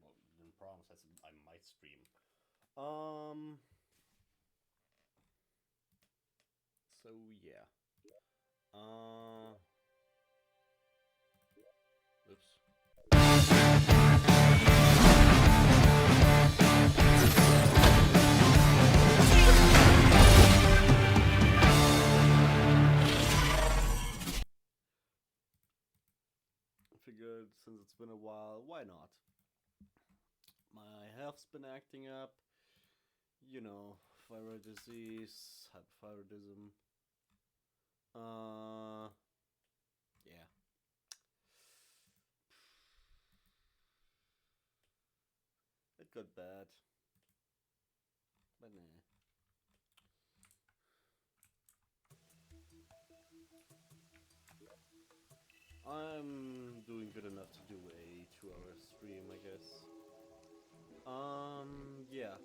Well, didn't promise I might stream. So yeah. Oops. I figured since it's been a while, why not? My health's been acting up. You know, thyroid disease, hypothyroidism. Yeah. It got bad. But nah. I'm doing good enough to do a 2-hour stream, I guess. Yeah.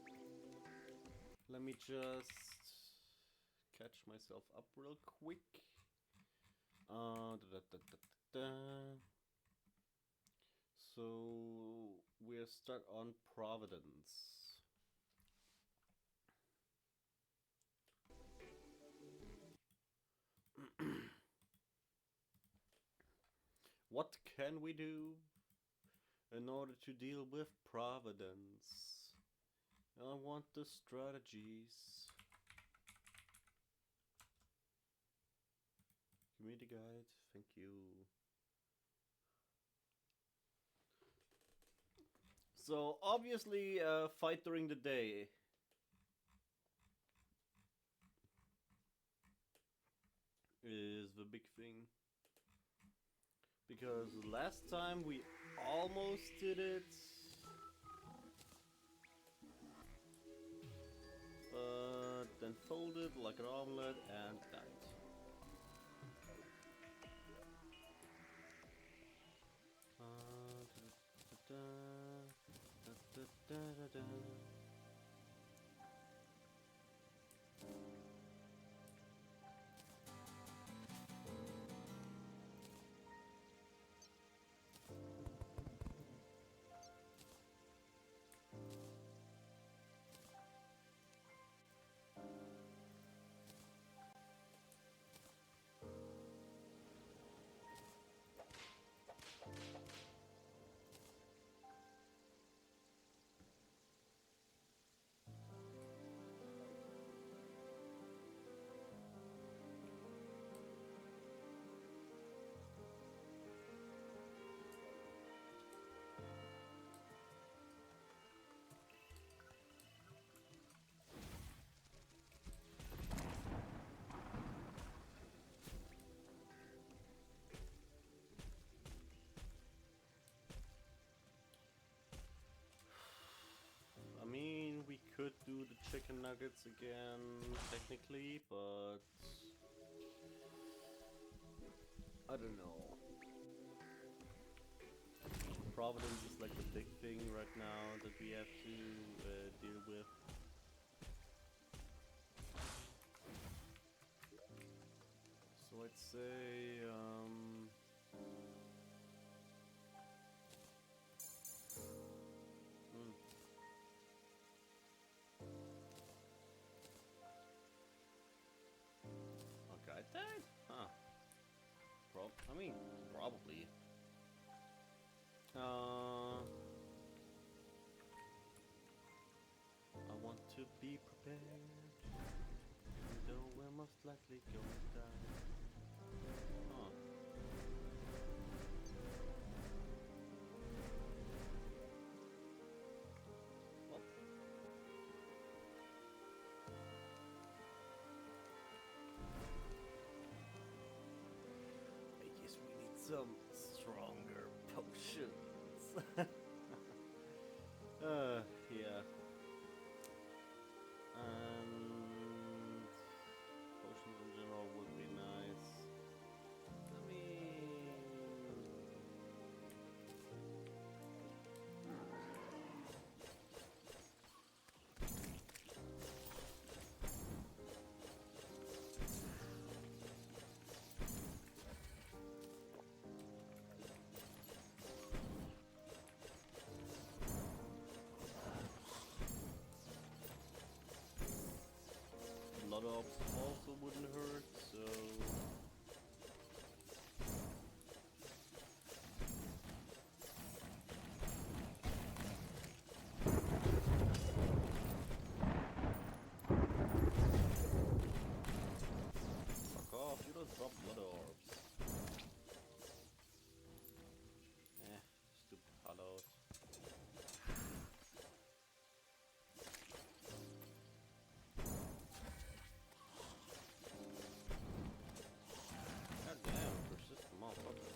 Let me just catch myself up real quick. Da, da, da, da, da. So we're stuck on Providence. What can we do in order to deal with Providence? I want the strategies. Community guide, thank you. So obviously, fight during the day. Is the big thing. Because last time we almost did it. But then folded like an omelette and died. I mean, we could do the chicken nuggets again, technically, but I don't know. Providence is like the big thing right now that we have to deal with. So let's say, okay, I died? Huh. I mean, probably. I want to be prepared, even though we're most likely going to die. Huh. Well. I guess we need some stronger potions. Yeah. And potions in general would be nice. I mean, blood orbs also wouldn't hurt, so... Fuck off, you don't drop blood orbs. Stupid hollows. God damn, persistent motherfucker.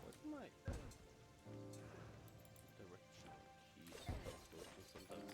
Where's my directional keys? That's working sometimes.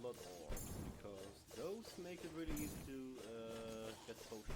Blood orbs, because those make it really easy to get potions.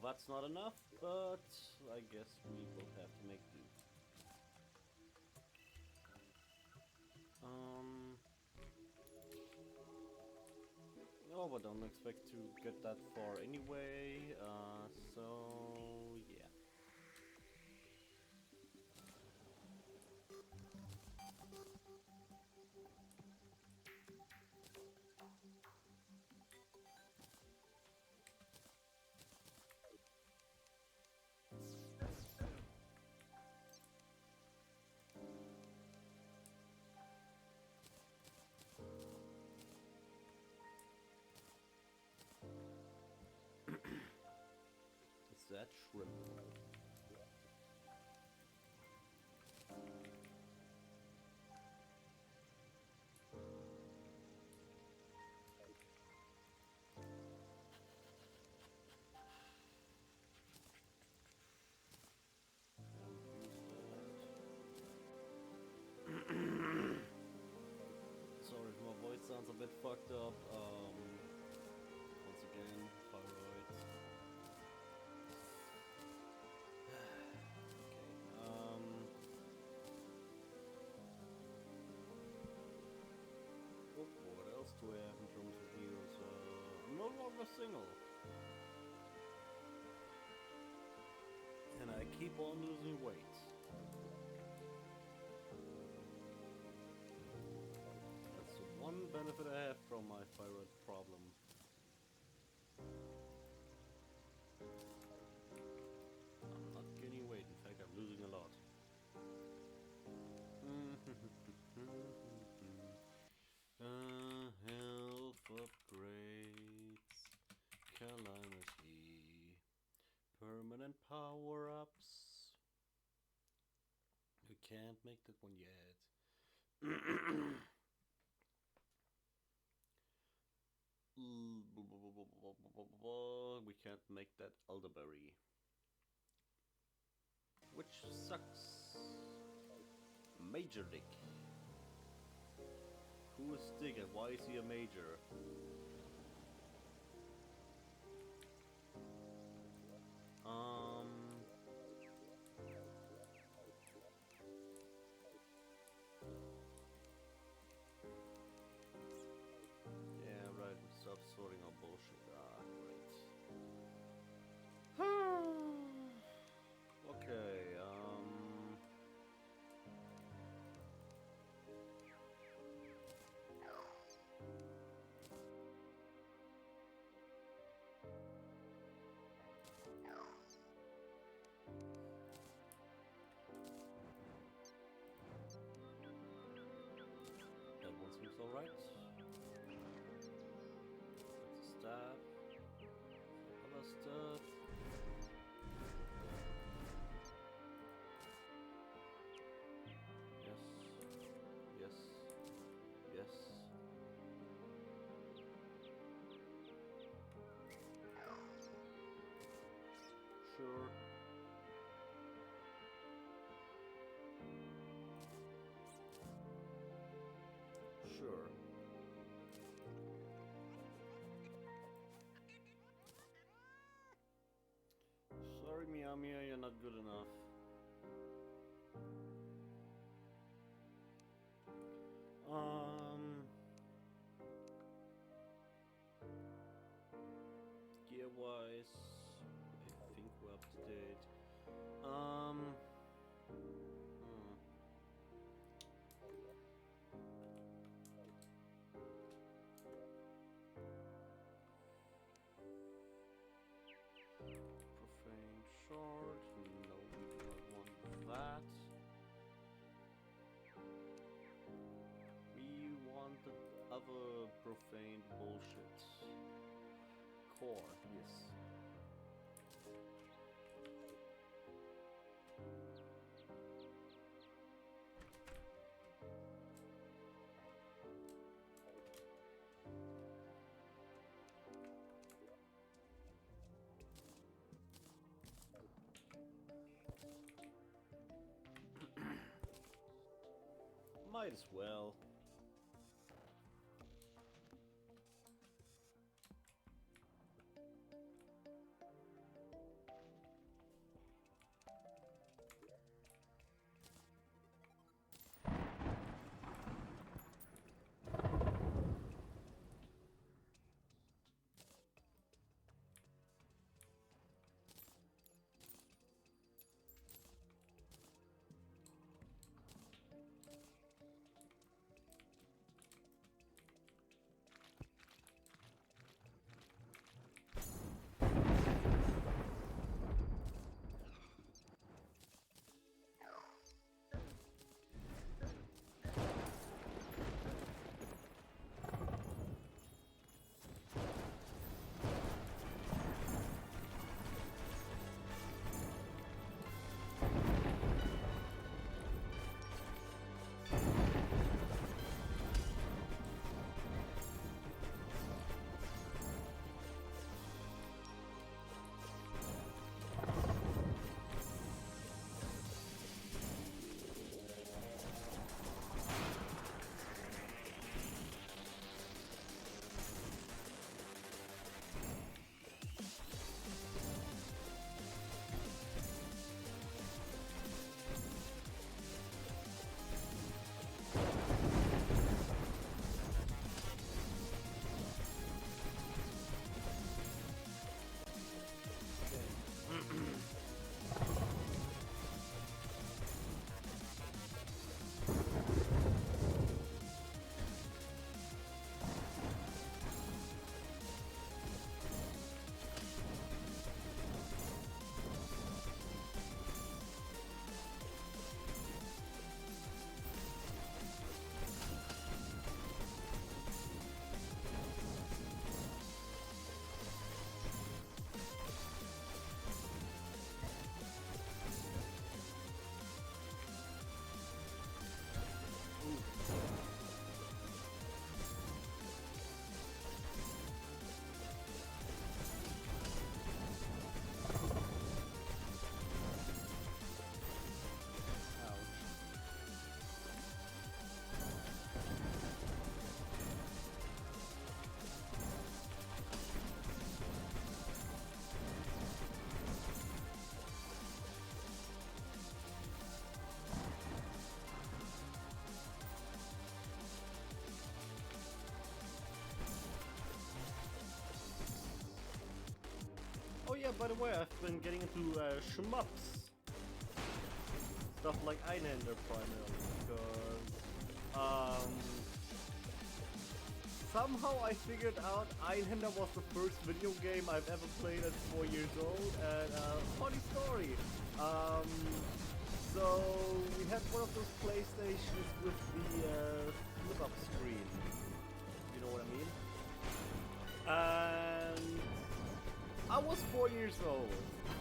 Well, that's not enough, but I guess we will have to make do. Oh, but don't expect to get that far anyway, so yeah. It's that shrimp. Sorry if my voice sounds a bit fucked up. Once again, thyroid. Okay. What else do I have in terms of heals? I'm no longer single. And I keep on losing weight. That's the one benefit I have from my thyroid problem. I'm not gaining weight, in fact I'm losing a lot. Health upgrades, Calamity, permanent power-ups. We can't make that one yet. We can't make that elderberry, which sucks. Major Dick. Who is Dick and why is he a major? Yeah, right, we stopped sorting our bullshit. Ah, great. Okay, that one seems alright. That's a staff. Other stuff. Yes. Yes. Yes. Sure. Sure. Sorry, Mia Mia, you're not good enough. Gear-wise, I think we're up to date. Profane short, no, we do not want that. We want the other profane bullshit. Core, yes. Might as well. by the way, I've been getting into shmups. Stuff like Einhander primarily, because somehow I figured out Einhander was the first video game I've ever played at 4 years old, and funny story. So we had one of those PlayStations with the flip-up screen. You know what I mean? And I was 4 years old.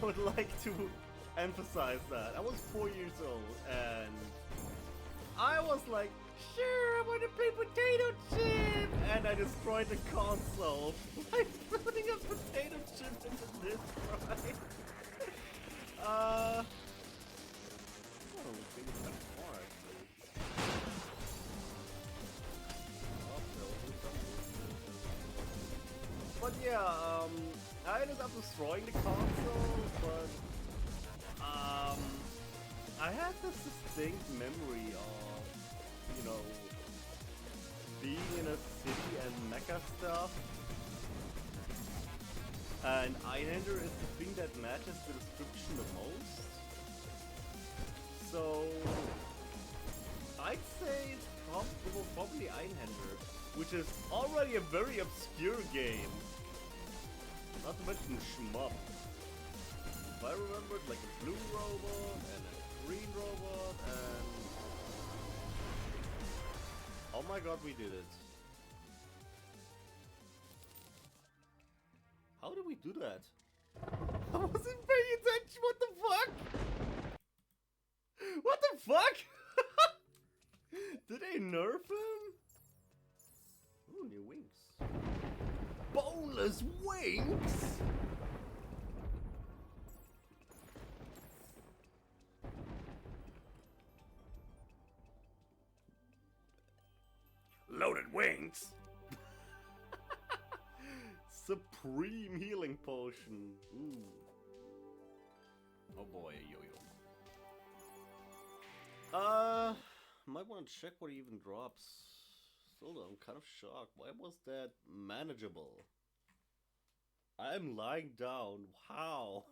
I would like to emphasize that. I was 4 years old, and I was like, sure, I want to play Potato Chip! And I destroyed the console by putting a potato chip into this drive. Oh, maybe it's kind of far, actually. But yeah, I ended up destroying the console, but I had this distinct memory of, you know, being in a city and mecha stuff. And Einhander is the thing that matches the description the most. So I'd say it's probably Einhander, which is already a very obscure game. Not to mention shmup. If I remembered, like a blue robot and a green robot and... Oh my god, we did it. How did we do that? I wasn't paying attention, what the fuck? What the fuck? Did they nerf him? Ooh, new wings. Boneless wings? Loaded wings? Supreme healing potion. Ooh. Oh boy, yo-yo. Might want to check what he even drops. Still though, I'm kind of shocked. Why was that manageable? I'm lying down. How?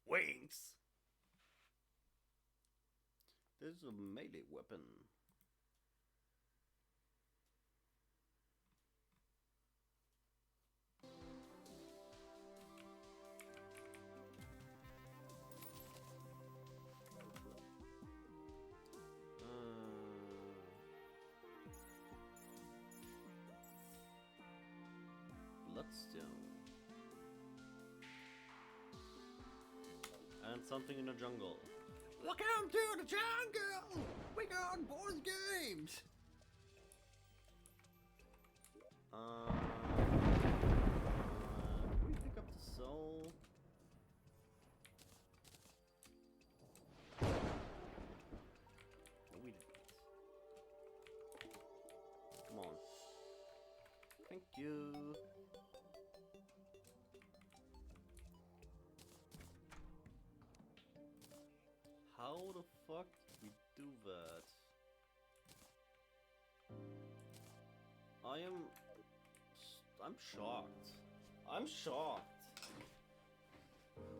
Wings. This is a melee weapon. Bloodstone. And something in the jungle. Welcome to the jungle! We got boys games! We pick up the soul. No, we didn't. Come on. Thank you. How the fuck did we do that? I'm shocked. I'm shocked.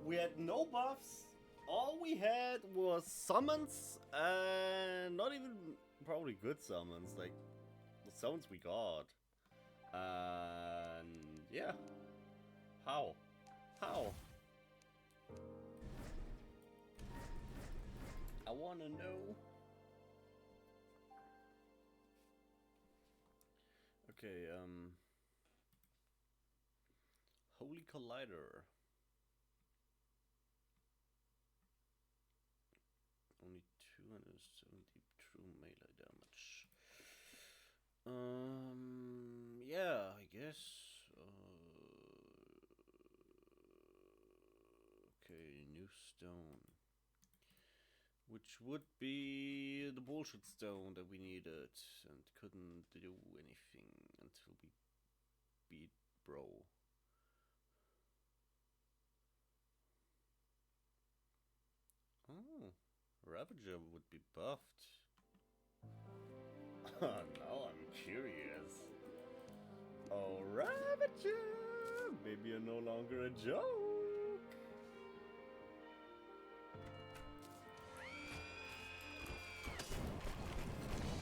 We had no buffs. All we had was summons, and not even probably good summons, like the summons we got. And yeah. How? How? I wanna know. Okay, Holy Collider. Only 270 true melee damage. Yeah, I guess. Okay, new stone. Which would be the bullshit stone that we needed and couldn't do anything until we beat Bro. Oh, Ravager would be buffed. Now I'm curious. Maybe you're no longer a joke.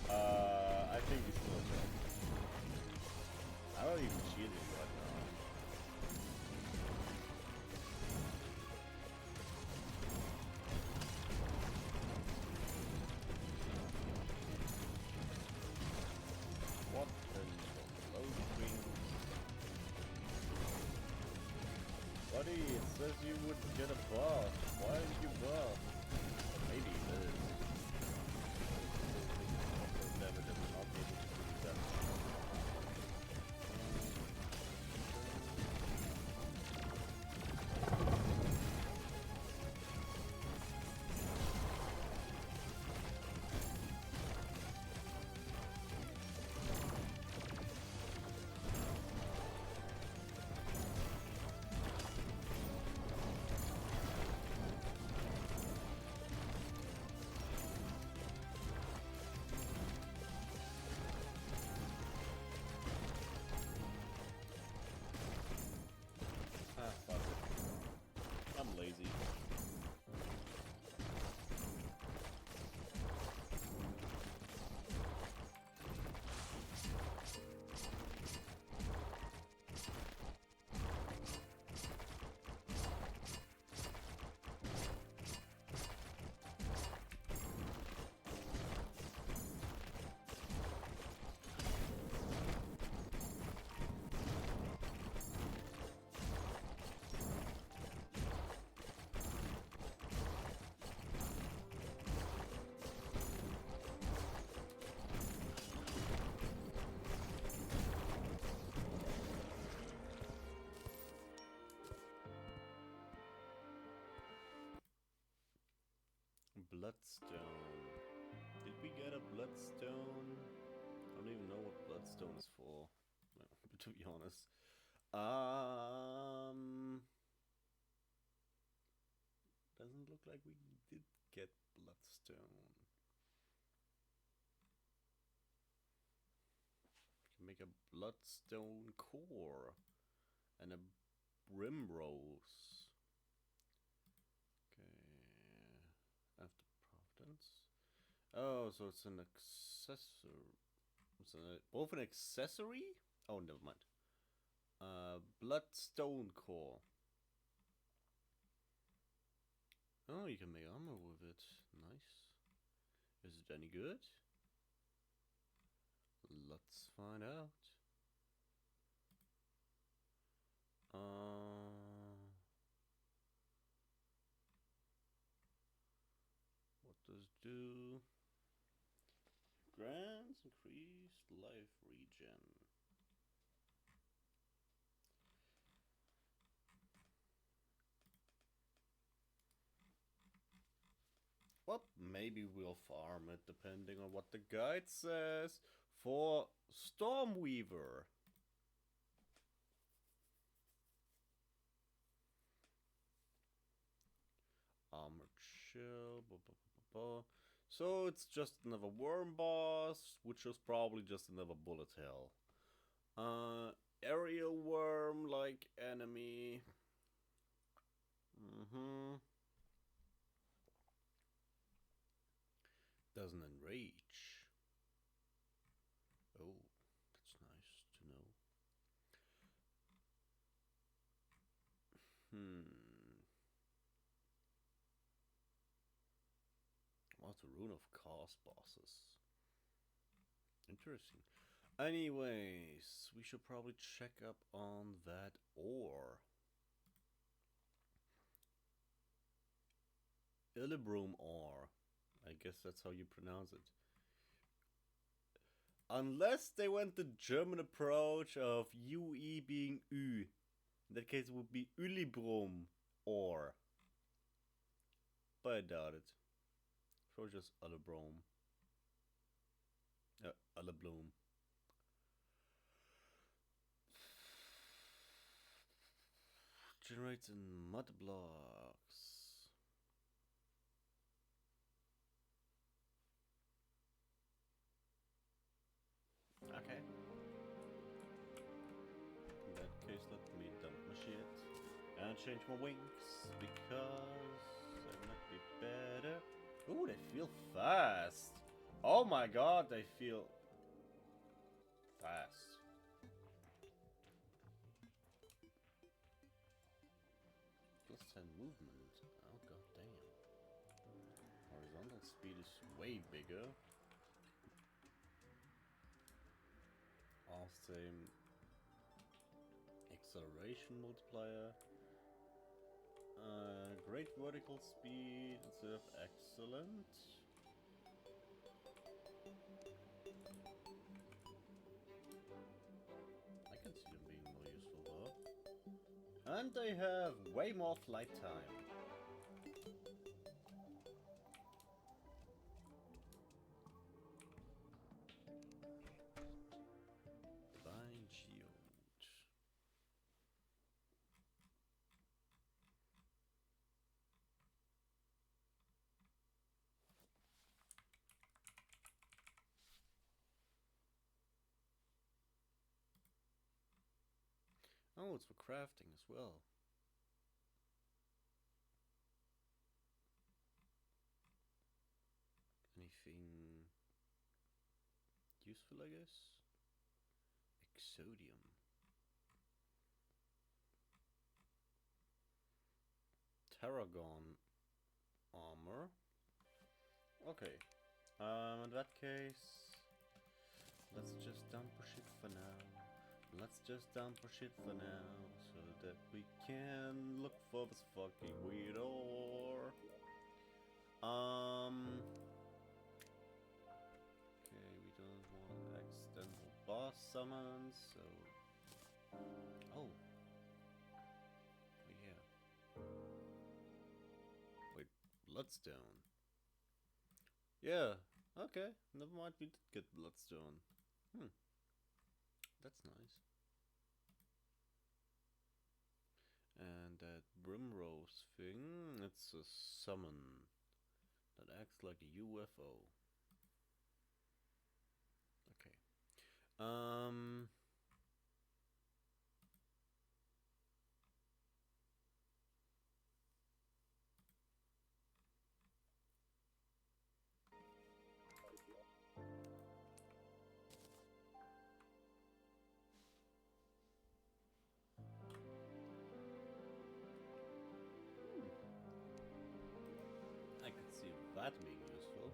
I think he's still a joke. I don't even cheat it right now. What the load screen? Buddy, it says you would get a buff. Why did you buff? Maybe it is. Damn it, I'm not able to do that. Fuck it. I'm lazy. Bloodstone. Did we get a bloodstone? I don't even know what bloodstone is for, to be honest. Doesn't look like we did get bloodstone. We can make a bloodstone core and a brimrose. Okay. After Providence. Oh, so it's an accessory. It's both an accessory? Oh, never mind. Bloodstone core. Oh, you can make armor with it. Nice. Is it any good? Let's find out. What does it do? Grants increased life regen. Well, maybe we'll farm it depending on what the guide says for Stormweaver. Armored Shield. So it's just another worm boss, which is probably just another bullet hell. Aerial worm like enemy. Doesn't enrage. Oh, that's nice to know. What's the rune of chaos bosses? Interesting. Anyways, we should probably check up on that ore. Illibrum ore. I guess that's how you pronounce it. Unless they went the German approach of UE being Ü. In that case it would be Illibrum ore. But I doubt it. So just Illibrum. Illibrum. Generates in mud blocks. Okay. In that change my wings because they might be better. Ooh, they feel fast. Oh my god, they feel fast. Plus 10 movement. Oh god damn. Horizontal speed is way bigger. All same acceleration multiplier. Great vertical speed instead of excellent. I can see them being more useful though. And they have way more flight time. Divine Shield. Oh, it's for crafting as well. Anything useful, I guess? Exodium. Tarragon armor. Okay. In that case, let's just dump our shit for now. Let's just dump our shit for now, so that we can look for this fucking weird ore. Okay, we don't want accidental boss summons, so... Oh. Oh yeah. Wait, Bloodstone. Yeah, okay, never mind, we did get Bloodstone. That's nice. And that Brimrose thing, it's a summon that acts like a UFO. Okay. I could see that being useful.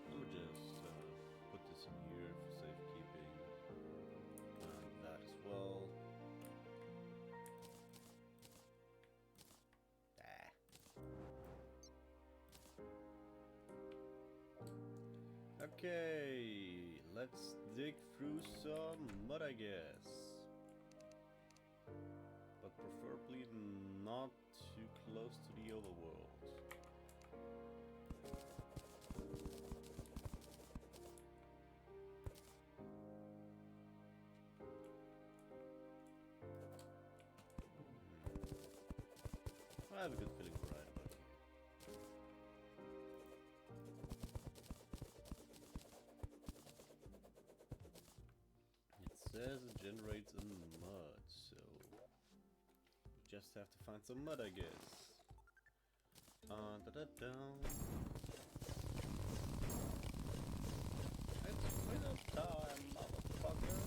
Let me just put this in here for safekeeping. And that as well. Okay, let's dig through some mud, I guess. But preferably not too close to the overworld. I have a good feeling we're right about here. It says it generates in mud, so we just have to find some mud, I guess. Da da da. It's winter time, motherfucker!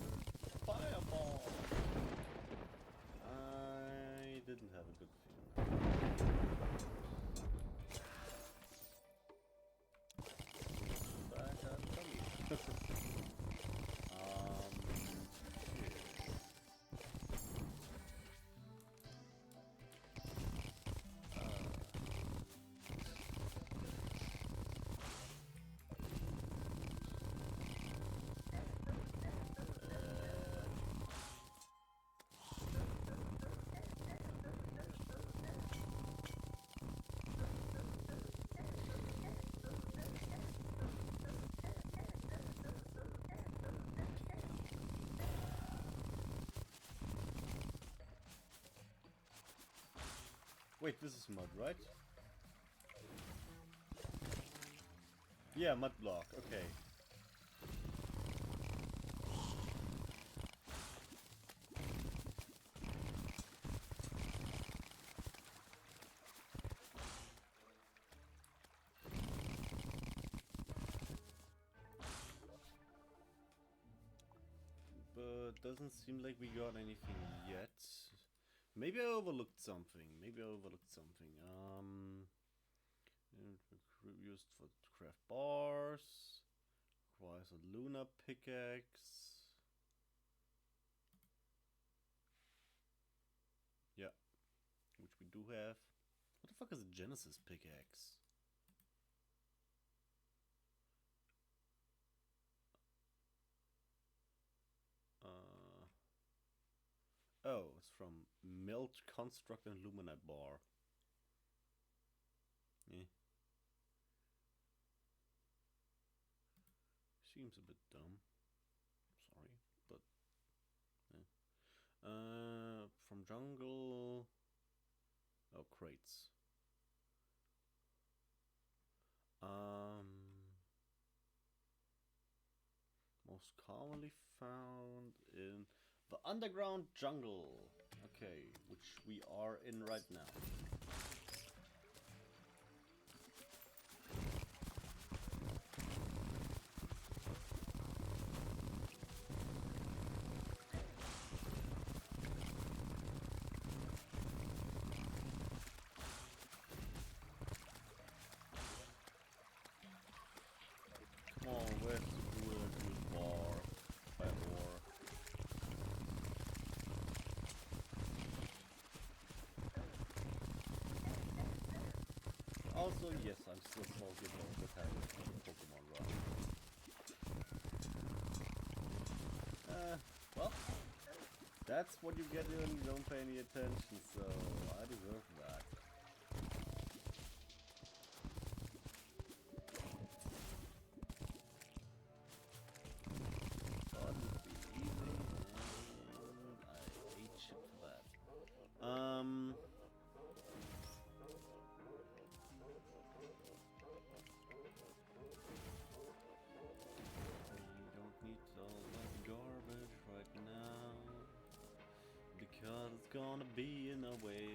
Fireball! I didn't have a good feeling. Back at tummy. Wait, this is mud, right? Yeah, mud block, okay. But doesn't seem like we got anything yet. Maybe I overlooked something. Used for craft bars. Requires a lunar pickaxe. Yeah, which we do have. What the fuck is a Genesis pickaxe? Oh, it's from Melt Construct and Luminite Bar. Yeah. Seems a bit dumb. Sorry, but yeah. From jungle. Oh, crates. Most commonly found in the underground jungle. Okay, which we are in right now. Come on, where's the bulletproof bar? By ore. Also, yes, I'm still salty about the time of the Pokemon run. Well, that's what you get when you don't pay any attention, so I deserve that. Fun would be easy, and I ate shit for that. We don't need all that garbage right now, because it's gonna be in a way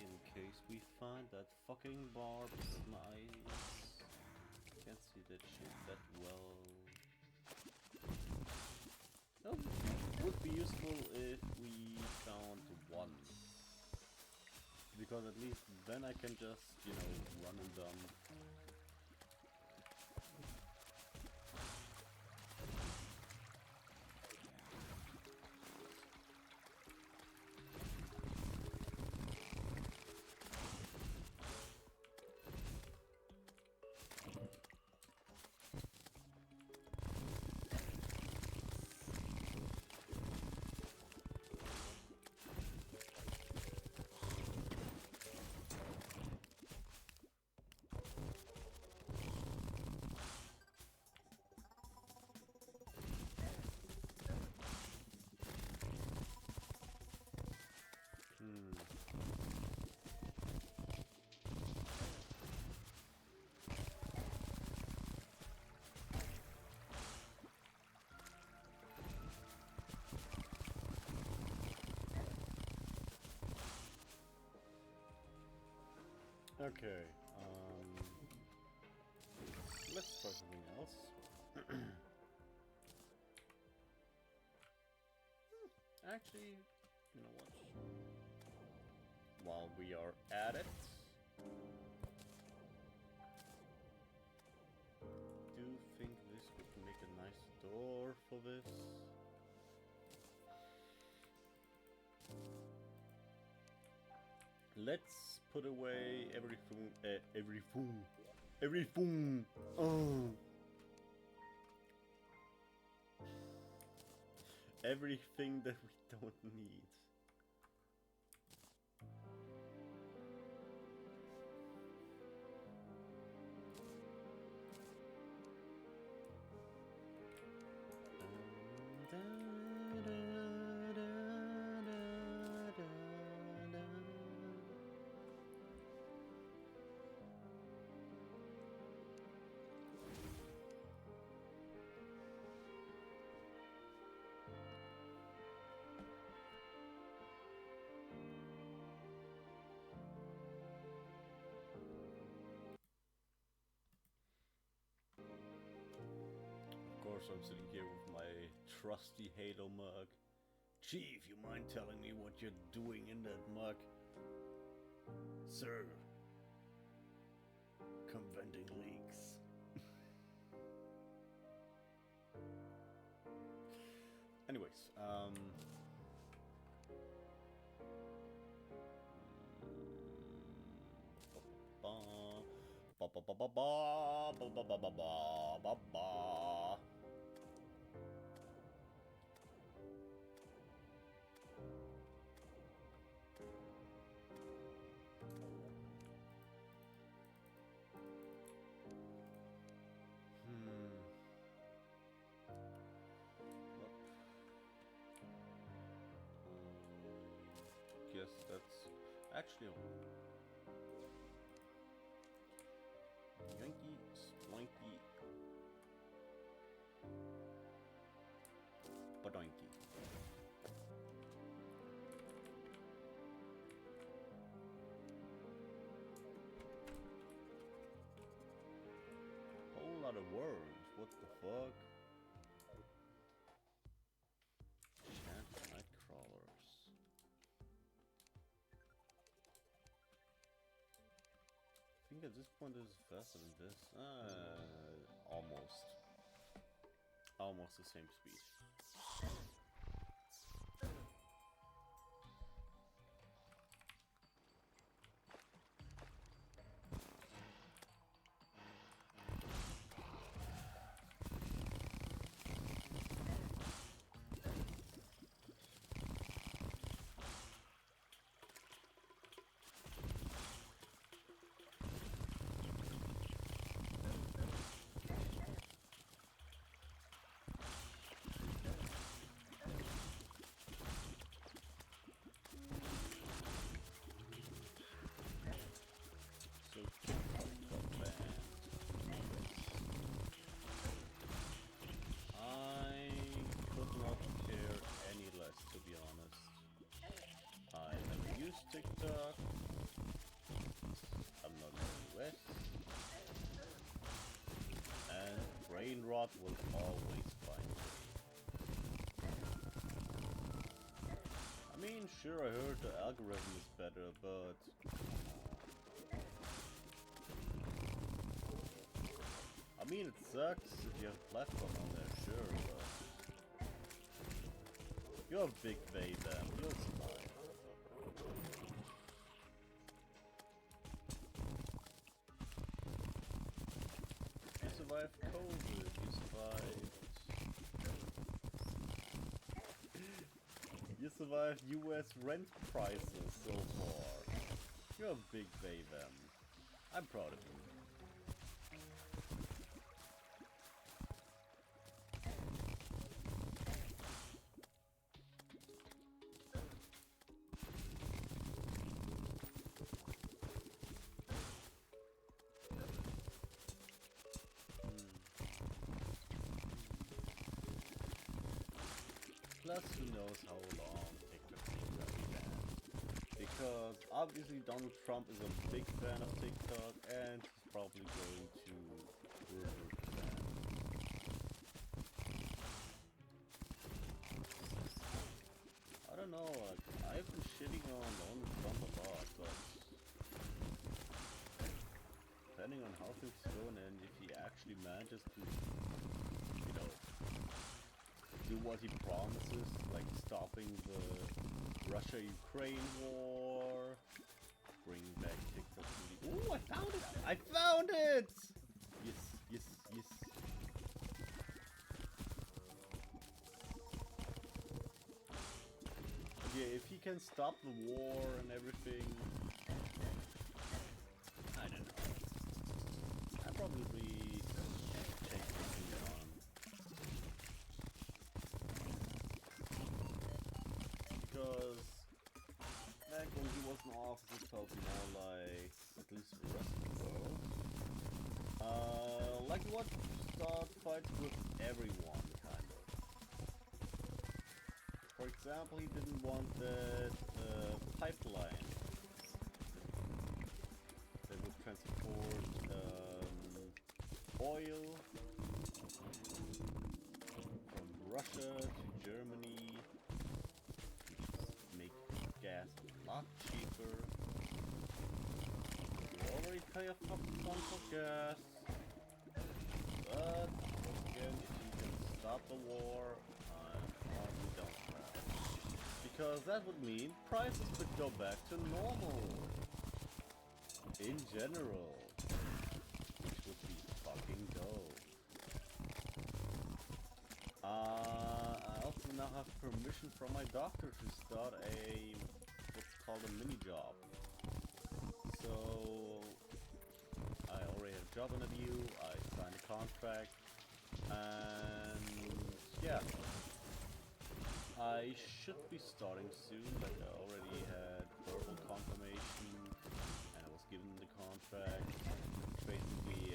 in case we find that fucking bar because my eyes can't see that shit that well. Oh, would be useful if we found one, because at least then I can just, you know, run and dump. Okay, let's try something else. Actually, you know what? While we are at it, do you think this would make a nice door for this? Let's put away everything. Oh, everything that we don't need. course I'm sitting here with my trusty Halo mug. Chief, you mind telling me what you're doing in that mug? Sir, conventing leaks. Anyways, guess that's actually Yankee Splanky Badoinky. Whole lot of words, what the fuck? Chant night crawlers. I think at this point this is faster than this. Almost. Almost the same speed. To be honest, I never use TikTok. I'm not in the US, and brain rot will always find me. I mean, sure, I heard the algorithm is better, but I mean, it sucks if you have a platform on there, sure, but you're a big baby, you'll survive. You survived COVID, you survived... You survived US rent prices so far. You're a big baby. I'm proud of you. Plus, who knows how long TikTok will be banned. Because obviously Donald Trump is a big fan of TikTok and he's probably going to remove the ban. I don't know, like, I've been shitting on Donald Trump a lot, but depending on how things go and if he actually manages to, you know, do what he promises, like stopping the Russia-Ukraine war, bring back TikTok to the... Ooh, I found it! I found it! Yes, yes, yes. But yeah, if he can stop the war and everything, I don't know. I'd probably take this on. Because back when he was in office, it felt more like, at least the rest of the world, like what start fights with everyone, kind of. For example, he didn't want that pipeline that would transport oil America to Germany, which make gas a lot cheaper. You already pay a fuck ton for gas, but again, if you can stop the war, I'm honestly down for that. Because that would mean prices could go back to normal. In general. Which would be fucking dope. I also now have permission from my doctor to start what's called a mini job. So I already have a job interview, I signed a contract, and yeah, I should be starting soon. Like I already had verbal confirmation, and I was given the contract. Basically,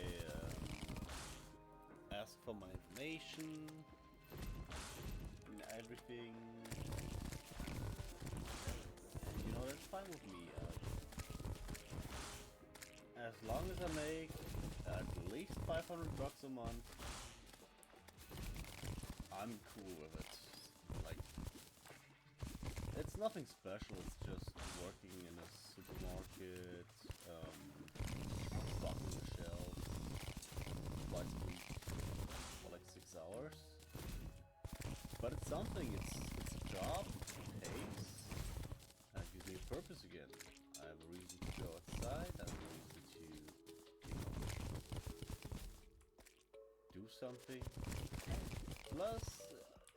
asked for my information and everything. And, you know, that's fine with me. As long as I make at least $500 a month, I'm cool with it. Like, it's nothing special. It's just working in a supermarket, stocking the shelves twice a week for like 6 hours. But it's something. It's a job. It pays. And it gives me a purpose again. I have a reason to go outside. I have a reason to, you know, do something. Plus,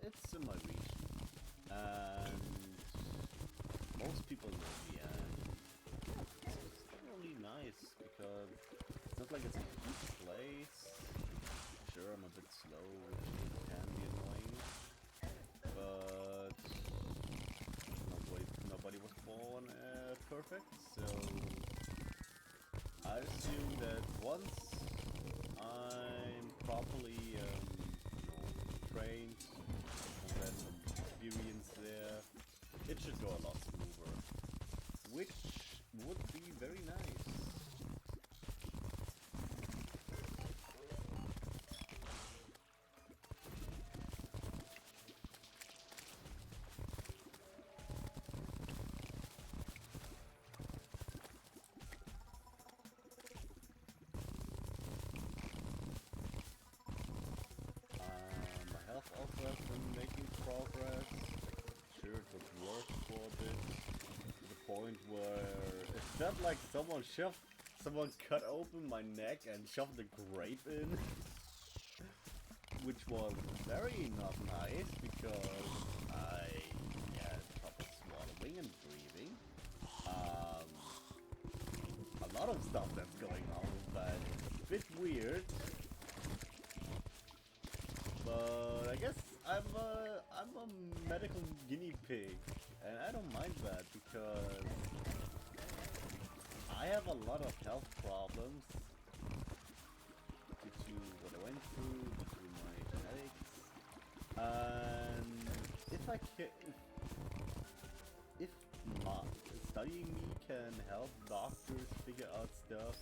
it's in my reach. And most people know me, and it's really nice because it's not like it's a huge place. Sure, I'm a bit slow, which can be annoying, but nobody was born perfect, so I assume that once I'm properly trained and had some experience there, it should go a lot smoother, which would be very nice. My health also has been making progress. Sure, it was worse for a bit, to the point where it felt like someone cut open my neck and shoved a grape in, which was very not nice because I had proper swallowing and breathing. A lot of stuff that's going on, but it's a bit weird. But I guess I'm a medical guinea pig, and I don't mind that because I have a lot of health problems due to what I went through, due to my genetics, and if studying me can help doctors figure out stuff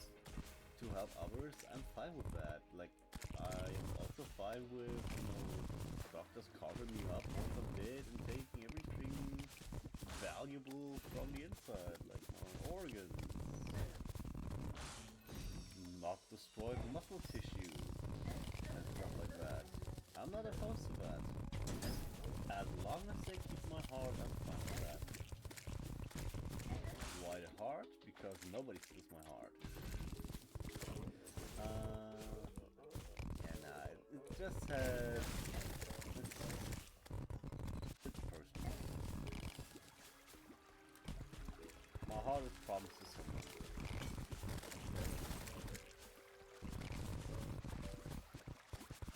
to help others, I'm fine with that. Like, I am also fine with, you know, doctors carving me up once a bit and taking everything valuable from the inside, like my organs. Not destroy the muscle tissue and stuff like that. I'm not opposed to that. As long as they keep my heart, I'm fine with that. Why the heart? Because nobody steals my heart. It just has... It's personal. My heart is promised to someone.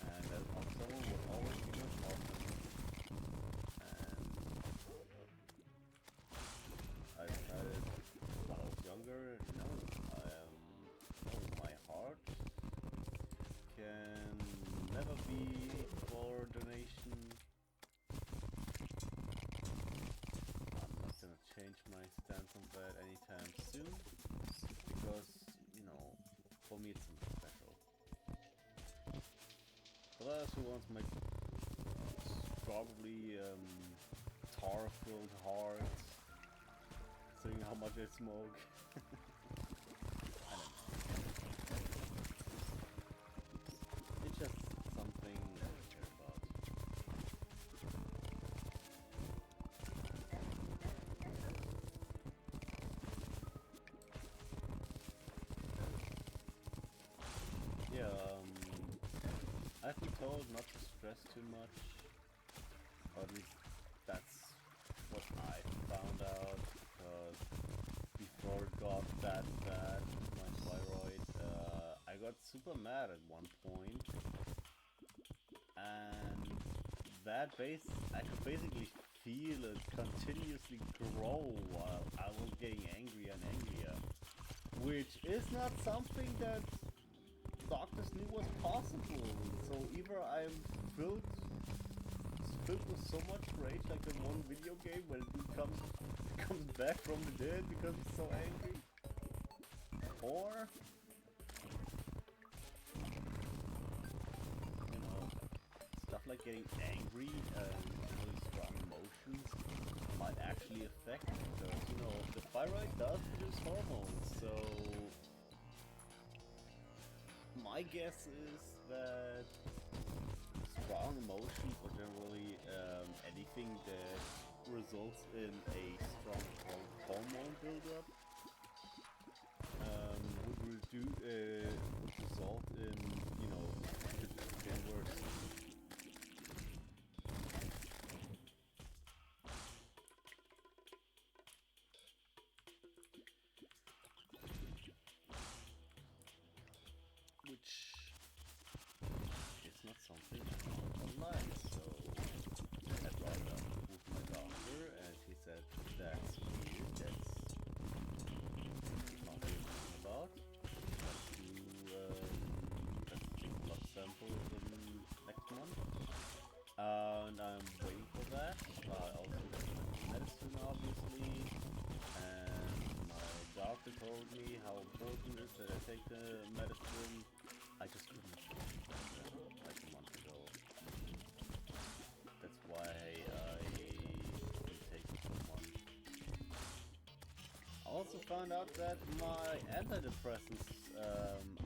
And that someone will always be my partner. And I decided when I was younger, no, my heart can never be for donation. I'm not gonna change my stance on that anytime soon, because, you know, for me it's something special. For others who want to make probably tar-filled hearts, seeing how much I smoke. I don't know. It's just something I don't care about. Yeah, I've been told not to stress too much, or at least that's what I found out, because before it got that bad, my thyroid, I got super mad at one point, and I could basically feel it continuously grow while I was getting angrier and angrier, which is not something that doctors knew was possible. So either I'm filled with so much rage, like in one video game where dude comes back from the dead because he's so angry, or you know, stuff like getting angry and really strong emotions might actually affect it, because you know the thyroid does produce hormones, so my guess is that strong emotions, or generally anything that results in a strong hormone buildup, would result in, you know, getting worse. Which is not something I found online, so I brought it up with my doctor, and he said that's weird, that's not what I'm about. Let's take a blood sample in next month, and I'm waiting for that. I also took medicine, obviously, and my doctor told me how important it is that I take the medicine. I just couldn't like a month ago. That's why I didn't take it for a month. I also found out that my antidepressants,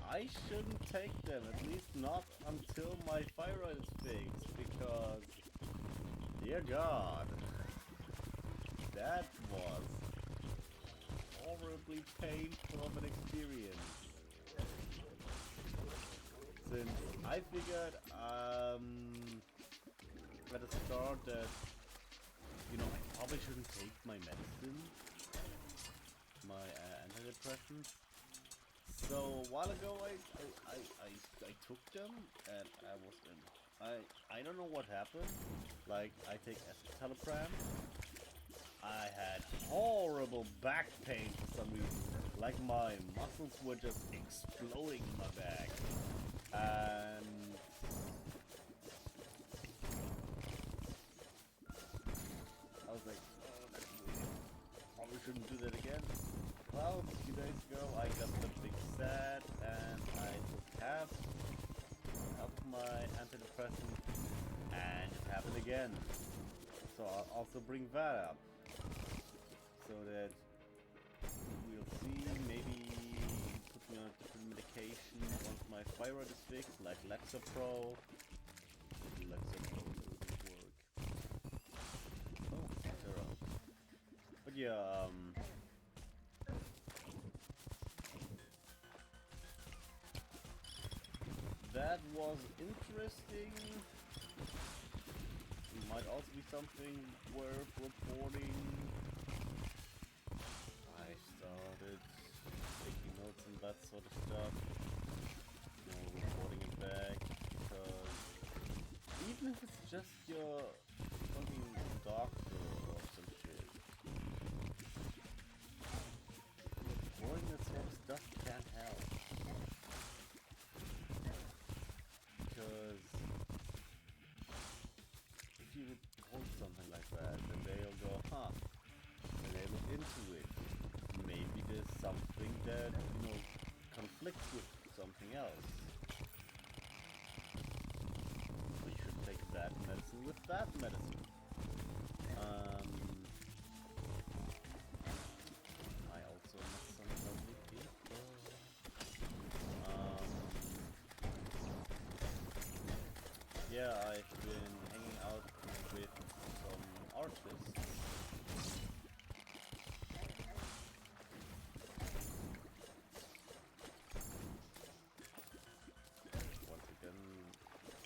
I shouldn't take them, at least not until my thyroid is fixed, because, dear God, that was horribly painful of an experience. Since I figured at the start that, you know, I probably shouldn't take my medicine, my antidepressants. So a while ago I took them, and I don't know what happened. Like, I take escitalopram. I had horrible back pain for some reason. Like my muscles were just exploding in my back. And I was like, oh, that's weird. Probably shouldn't do that again. Well, a few days ago I got the big sad, and I took half of my antidepressant, and it happened again. So I'll also bring that up, so that we'll see, maybe put me on a different medication once my thyroid is fixed, like Lexapro. Lexapro doesn't work. Oh, Terra. But yeah, that was interesting. It might also be something worth reporting. I started taking notes and that sort of stuff, you know, reporting it back, because even if it's just your fucking doctor or some shit, reporting that sort of stuff can't help. Because if you report something like that, then they'll go, huh, and they look into it. Maybe there's something that, you know, conflicts with something else. So you should take like that medicine with that medicine. I also met some lovely people. Yeah, I've been hanging out with some artists. Once again,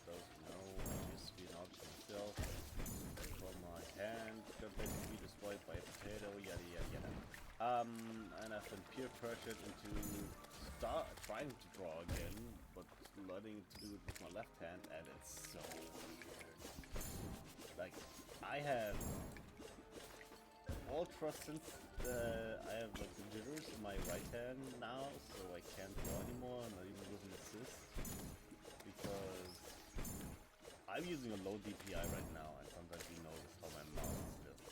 those who know, I used to be an artist myself. From my hand got basically destroyed by a potato, yada yada yada. And I've been peer pressured into trying to draw again, but learning to do it with my left hand, and it's so weird. Like, I have all trust since I have like the jitters in my right hand now, so I can't draw anymore, not even with an assist, because I'm using a low DPI right now, and sometimes you notice how my mouse is just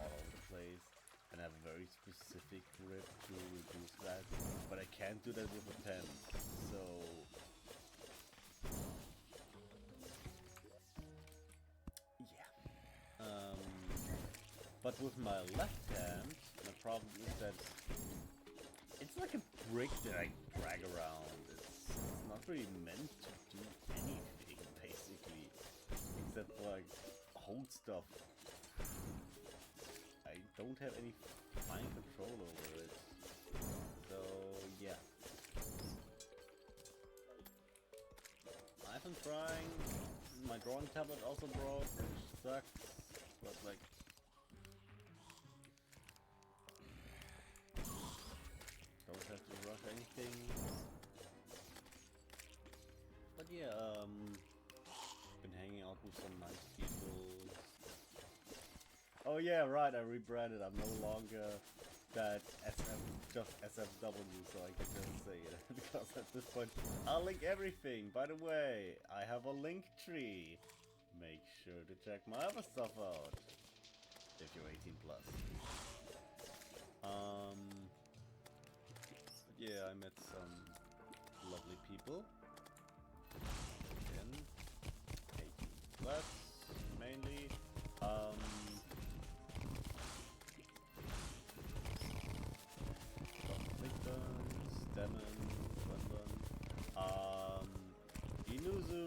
all over the place, and I have a very specific grip to reduce that, but I can't do that with a pen, so yeah. But with my left hand, the problem is that it's like a brick that I drag around. It's not really meant to do anything, basically, except like hold stuff. I don't have any fine control over it. So yeah. I've been trying. My drawing tablet also broke, which sucks. But like, don't have to rush anything. But yeah, been hanging out with some nice people. Oh yeah, right, I rebranded. I'm no longer that just SFW, so I can just say it. Because at this point, I'll link everything. By the way, I have a link tree. Make sure to check my other stuff out. If you're 18 plus. But yeah, I met some lovely people. Again, 18 plus, mainly. Demon, Inuzu!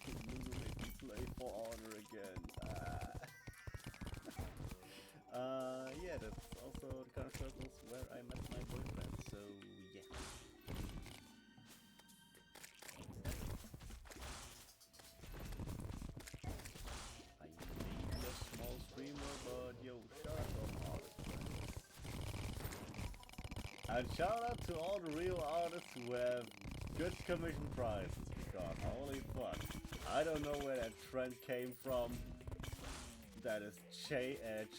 Inuzu made me play For Honor again. Yeah, that's also the kind of circles where I met my boyfriend, so yeah. I may be a small streamer, but yo, shout out to all the artists. And shout out to all the real artists who have good commission prices, because holy fuck, I don't know where that trend came from. That is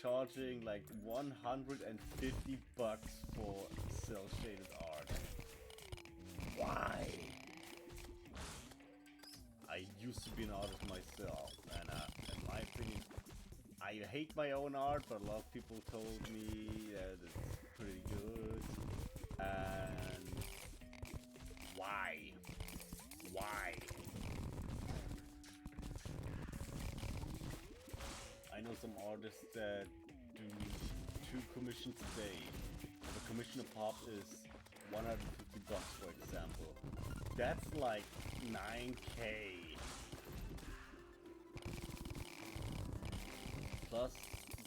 charging like 150 bucks for cell shaded art. Why? I used to be an artist myself, and in my opinion, I hate my own art, but a lot of people told me that it's pretty good. And why? Why? I know some artists that do 2 commissions a day. If a commission a pop is 150 bucks, for example. That's like 9k. Plus,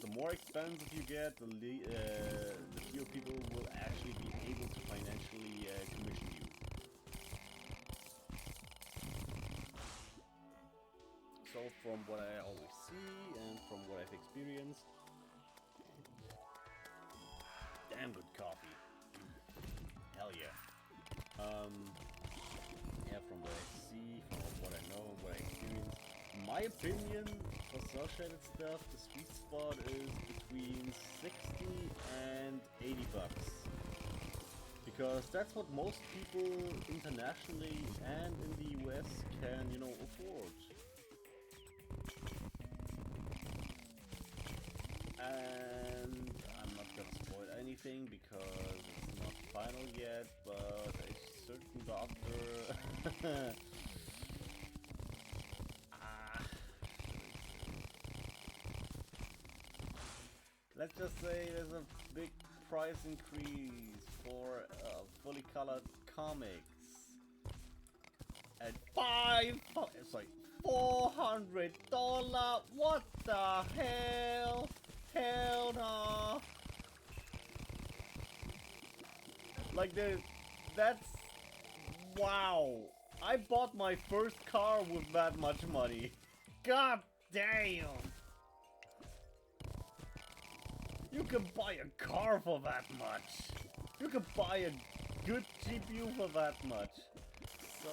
the more expensive you get, the fewer people will actually be able to financially commission you. So from what I always see and from what I've experienced, damn good coffee. Hell yeah. Yeah, from what I see, from what I know and what I experience, in my opinion, for cell shaded stuff, the sweet spot is between 60 and 80 bucks. Because that's what most people internationally and in the US can, you know, afford. And I'm not gonna spoil anything because it's not final yet, but a certain doctor. Let's just say there's a big price increase for fully colored comics. At $400. What the hell? Hell no! Like that's wow! I bought my first car with that much money. God damn! You can buy a car for that much. You can buy a good GPU for that much. So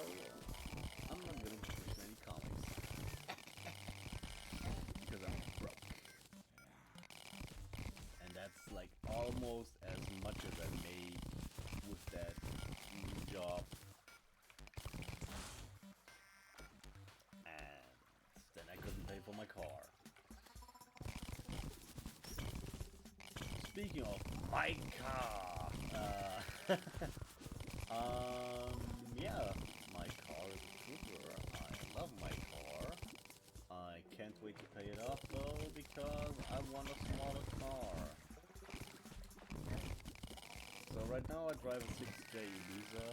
I'm not gonna push any comics because I'm broke, and that's like almost as much as I made with that new job. And then I couldn't pay for my car. Speaking of my car, yeah, my car is a trooper. I love my car. I can't wait to pay it off though, because I want a smaller car. So right now I drive a 6J Ibiza,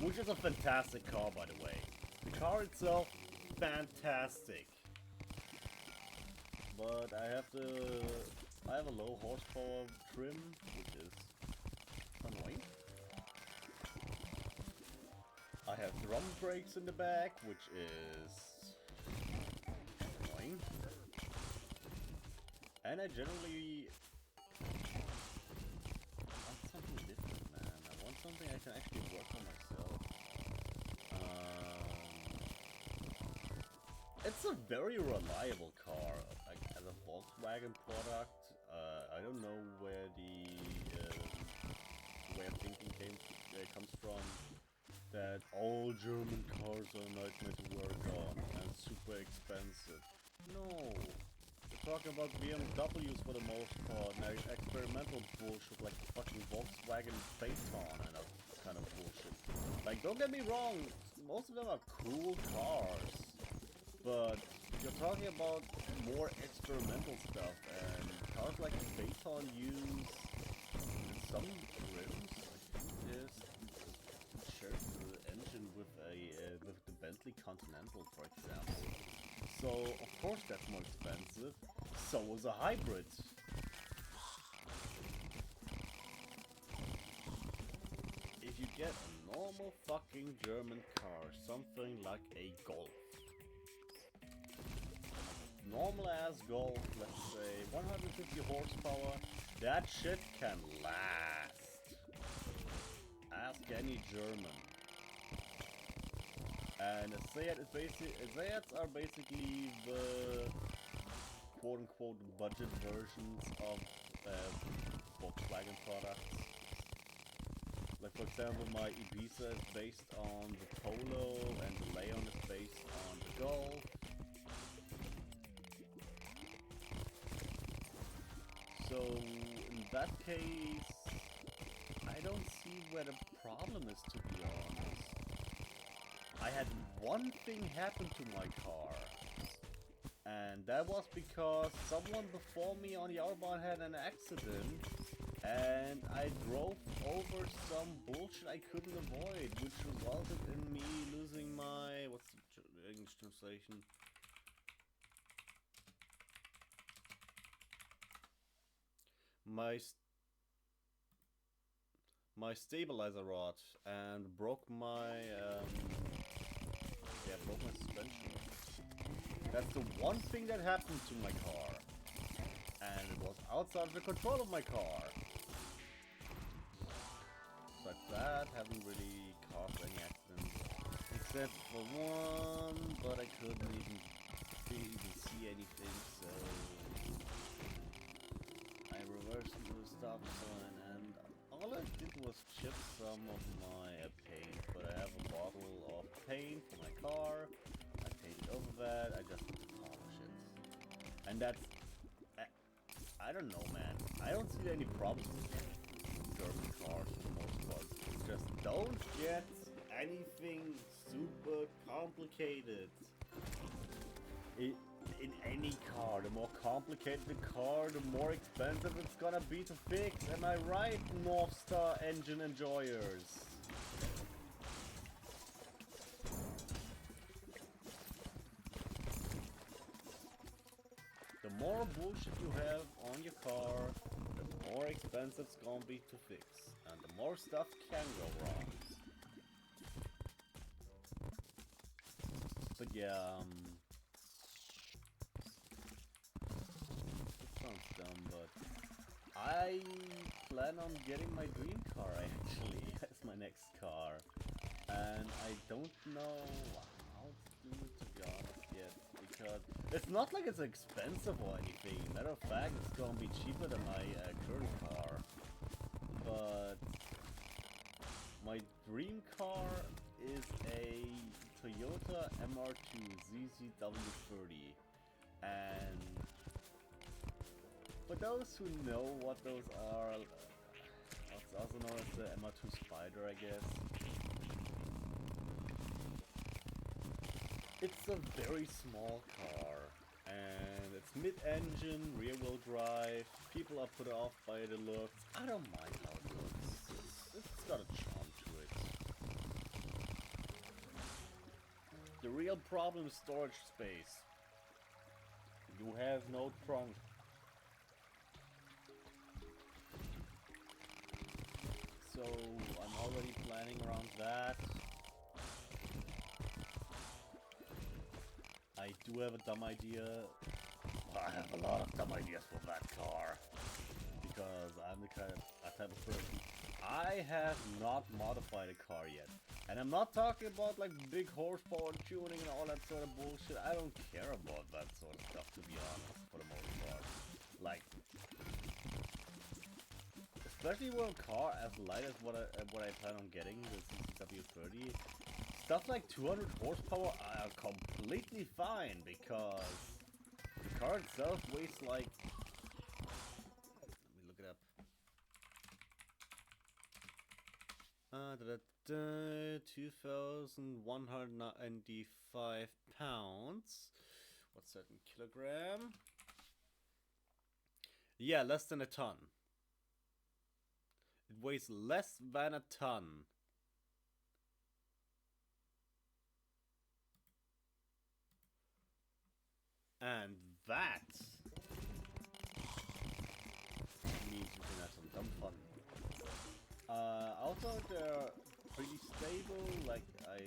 which is a fantastic car, by the way. The car itself, fantastic. But I have a low horsepower trim, which is annoying. I have drum brakes in the back, which is annoying. And I generally want something different, man. I want something I can actually work on myself. It's a very reliable car, like as a Volkswagen product. I don't know where the way of thinking comes from. That all German cars are a nightmare to work on and super expensive. No, we're talking about BMWs for the most part, and experimental bullshit like the fucking Volkswagen Phaeton and that kind of bullshit. Like, don't get me wrong, most of them are cool cars. But you're talking about more experimental stuff, and cars like the Phaeton use in some rims just share the engine with the Bentley Continental, for example. So of course that's more expensive. So was a hybrid. If you get a normal fucking German car, something like a Golf. Normal ass Golf, let's say 150 horsepower, that shit can last. Ask any German. And a Seats are basically the quote-unquote budget versions of Volkswagen products. Like, for example, my Ibiza is based on the Polo and the Leon is based on the Golf. So in that case, I don't see where the problem is, to be honest. I had one thing happen to my car, and that was because someone before me on the Autobahn had an accident, and I drove over some bullshit I couldn't avoid, which resulted in me losing my... what's the English translation? My stabilizer rod, and broke my suspension. That's the one thing that happened to my car, and it was outside of the control of my car. Besides that, haven't really caused any accidents, except for one, but I couldn't even see anything, so I reversed into a stop sign, and all I did was chip some of my paint. But I have a bottle of paint for my car. I painted over that. I just need to polish it, and that's. I don't know, man. I don't see any problems with German cars for the most part. Just don't get anything super complicated. In any car, the more complicated the car, the more expensive it's gonna be to fix. Am I right, North Star engine enjoyers? The more bullshit you have on your car, the more expensive it's gonna be to fix. And the more stuff can go wrong. But yeah, it sounds dumb, but I plan on getting my dream car actually as my next car. And I don't know how to do it, to be honest, yet. Because it's not like it's expensive or anything. Matter of fact, it's gonna be cheaper than my current car. But my dream car is a Toyota MR2 ZZW30. And for those who know what those are, it's also known as the MR2 Spider, I guess. It's a very small car, and it's mid-engine, rear-wheel drive. People are put off by the looks. I don't mind how it looks. It's got a charm to it. The real problem is storage space. You have no trunk. So I'm already planning around that. I do have a dumb idea. I have a lot of dumb ideas for that car. Because I'm the type of person. I have not modified a car yet. And I'm not talking about like big horsepower tuning and all that sort of bullshit. I don't care about that sort of stuff, to be honest, for the most part. Like, especially with a car as light as what I plan on getting, the CCW30. Stuff like 200 horsepower are completely fine because the car itself weighs like... Let me look it up. 2,195 pounds. What's that in kilogram? Yeah, less than a ton. It weighs less than a ton. And that means you can have some dumb fun. Also, they're pretty stable. Like, I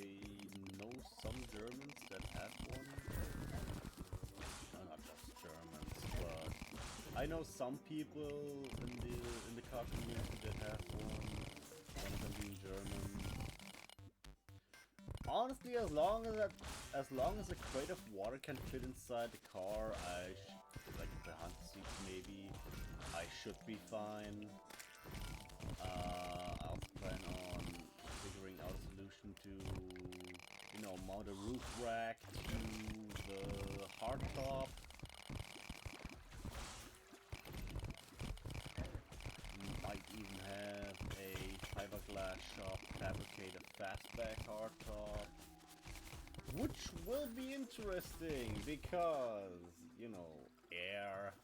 know some Germans that have one. Not just Germans, but I know some people in the car community that have one. One of them being German. Honestly, as long as a crate of water can fit inside the car, like behind the seats maybe, I should be fine. I also plan on figuring out a solution to, you know, mount a roof rack to the hardtop. Might even have a fiberglass shop fabricate a fastback hardtop. Which will be interesting because, you know, air.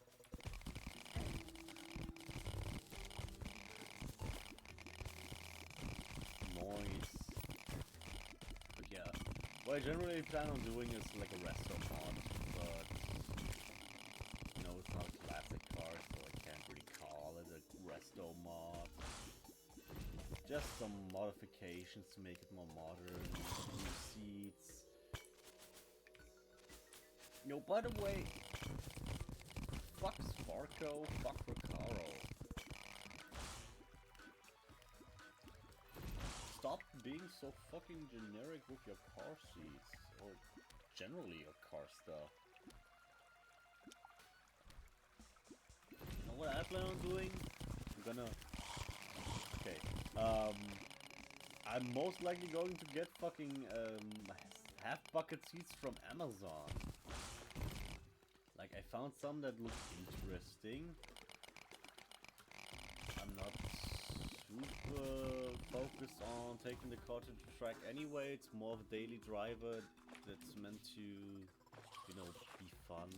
Noise. But yeah, what I generally plan on doing is like a resto mod, but you know, it's not a classic car, so I can't really call it a resto mod. Just some modifications to make it more modern, new seats. Yo, by the way, fuck Sparko, fuck Recaro. Stop being so fucking generic with your car seats, or generally your car stuff. You know what I plan on doing? I'm gonna... Okay, I'm most likely going to get fucking half bucket seats from Amazon. Like, I found some that look interesting, I'm not super focused on taking the car to the track anyway. It's more of a daily driver that's meant to, you know, be fun,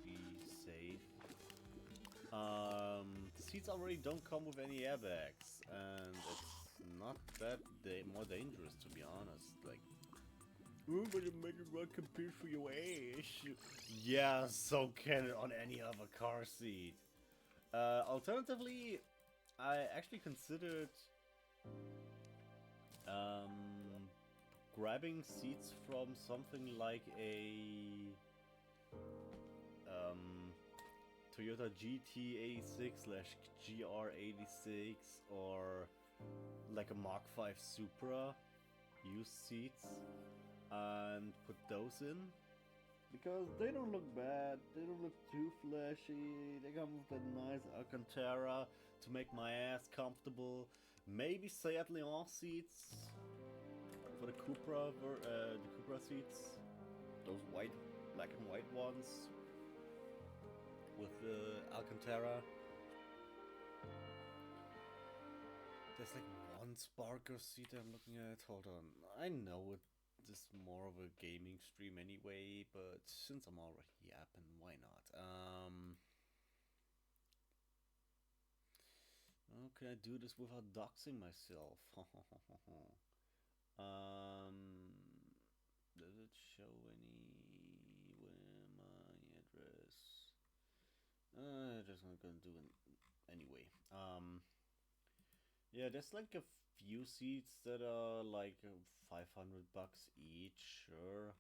be safe. The seats already don't come with any airbags, and it's not that more dangerous, to be honest. Like, oh, but it made it run compared for your age. Yeah, so can it on any other car seat. Alternatively, I actually considered grabbing seats from something like a Toyota GT86/GR86 or like a Mark 5 Supra used seats and put those in. Because they don't look bad, they don't look too flashy, they come with a nice Alcantara to make my ass comfortable. Maybe Seat Leon seats for the Cupra seats. Those white, black and white ones with the Alcantara. There's like one Sparker seat I'm looking at. Hold on, I know it. This is more of a gaming stream anyway, but since I'm already yapping, why not? How can I do this without doxing myself? Does it show anywhere my address? Just not gonna do it anyway. Yeah, there's like a few seats that are like $500 each, sure.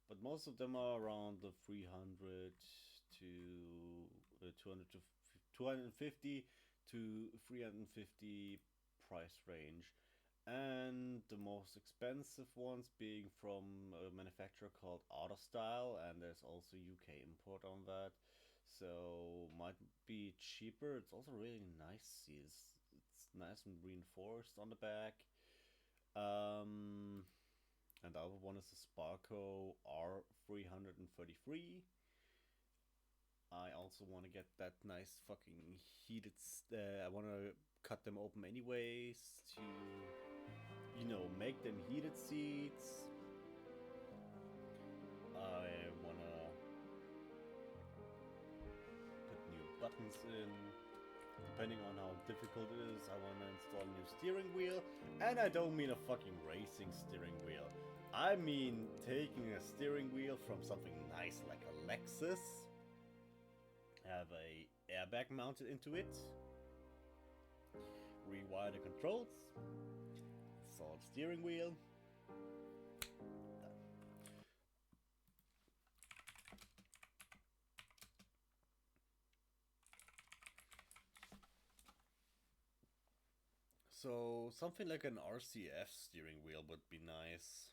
But most of them are around the 300 to 200 to 250 to 350 price range. And the most expensive ones being from a manufacturer called Autostyle, and there's also UK import on that. So might be cheaper. It's also really nice. It's nice and reinforced on the back. And the other one is the Sparco R333. I also want to get that nice fucking heated. I want to cut them open anyways to, you know, make them heated seats. I want to put new buttons in. Depending on how difficult it is, I want to install a new steering wheel. And I don't mean a fucking racing steering wheel. I mean taking a steering wheel from something nice like a Lexus, have a airbag mounted into it, rewire the controls, install the steering wheel. So something like an RCF steering wheel would be nice.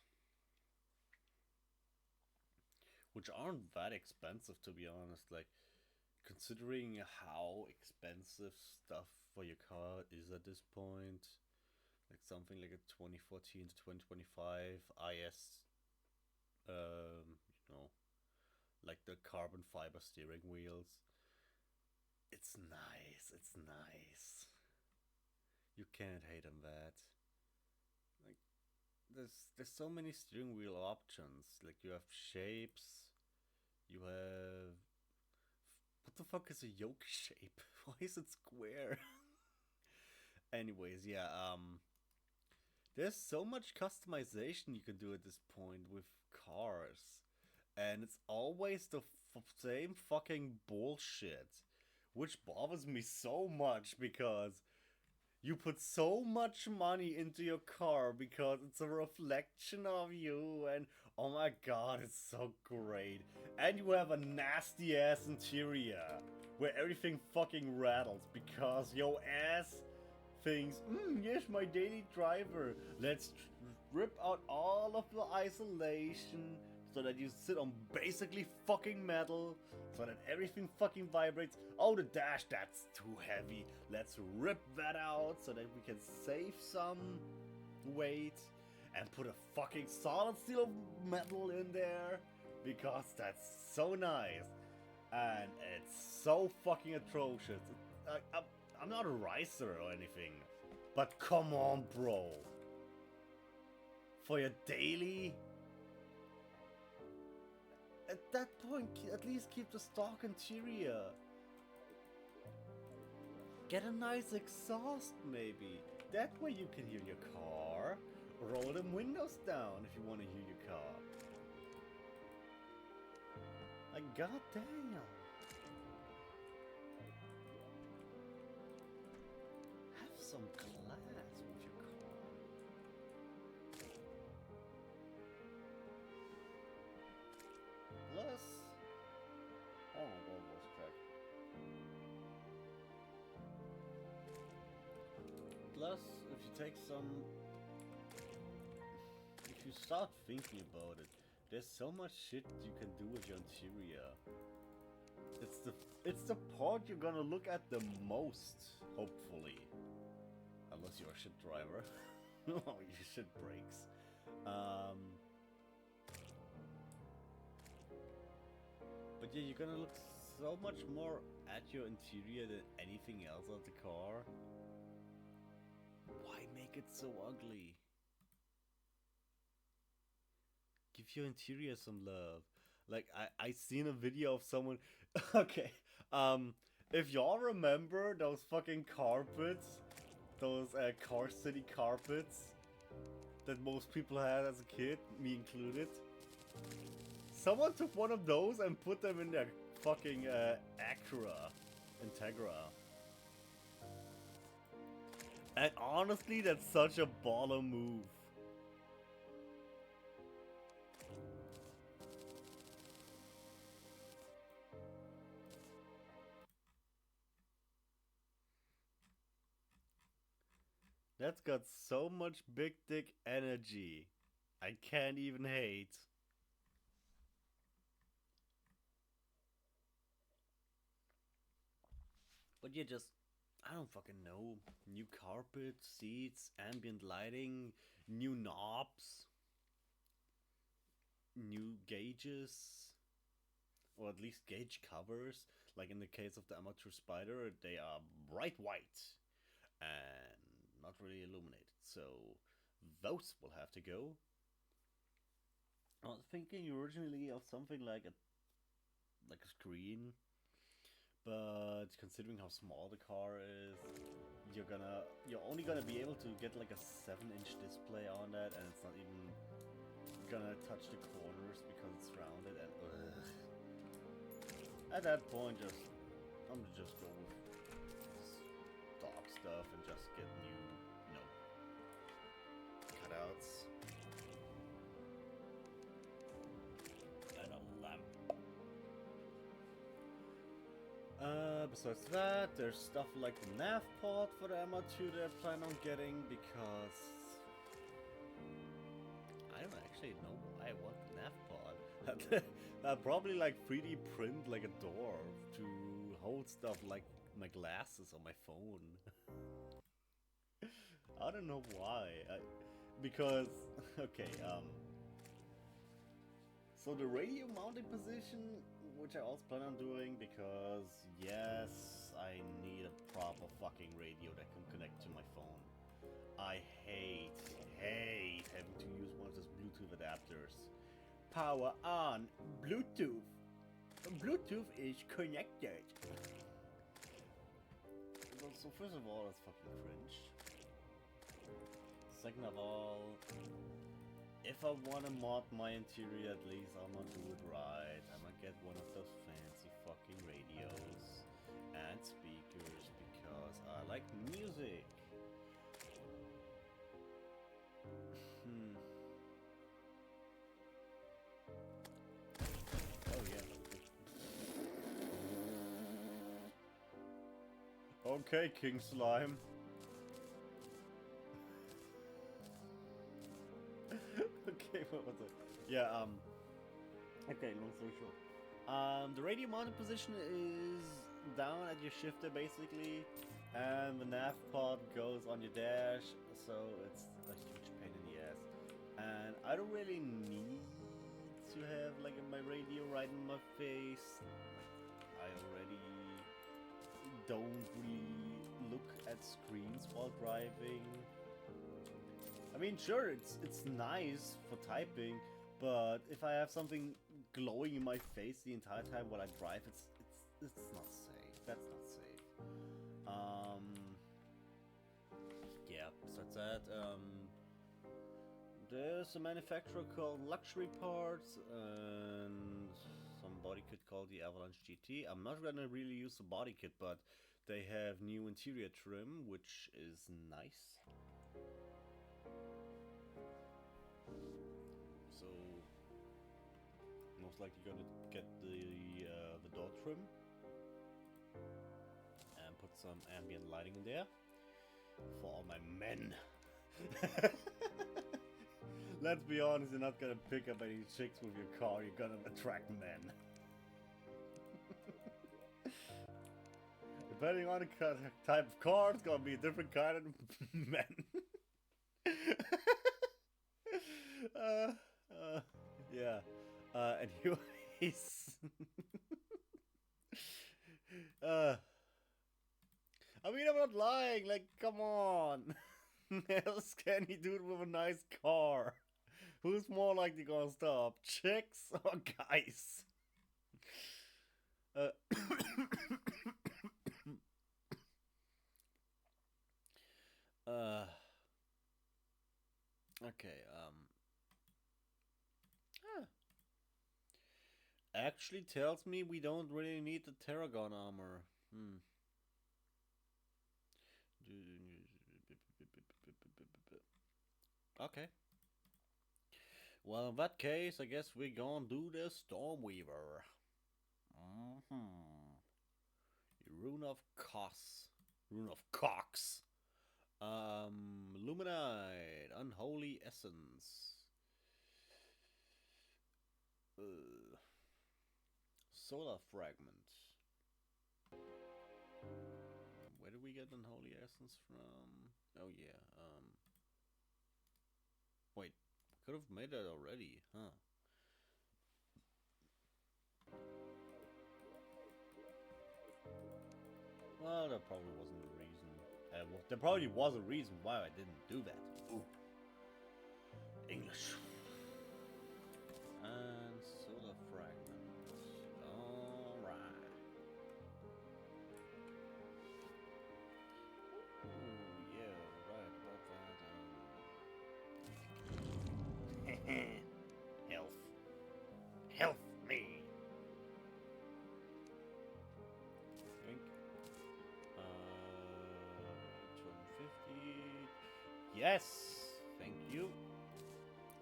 Which aren't that expensive, to be honest. Like, considering how expensive stuff for your car is at this point. Like something like a 2014 to 2025 IS, you know, like the carbon fiber steering wheels. It's nice, it's nice. You can't hate on that. Like, there's so many steering wheel options. Like, you have shapes, you have... What the fuck is a yoke shape? Why is it square? Anyways, yeah, there's so much customization you can do at this point with cars. And it's always the same fucking bullshit. Which bothers me so much because you put so much money into your car because it's a reflection of you, and oh my god, it's so great. And you have a nasty ass interior where everything fucking rattles because your ass thinks, yes, my daily driver. Let's rip out all of the isolation so that you sit on basically fucking metal, so that everything fucking vibrates. Oh, the dash, that's too heavy. Let's rip that out so that we can save some weight and put a fucking solid steel of metal in there because that's so nice. And it's so fucking atrocious. I'm not a riser or anything. But come on, bro. For your daily? At that point, at least keep the stock interior. Get a nice exhaust, maybe. That way you can hear your car. Roll them windows down if you want to hear your car. Like, goddamn. Have some class with your car. Plus, oh, what was crack? Plus, if you take some, if you start thinking about it, there's so much shit you can do with your interior. It's the part you're gonna look at the most, hopefully. Unless you're a shit driver. Oh, you shit brakes. But yeah, you're gonna look so much more at your interior than anything else of the car. Why make it so ugly? Give your interior some love. Like, I seen a video of someone. Okay, if y'all remember those fucking carpets, those Car City carpets that most people had as a kid, me included. Someone took one of those and put them in their fucking Integra. And honestly, that's such a baller move. That's got so much big dick energy. I can't even hate. But yeah, just, I don't fucking know. New carpet, seats, ambient lighting, new knobs, new gauges, or at least gauge covers. Like in the case of the Amateur Spider, they are bright white and not really illuminated. So those will have to go. I was thinking originally of something like a screen, but considering how small the car is, you're only gonna be able to get like a 7-inch display on that, and it's not even gonna touch the corners because it's rounded. And at that point, I'm gonna just go with stock stuff and just get new, cutouts. And a lamp. Besides that, there's stuff like the nav pod for the MR2 that I plan on getting, because I don't actually know why I want the nav pod. I'll probably like 3D print like a door to hold stuff like my glasses or my phone. I don't know why. Because, okay, so the radio mounting position, which I also plan on doing, because yes, I need a proper fucking radio that can connect to my phone. I hate having to use one of those Bluetooth adapters. Power on, Bluetooth. Bluetooth is connected. So first of all, that's fucking cringe. Second of all, if I want to mod my interior, at least I'm gonna do it right. I'm gonna get one of those fancy fucking radios and speakers because I like music. Oh yeah. Okay, King Slime. Okay, what was it? Yeah, okay, long story short. The radio mounted position is down at your shifter basically, and the nav pod goes on your dash, so it's a huge pain in the ass. And I don't really need to have like my radio right in my face. I already don't really at screens while driving. I mean, sure, it's nice for typing, but if I have something glowing in my face the entire time while I drive, it's not safe. That's not safe. Yeah. Besides that, there's a manufacturer called Luxury Parts and some body kit called the Avalanche GT. I'm not gonna really use the body kit, but they have new interior trim, which is nice. So most likely gonna get the door trim and put some ambient lighting in there for all my men. Let's be honest, you're not gonna pick up any chicks with your car, you're gonna attract men. Depending on the type of car, it's gonna be a different kind of men. Yeah. Anyways. I mean, I'm not lying, like, come on. A skinny dude with a nice car. Who's more likely gonna stop, chicks or guys? Okay, actually tells me we don't really need the Terragon armor. Okay. Well, in that case, I guess we're gonna do the Stormweaver. Rune of Cox. Rune of Cox. Luminite. Unholy Essence. Solar Fragment. Where do we get Unholy Essence from? Oh yeah, wait, could have made that already, huh? Well, there probably wasn't a reason. There probably was a reason why I didn't do that. Ooh. English. And Solar Fragment. Alright. Ooh, yeah, right about that. Health. Health me. Drink. 250. Yes! Thank you.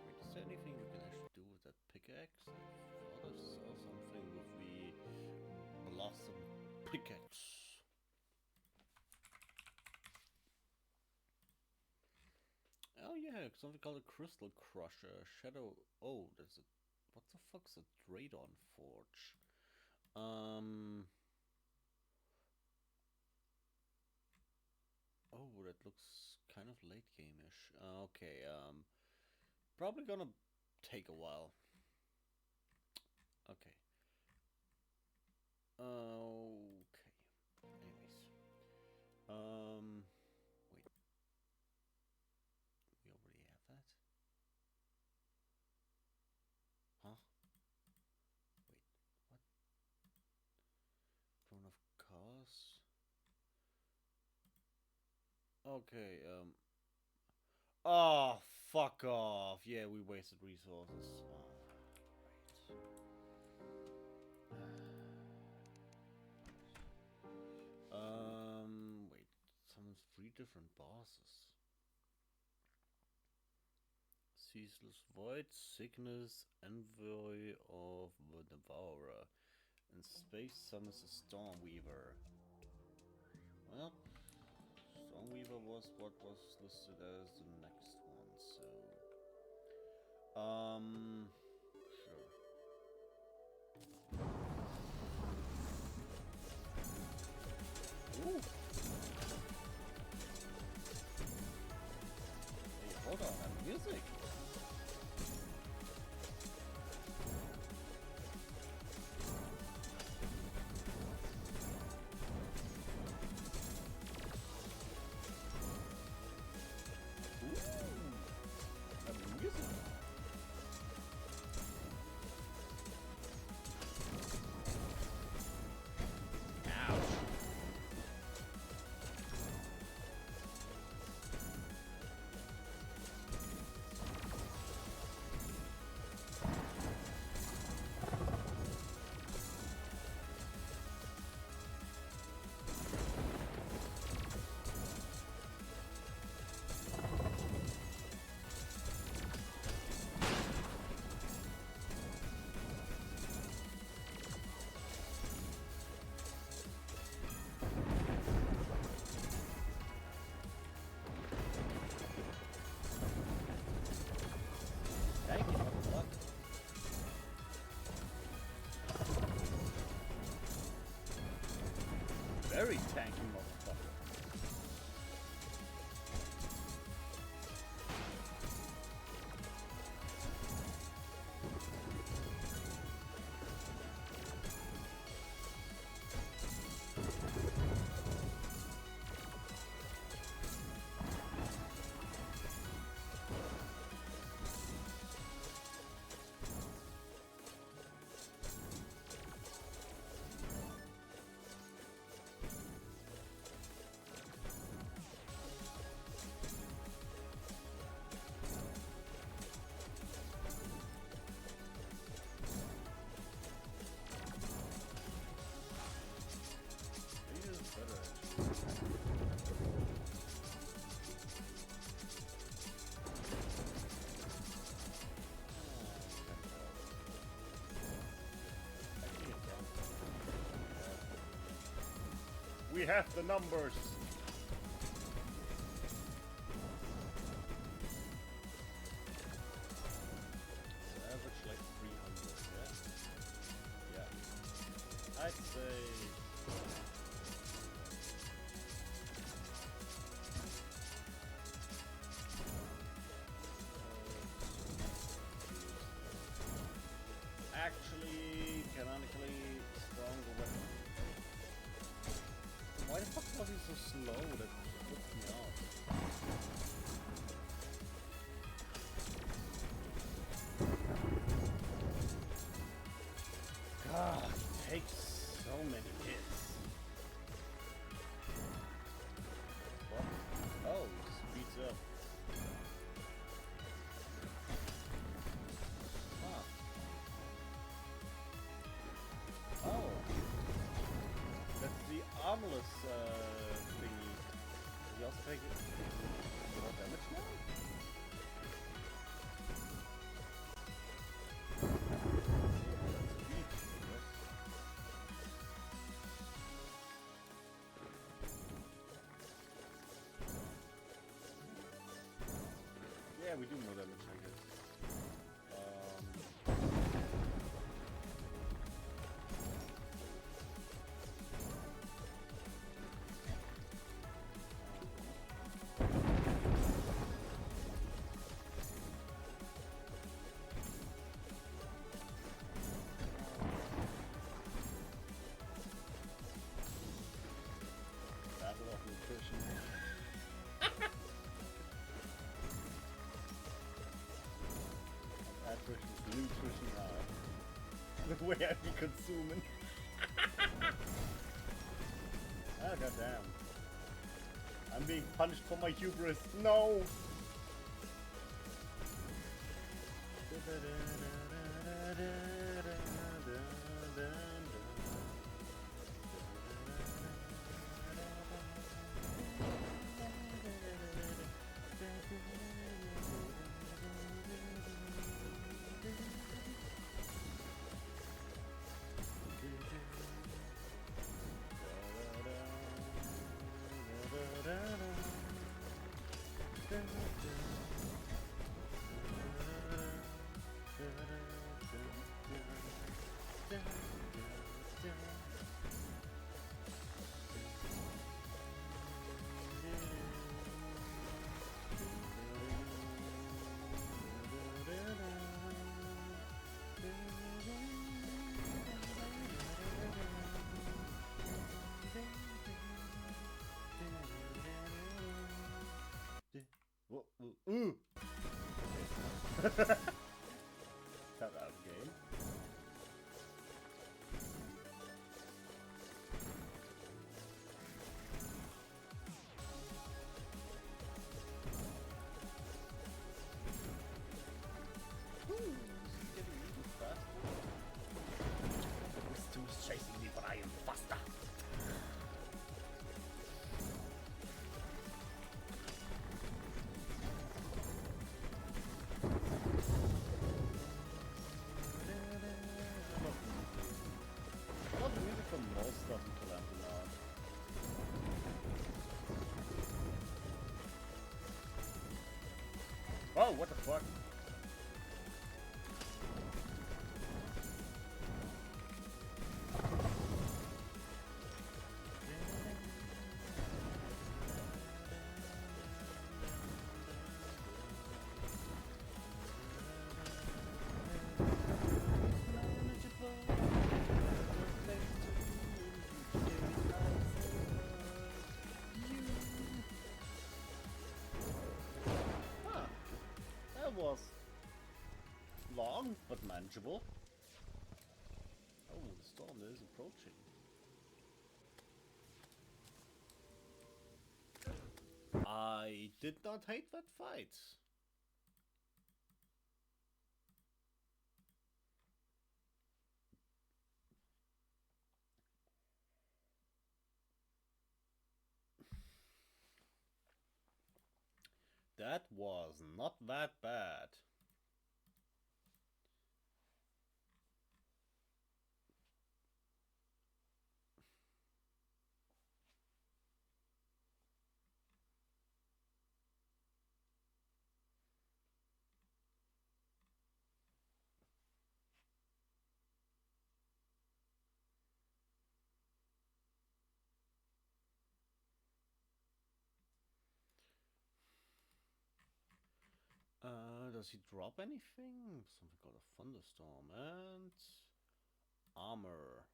Wait, is there anything we can actually do with that pickaxe? I thought I saw something with the blossom pickaxe. Oh yeah, something called a crystal crusher. Shadow. Oh, there's a. What the fuck's a Draydon forge? Oh, that looks kind of late game-ish. Okay, probably gonna take a while. Okay. Okay. Anyways. Wait. We already have that? Huh? Wait, what? Throne of Chaos? Okay, oh, fuck off. Yeah, we wasted resources. Oh, right. Wait. Summons 3 different bosses. Ceaseless Void, Sickness, Envoy of the Devourer. And Space summons a Stormweaver. Well, Stormweaver was what was listed as the next one, so... Sure. Ooh! Hey, hold on, that music! Very tanky motherfucker. We have the numbers. So average like 300, yeah? Yeah. I'd say... actually, canonically, stronger weapon. Why the fuck was he so slow? That flipped me off. God, he takes so many hits. What? Oh, he speeds up. Huh. Oh. That's the armless thingy. He also take more damage now? Yeah, we do more damage, I guess. Battle of nutrition. That versus nutrition now. The way I be consuming. Ah, goddamn. I'm being punished for my hubris. No! Ooh! Cut out of game. Ooh, this is getting even faster. This two is chasing me, but I am faster. I love the music for most stuff in Calamity now. Oh, what the fuck? manageable. Oh, the storm is approaching. I did not hate that fight. That was not that bad. Does he drop anything? Something called a thunderstorm and armor.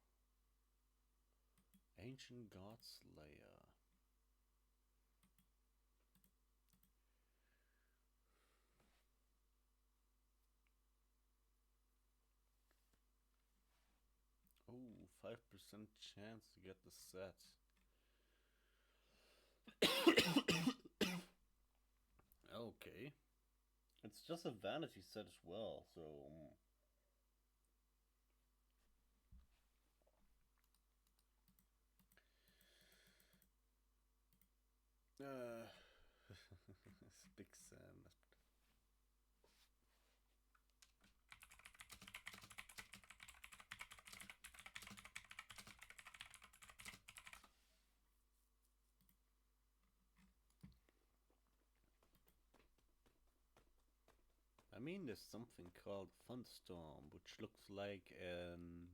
Ancient God Slayer. Oh, 5% chance to get the set. Okay. It's just a vanity set as well, so... it's Big Sam. I mean, there's something called Thunderstorm, which looks like an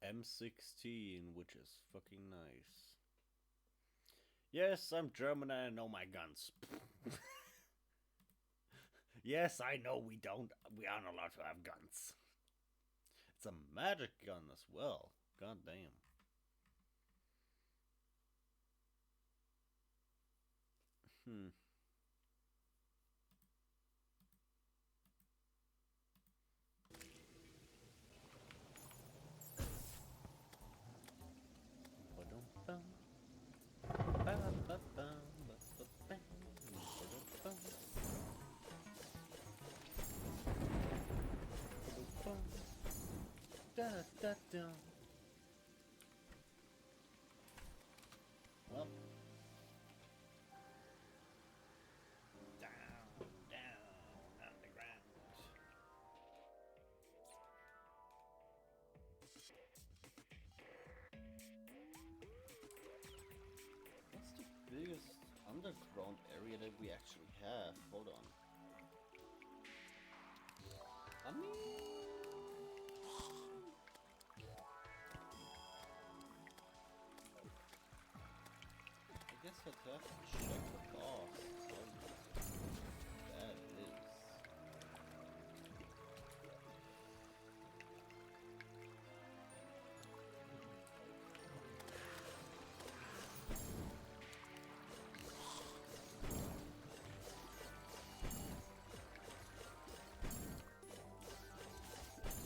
M16, which is fucking nice. Yes, I'm German and I know my guns. Yes, I know we aren't allowed to have guns. It's a magic gun as well. God damn. Da, da, da. Well, down, down, underground. What's the biggest underground area that we actually have? Hold on. I mean... I guess I'd have to check the cost. That is.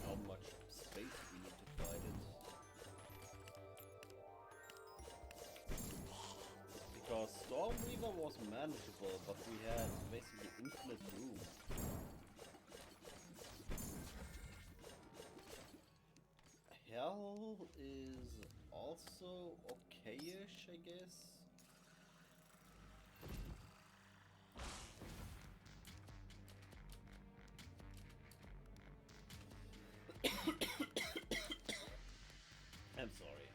How much space we need to fight it. Because Stormweaver was manageable, but we had basically infinite room. Hell is also okay-ish, I guess. I'm sorry.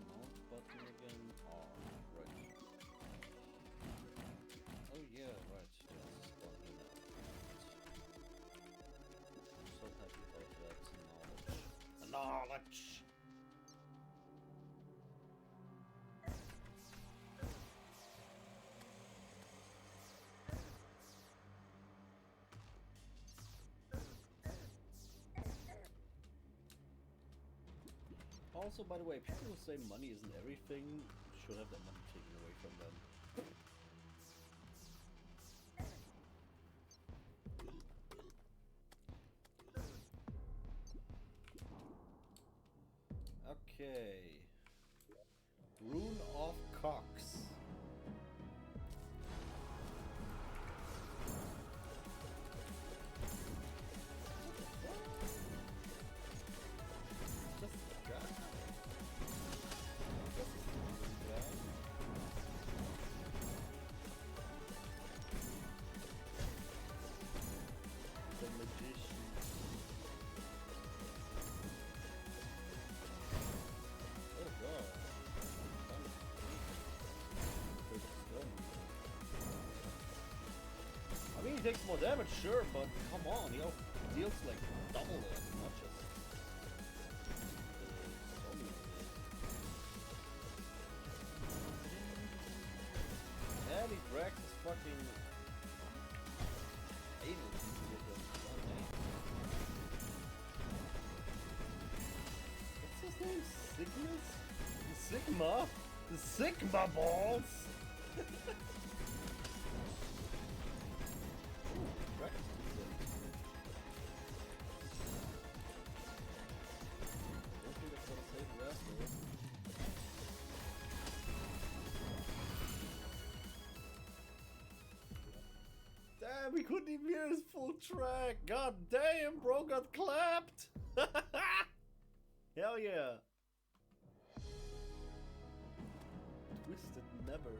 Mount button again? Oh, right. Oh yeah, right. Yes, button. I'm so happy about that knowledge. Knowledge! Also, by the way, people who say money isn't everything should have that money taken away from them. Okay. Rune of Cox. Just a guy. Just a guy. The magician. Oh god. I mean, he takes more damage, sure, but come on, he deals like double it, not just. And he drags his fucking able to get them. What's his name? Sigmas? The Sigma? The Sigma balls! Ooh, drags decent. I don't think that's gonna save the rest of it. Damn, we couldn't even hear his full track. God damn, bro got clapped. Hell yeah. Twisted never.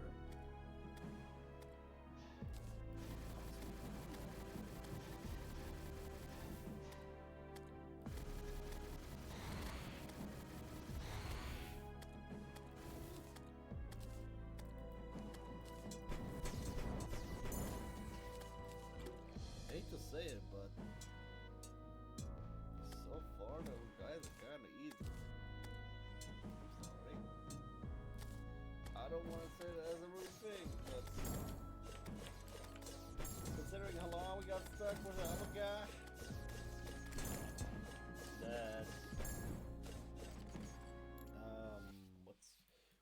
I hate to say it, but so far those guys are kinda easy. I'm sorry. I don't want to say that as a rude thing, but considering how long we got stuck with the other guy, that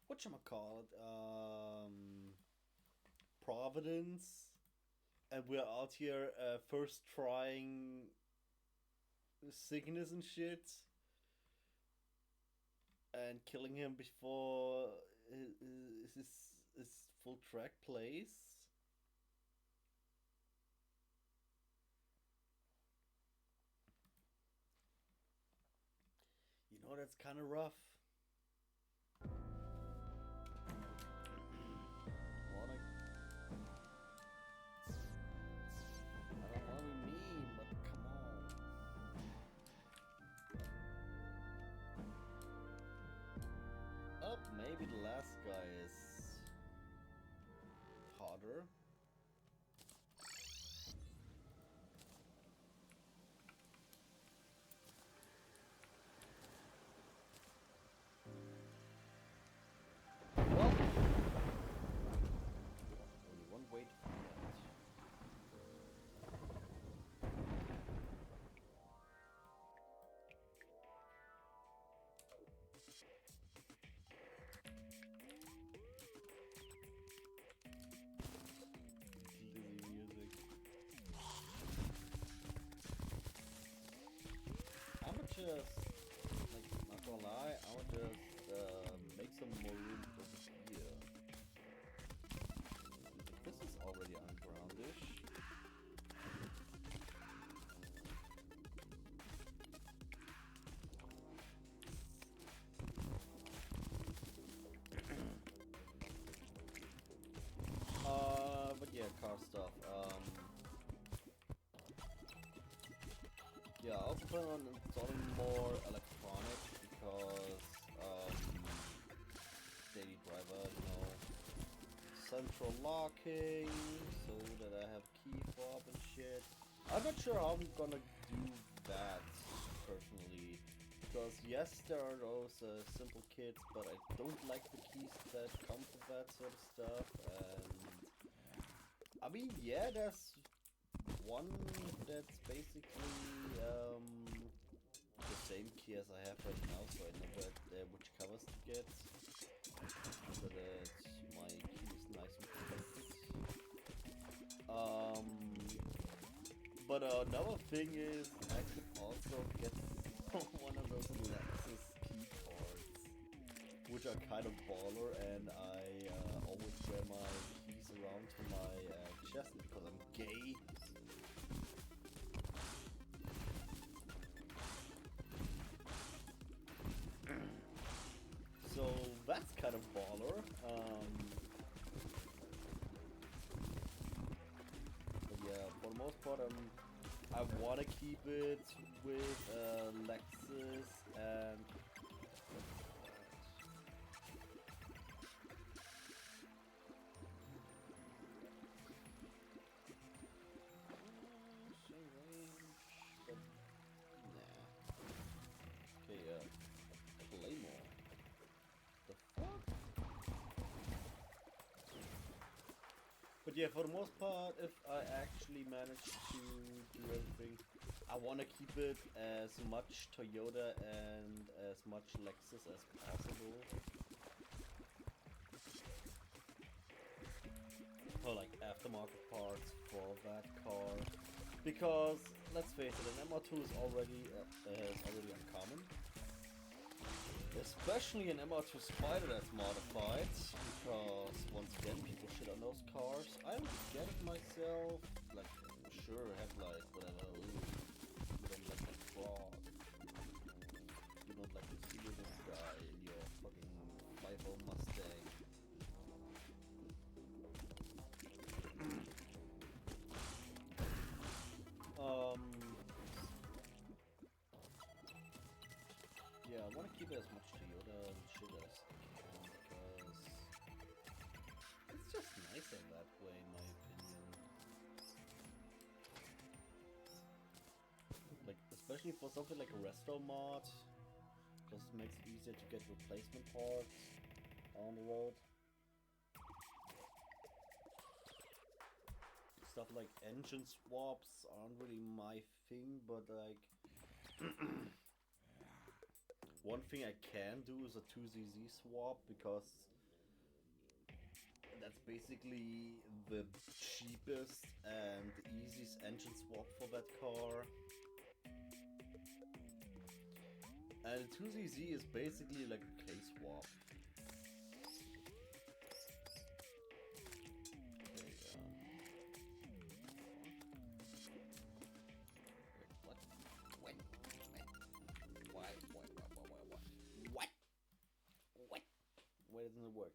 whatchamacallit, Providence. And we're out here first trying Cygnus and shit. And killing him before his full track plays. You know, that's kind of rough. Maybe the last guy is harder. Well, only one way to find out. Just, like, not gonna lie, I would just make some more room over here. This is already undergroundish. But yeah, car stuff. Yeah, I also plan on installing more electronics because daily driver, you know, central locking, so that I have key fob and shit. I'm not sure how I'm gonna do that personally, because yes, there are those simple kits, but I don't like the keys that come with that sort of stuff. And I mean, yeah, there's one that's basically the same key as I have right now, so I know which covers to get, so that my key is nice and protected. But another thing is I could also get one of those Lexus key cards. which are kind of baller, and I always wear my keys around to my chest because I'm gay. So that's kind of baller. But yeah, for the most part, I want to keep it with Lexus and. Okay, Claymore. The fuck? But yeah, for the most part, if I actually manage to do everything, I want to keep it as much Toyota and as much Lexus as possible. For like aftermarket parts for that car. Because, let's face it, an MR2 is already uncommon. Especially an MR2 Spider that's modified, because once again, people shit on those cars. I don't get it myself. Like, sure, headlights, whatever. Ooh, you don't like the frog. You don't like the seal this guy in your fucking 5.0 Mustang. Yeah, I want to keep it as much Toyota and shit as I can because it's just nicer that way, in my opinion. Like, especially for something like a resto mod, just makes it easier to get replacement parts on the road. Stuff like engine swaps aren't really my thing, but like. One thing I can do is a 2ZZ swap because that's basically the cheapest and the easiest engine swap for that car. And 2ZZ is basically like a K-swap. Why doesn't it work?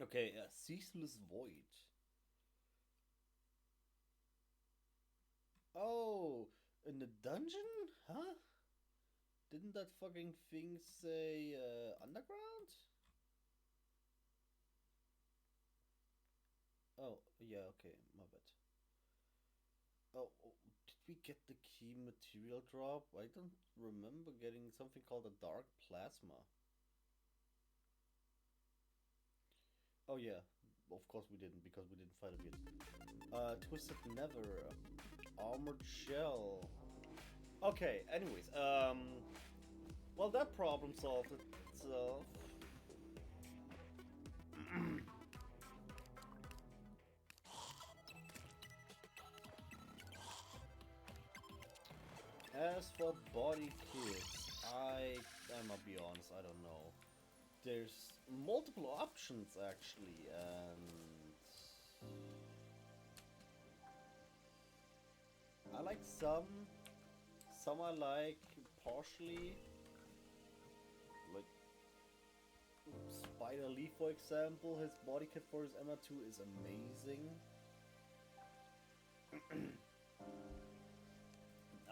Okay, Ceaseless Void. Oh, in the dungeon? Huh? Didn't that fucking thing say underground? Oh, yeah, okay, my bad. Oh, did we get the key material drop? I don't remember getting something called a dark plasma. Oh yeah, of course we didn't because we didn't fight it yet. Twisted Nether, Armored Shell. Okay, anyways, well that problem solved itself. As for body kits, I'm gonna be honest, I don't know. There's multiple options actually, and I like some I like partially, like Spider Lee for example, his body kit for his MR2 is amazing.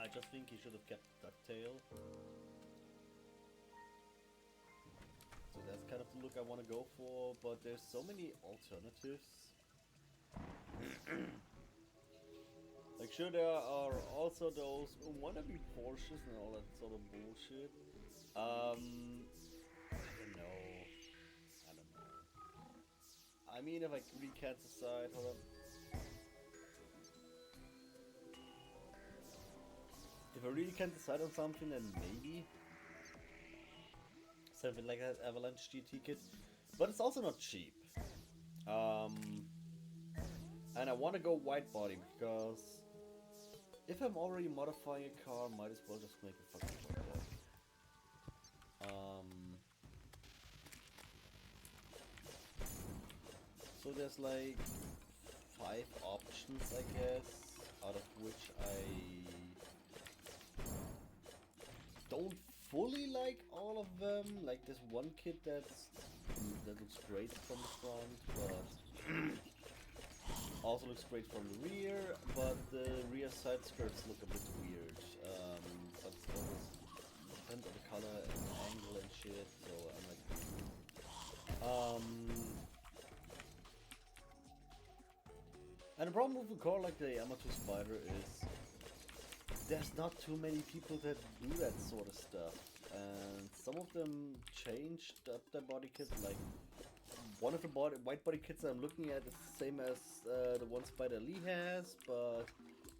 I just think he should have kept Ducktail. So that's kind of the look I want to go for, but there's so many alternatives. Like sure there are also those wannabe Porsches and all that sort of bullshit. I don't know. I mean if I really can't decide, hold on. If I really can't decide on something, then maybe something like that Avalanche GT kit, but it's also not cheap. And I want to go white body because if I'm already modifying a car, might as well just make a fucking white body. So there's like 5 options, I guess, out of which I don't fully like all of them. Like this one kit that looks great from the front, but also looks great from the rear. But the rear side skirts look a bit weird. But it's always depends on the color and the angle and shit. So I'm like, and the problem with a car like the Amateur Spider is there's not too many people that do that sort of stuff, and some of them changed up their body kit. Like one of the white body kits I'm looking at is the same as the one Spider Lee has, but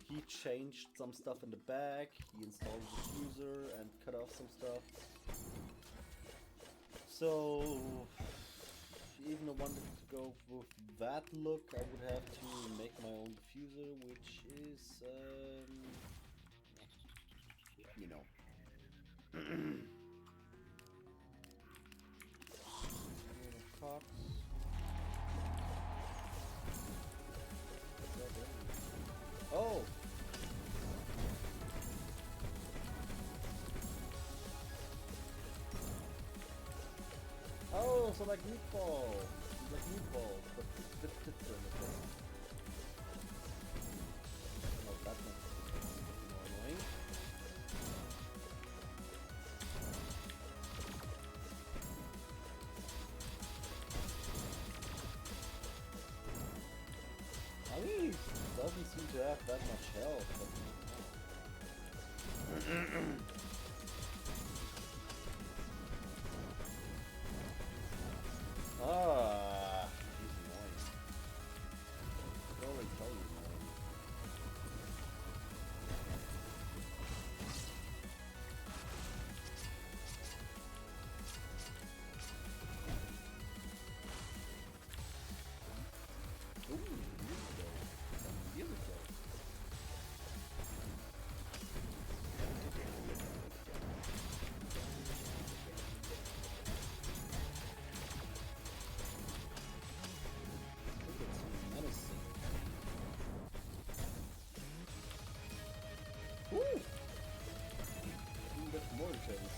he changed some stuff in the back. He installed the diffuser and cut off some stuff. So even I wanted to go with that look, I would have to make my own diffuser, which is you know. Cox. Oh! Oh, so like meatballs. Like meatballs, but bit different. No, that makes it more annoying. I mean, he doesn't seem to have that much health, but ah, he's annoying. I can already tell you, man. Ooh, here we go. Here we go. Look at some medicine. Ooh! Even get more intense.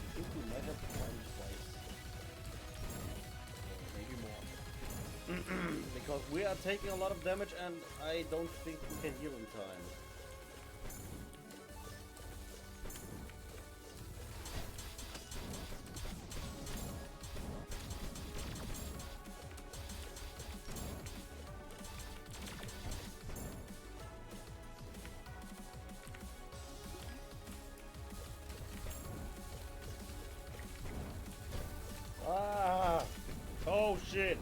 I think we might have to find twice. Or maybe more. Because we are taking a lot of damage and I don't think we can heal in time. Ah! Oh shit!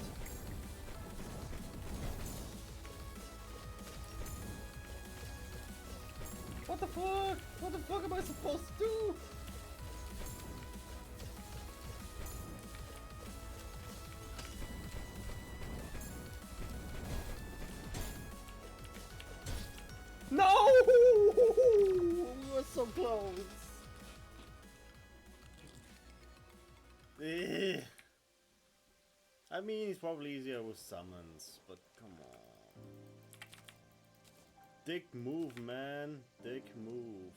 What the fuck? What the fuck am I supposed to do? No! We were so close. Eh. I mean, it's probably easier with summons, but come on. Dick move, man. Dick move.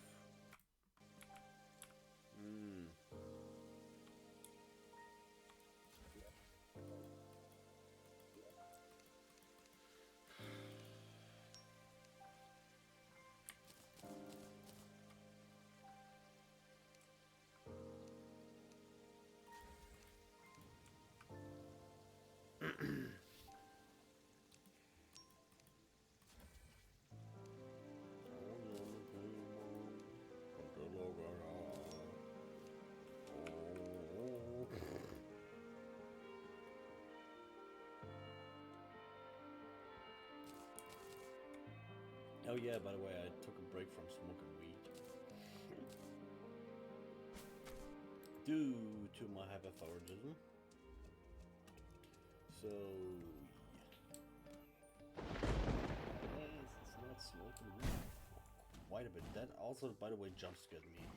Oh yeah, by the way, I took a break from smoking weed. Due to my hypothyroidism. So, yeah. Yes, it's not smoking weed for quite quite a bit. That also, by the way, jump scared me.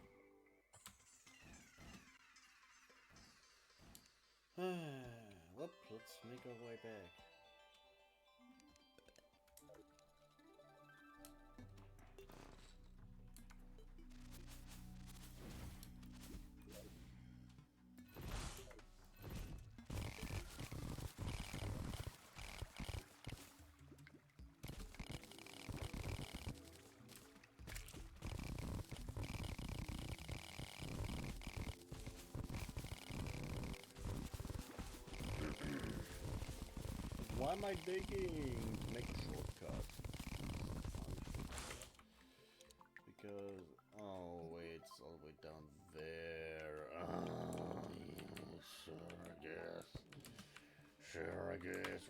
Well, let's make our way back. Why am I digging? To make a shortcut. Because, oh wait, it's all the way down there. Sure, I guess. Sure, I guess.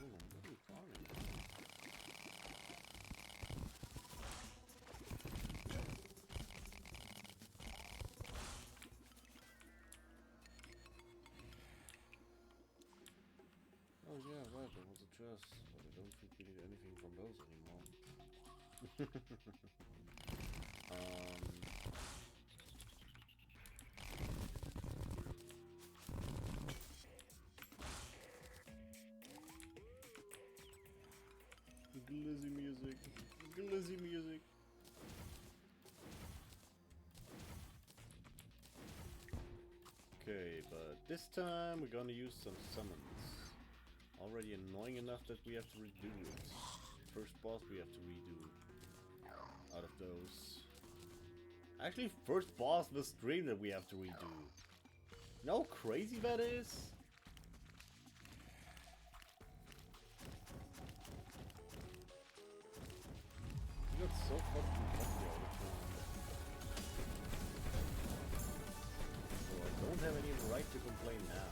What are you farming? Oh yeah, right, there was a chest, but I don't think we need anything from those anymore. Glizzy music. Glizzy music. Okay, but this time we're gonna use some summons. Already annoying enough that we have to redo it. First boss we have to redo. Out of those. Actually, first boss of the stream that we have to redo. You know how crazy that is? You got so fucking lucky all the time. So I don't have any right to complain now.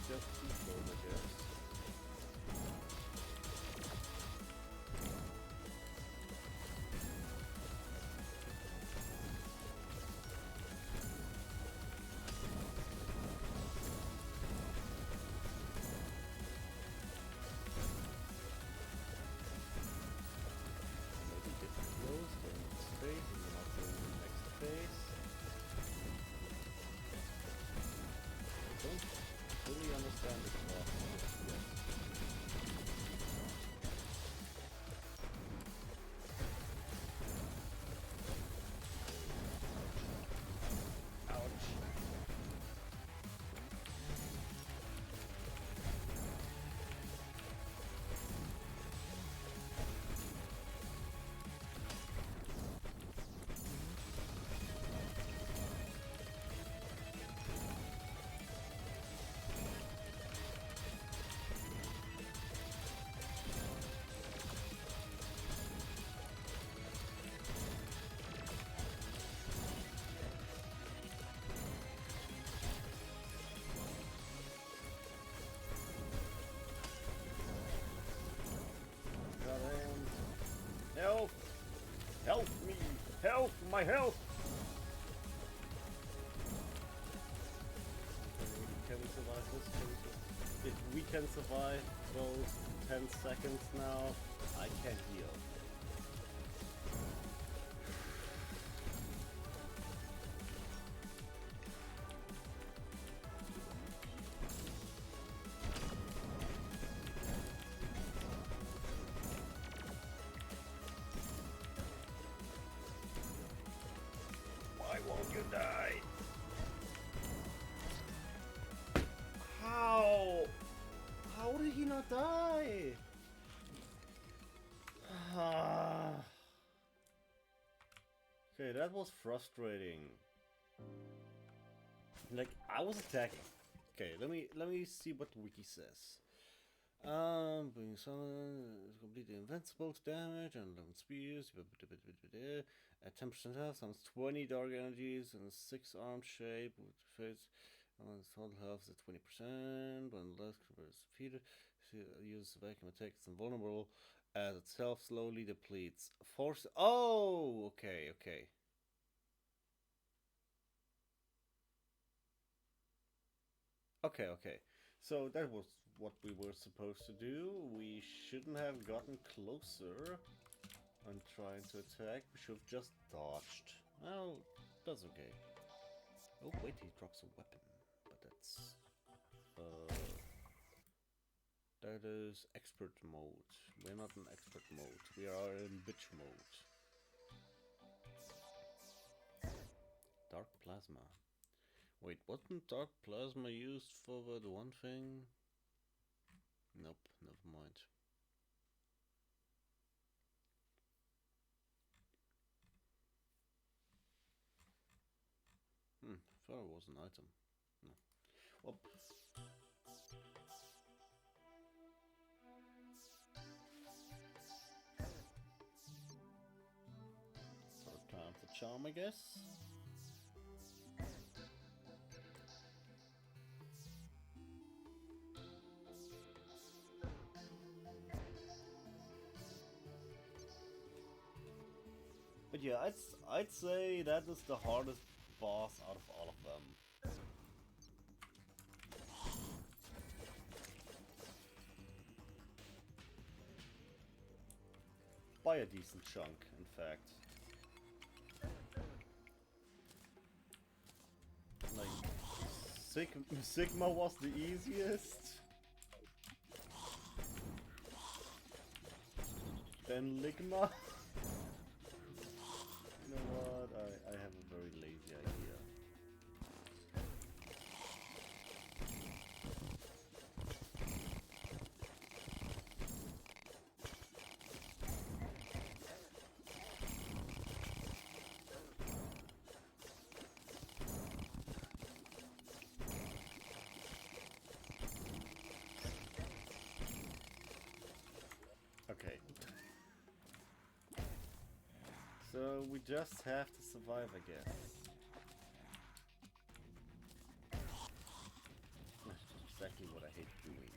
Just keep those, I guess. Maybe get close to the next phase and then I'll go to the next phase. I don't fully understand the plot yet. Ouch. Help! Help me! Help! My health! Can we survive this? If we can survive those 10 seconds now, I can heal. Why won't you die? How? How did he not die? Okay, that was frustrating. Like, I was attacking. Okay, let me see what the wiki says. Being summoned is completely invincible to damage and 11 spears. At 10% health, summons 20 dark energies in a 6-armed shape with face. Total health is at 20%. When last creature is defeated, uses vacuum attack. It's invulnerable as itself slowly depletes. Force. Oh, okay, okay. Okay, okay. So that was what we were supposed to do. We shouldn't have gotten closer and trying to attack. We should have just dodged. Well, that's okay. Oh wait, he drops a weapon, but that's that is expert mode. We're not in expert mode. We are in bitch mode. Dark plasma. Wait, wasn't dark plasma used for the one thing? Nope, never mind. Thought it was an item. No. Well. Third time for charm, I guess. But yeah, I'd say that is the hardest boss out of all of them. By a decent chunk, in fact. Like, Sigma was the easiest. Then Ligma. You know what? I have a very lazy idea. Okay. So we just have to survive, I guess. That's exactly what I hate doing.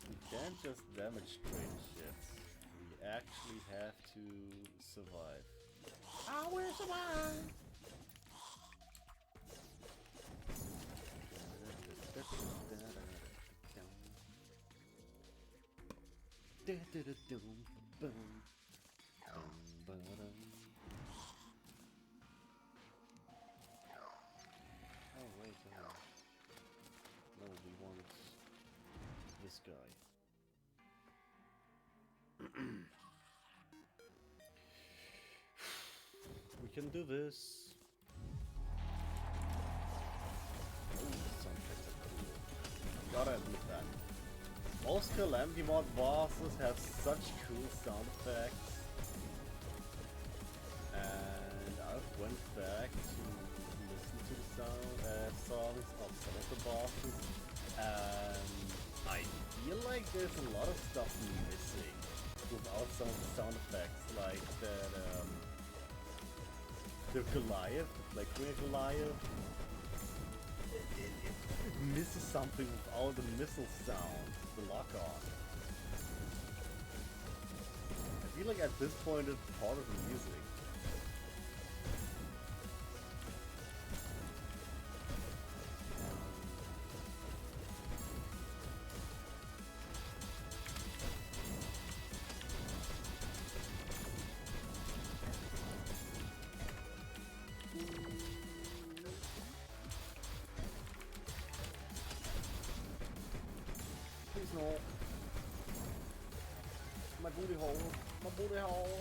We can't just damage straight shit. We actually have to survive. I will survive! Oh wait, no, we want this guy. We can do this. Oh, the sound effects are cool. Gotta admit that. Most Calamity mod bosses have such cool sound effects. And I've went back to listen to the songs of some of the bosses, and I feel like there's a lot of stuff missing without some of the sound effects, like that the Goliath, like Green Goliath. It misses something without the missile sound, the lock-on. I feel like at this point it's part of the music. Please no. My booty hole. My booty hole.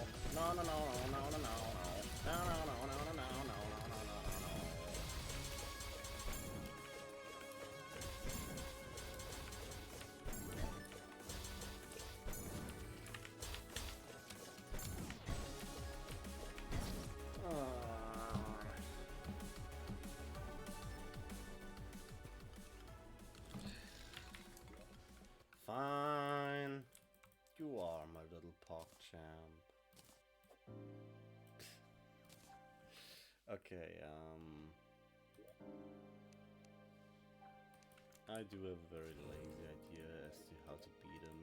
No, no, no, no, no, no, no, no, no, no, no, no, no, no, no, no, no, no. Fine. You are my little PogChamp. Okay, I do have a very lazy idea as to how to beat him.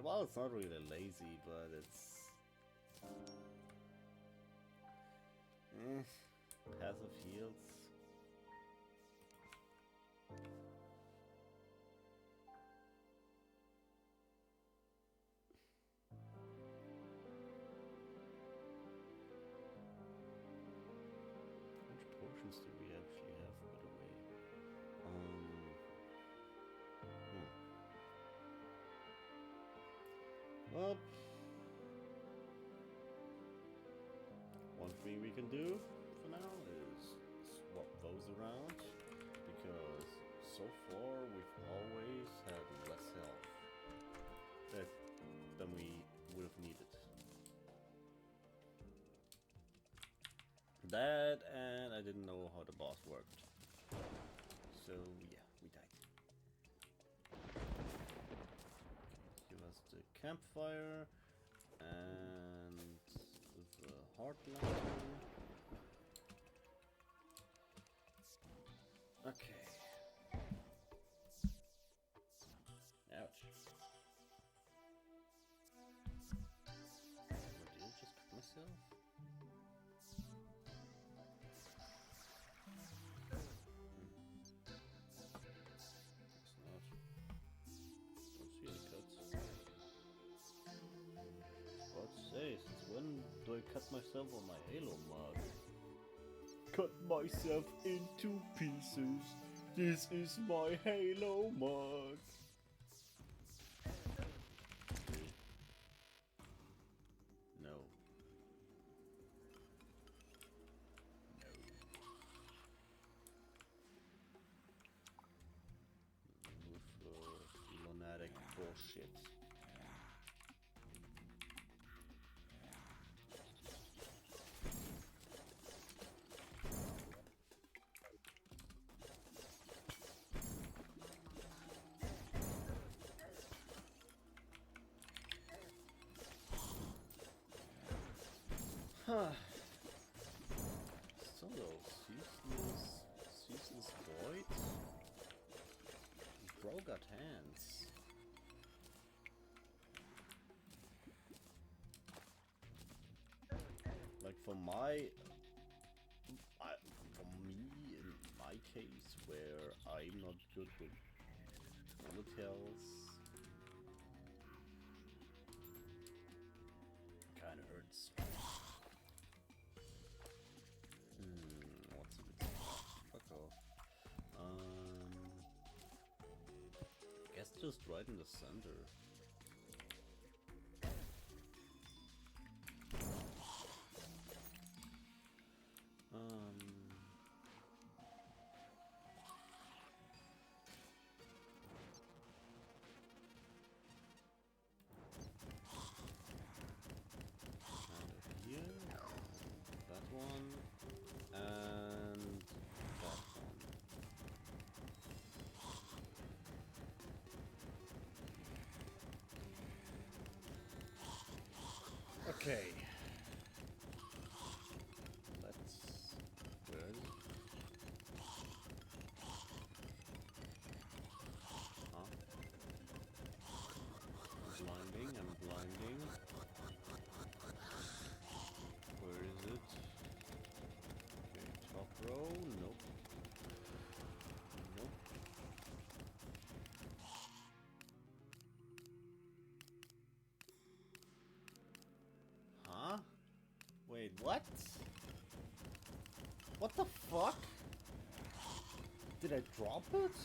Well, it's not really lazy, but it's... passive heals. Potions do we actually have, by the way? Well, one thing we can do for now is swap those around, because so far we've always had less health than we would have needed. That, and I didn't know how the boss worked. So yeah, we died. Okay, give us the campfire and the heart lantern. Okay. Ouch. What, did I just cut myself? Since when do I cut myself on my Halo mug? Cut myself into pieces. This is my Halo mug. No. No. With lunatic bullshit. Solo, ceaseless void? Bro got hands. Like for me, in my case, where I'm not good with bullet hells, kinda hurts. What's a bit? Fuck off. Guess just right in the center. That one and that one. Okay. Let's... Where is it? Huh? I'm blinding. Where is it? Okay, top row. Nope. Nope. What? What the fuck? Did I drop it?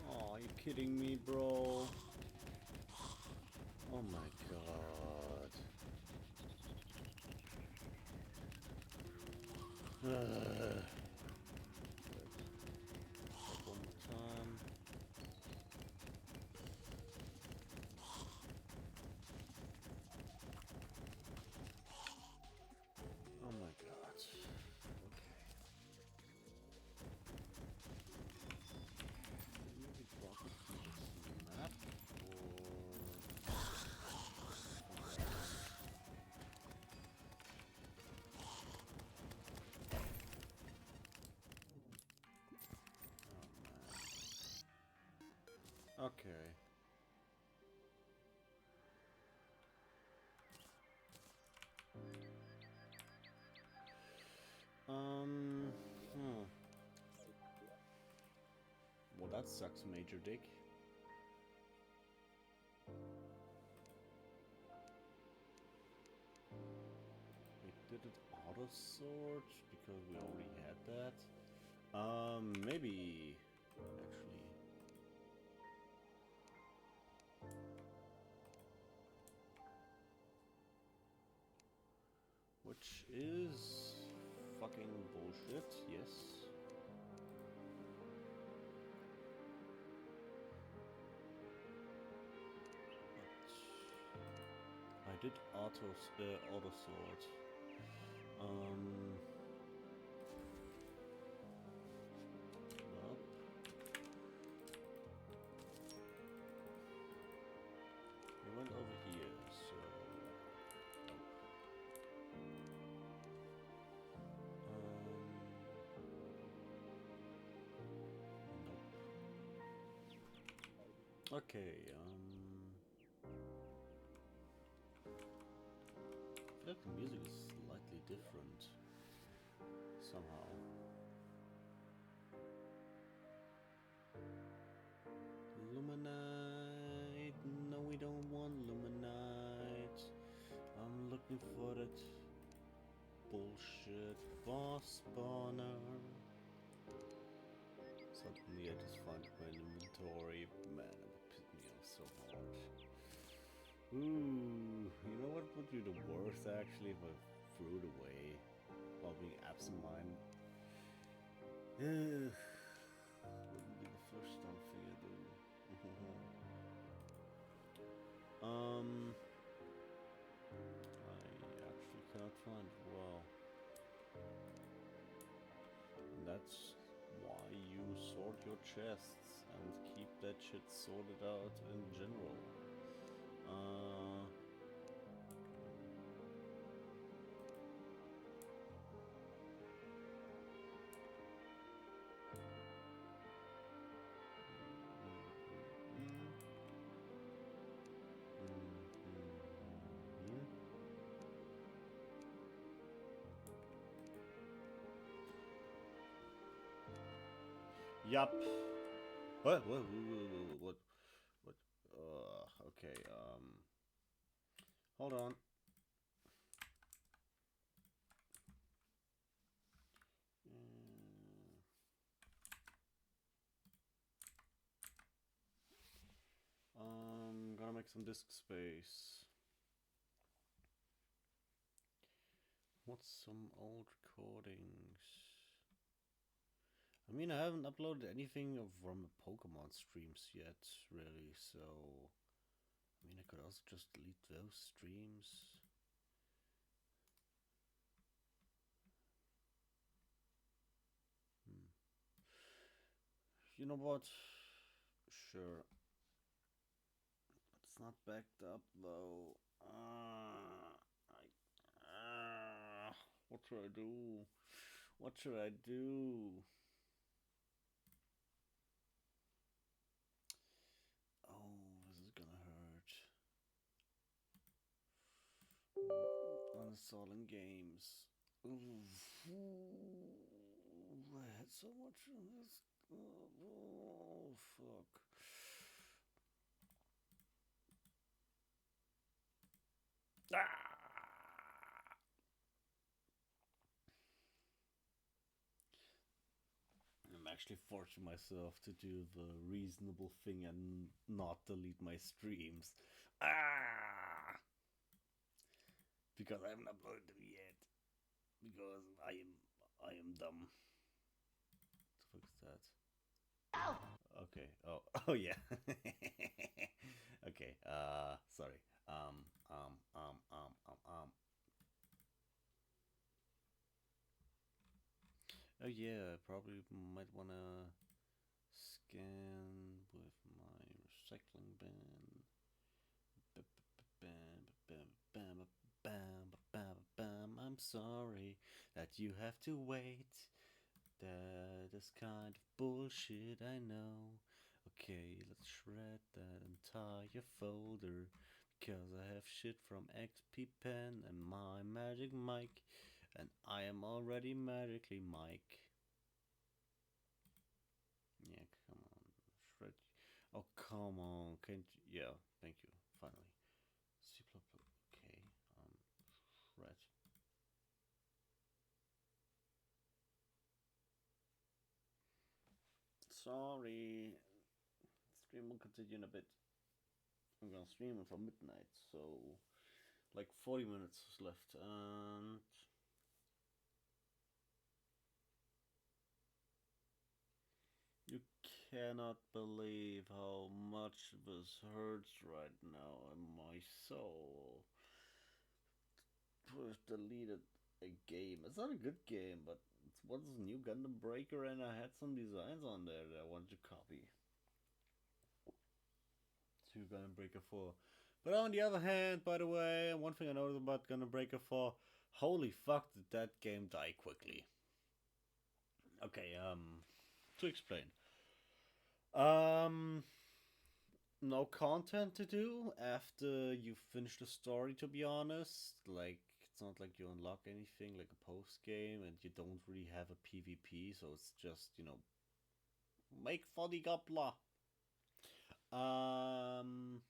Oh, you kidding me, bro? Oh my god. One more time. Oh my god. Okay. Maybe drop it from this map or... Oh man. Okay. Hmm. Well, that sucks, Major Dick. Wait, did it auto sort? Because we already had that. Maybe actually. Which is fucking bullshit, yes. But I did auto sort. Well, we went over here, so nope. Okay, I feel like the music is slightly different somehow. Luminite, no we don't want Luminite. I'm looking for that bullshit boss spawner. Suddenly I just find my inventory. Man, it would piss me off so hard. Ooh, you know what would be the worst actually if I threw it away while being absent-minded? Wouldn't be the first dumb thing I do. I actually cannot find it. Well, and that's why you sort your chests and keep that shit sorted out in general. Yup. What? Okay, hold on. Gonna make some disk space. What's some old recordings? I mean, I haven't uploaded anything from Pokemon streams yet, really, so... I mean, I could also just delete those streams. You know what? Sure. But it's not backed up, though. What should I do? What should I do? Oh, this is gonna hurt. Uninstalling games. Ooh, I had so much on this. Oh, fuck. Ah! I'm actually forcing myself to do the reasonable thing and not delete my streams. Ah! Because I haven't uploaded them yet. Because I am dumb. What the fuck is that? Okay. Oh. Oh yeah. Okay. Sorry. Um. Um. Um. Um. Um. Um. Oh yeah. I probably might wanna scan with my recycling bin. Bam, bam, bam, bam, bam, bam. I'm sorry that you have to wait. That is kind of bullshit, I know. Okay, let's shred that entire folder because I have shit from XP Pen and my magic mic, and I am already magically Mike. Yeah, come on, shred. Oh, come on, can't you? Yeah, thank you. Finally, C++. Okay, shred. Sorry, stream will continue in a bit. I'm gonna stream until midnight, so like 40 minutes left, and you cannot believe how much this hurts right now in my soul. I've deleted a game. It's not a good game, but it's what's new Gundam Breaker, and I had some designs on there that I wanted to copy. To Gundam Breaker 4. But on the other hand, by the way, one thing I noticed about Gundam Breaker 4, holy fuck did that game die quickly. Okay, to explain. Um, no content to do after you finish the story, to be honest. Like, it's not like you unlock anything like a post game, and you don't really have a PvP, so it's just, make for the gobla. Um,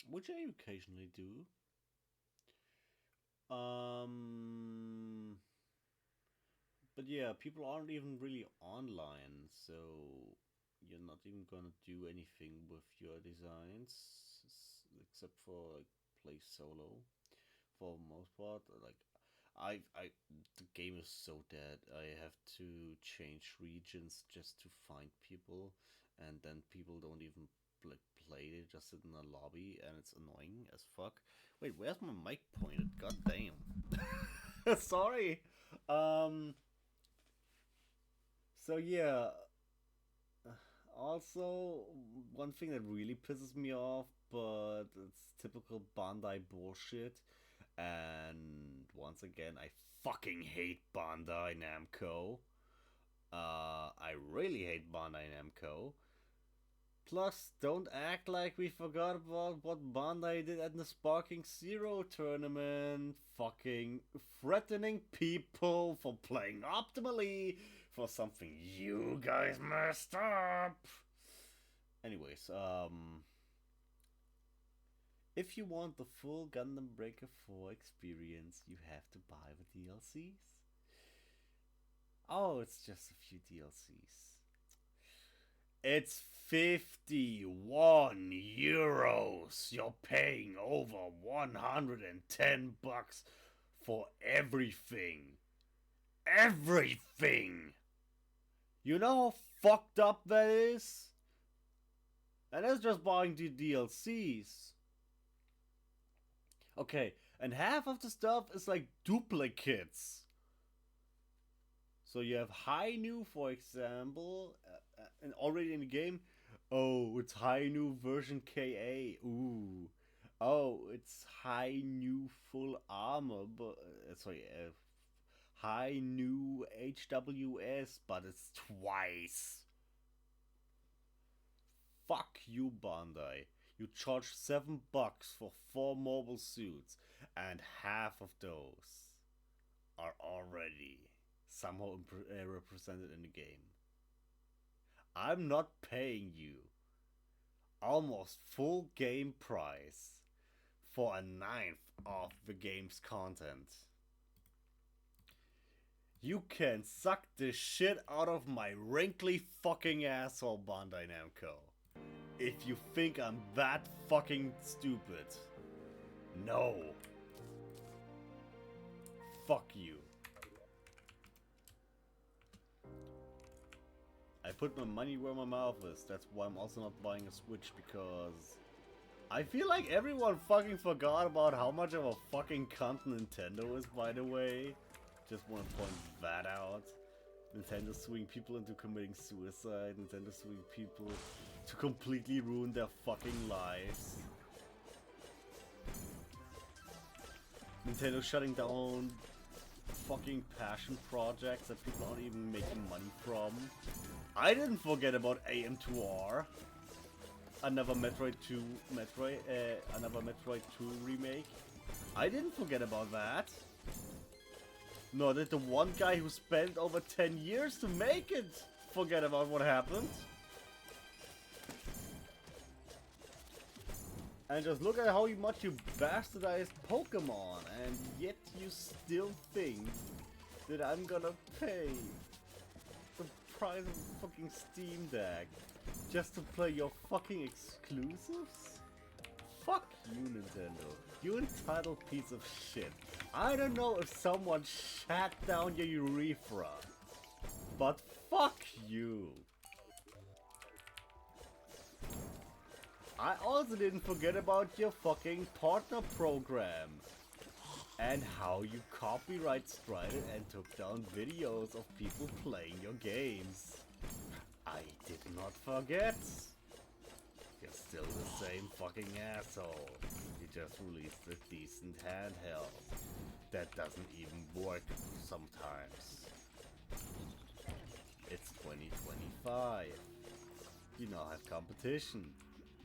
which I occasionally do. Um, but yeah, people aren't even really online, so you're not even gonna do anything with your designs except for like play solo for the most part. Like I the game is so dead. I have to change regions just to find people, and then people don't even like play. They just sit in a lobby, and it's annoying as fuck. Wait, where's my mic pointed? God damn. Sorry. Um. So yeah. Also, one thing that really pisses me off, but it's typical Bandai bullshit. And once again, I fucking hate Bandai Namco. I really hate Bandai Namco. Plus, don't act like we forgot about what Bandai did at the Sparking Zero tournament. Fucking threatening people for playing optimally for something you guys messed up. Anyways, if you want the full Gundam Breaker 4 experience, you have to buy the DLCs. Oh, it's just a few DLCs. It's 51 euros. You're paying over 110 bucks for everything. Everything! You know how fucked up that is? And that's just buying the DLCs. Okay, and half of the stuff is like duplicates. So you have High New, for example, and already in the game. Oh, it's High New version KA. Ooh. Oh, it's High New full armor, but sorry, High New HWS, but it's twice. Fuck you, Bandai. You charge $7 for 4 mobile suits, and half of those are already somehow represented in the game. I'm not paying you almost full game price for a ninth of the game's content. You can suck the shit out of my wrinkly fucking asshole, Bandai Namco. If you think I'm that fucking stupid. No. Fuck you. I put my money where my mouth is. That's why I'm also not buying a Switch, because I feel like everyone fucking forgot about how much of a fucking cunt Nintendo is, by the way. Just want to point that out. Nintendo suing people into committing suicide. Nintendo suing people to completely ruin their fucking lives. Nintendo shutting down fucking passion projects that people aren't even making money from. I didn't forget about AM2R. Another Metroid 2 remake. I didn't forget about that. Nor did the one guy who spent over 10 years to make it forget about what happened. And just look at how much you bastardized Pokemon, and yet you still think that I'm gonna pay the price of a fucking Steam Deck just to play your fucking exclusives? Fuck you, Nintendo. You entitled piece of shit. I don't know if someone shat down your urethra, but fuck you. I also didn't forget about your fucking partner program and how you copyright strided and took down videos of people playing your games. I did not forget. You're still the same fucking asshole. You just released a decent handheld that doesn't even work sometimes. It's 2025. You now have competition.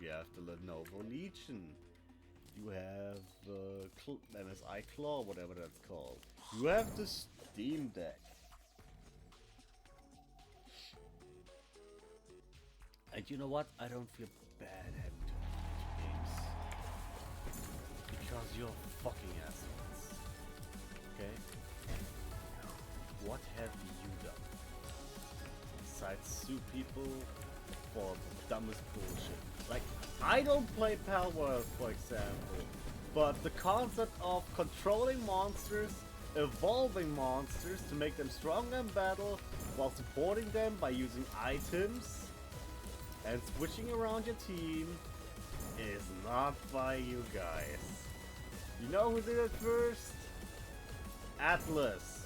You have the Lenovo Legion. You have the MSI Claw, whatever that's called. You have the Steam Deck. And you know what? I don't feel bad having to play games. Because you're fucking assholes. Okay? What have you done? Besides sue people for the dumbest bullshit. Like, I don't play Pal World, for example, but the concept of controlling monsters, evolving monsters to make them stronger in battle, while supporting them by using items and switching around your team, is not by you guys. You know who did it first? Atlas.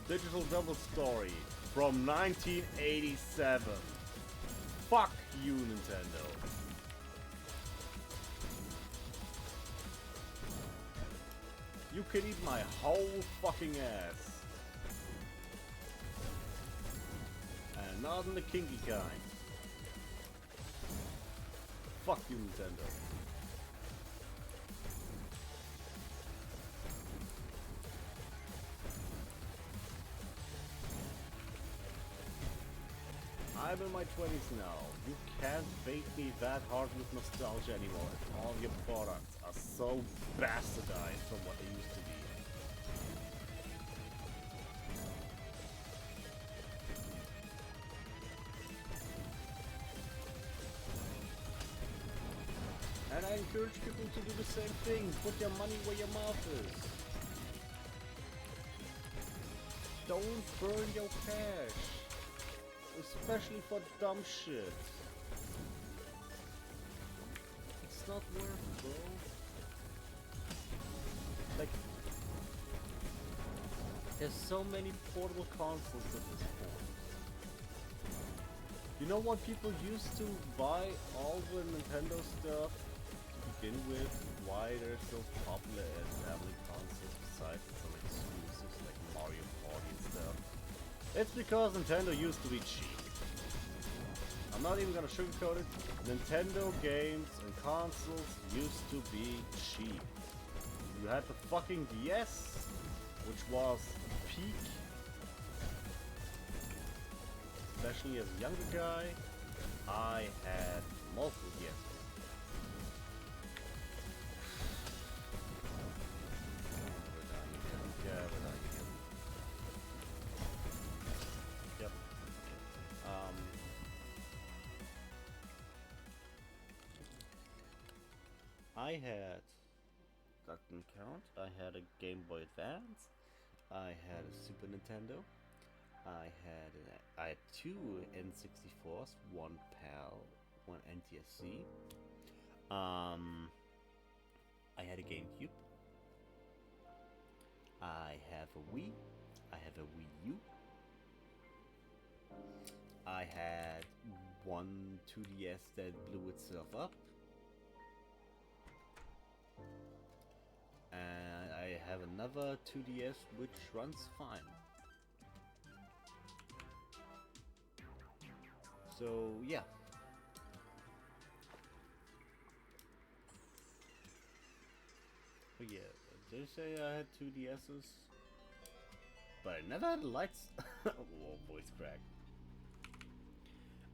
Digital Double Story from 1987. Fuck you, Nintendo. You can eat my whole fucking ass. And not in the kinky kind. Fuck you, Nintendo. I'm in my 20s now. You can't bait me that hard with nostalgia anymore. All your products are so bastardized from what they used to be. And I encourage people to do the same thing. Put your money where your mouth is. Don't burn your cash. Especially for dumb shit. It's not worth it, bro. Like, there's so many portable consoles at this point. You know what people used to buy all the Nintendo stuff to begin with? Why they're so popular as family consoles besides some exclusives like Mario Party and stuff? It's because Nintendo used to be cheap. I'm not even gonna sugarcoat it. Nintendo games and consoles used to be cheap. You had the fucking DS, which was peak. Especially as a younger guy, I had multiple DSs. I had, that didn't count, I had a Game Boy Advance, I had a Super Nintendo, I had two N64s, one PAL, one NTSC. I had a GameCube. I have a Wii. I have a Wii U. I had one 2DS that blew itself up. And I have another 2DS which runs fine. So yeah. But yeah, did I say I had 2DSs? But I never had lights. Whoa, voice crack.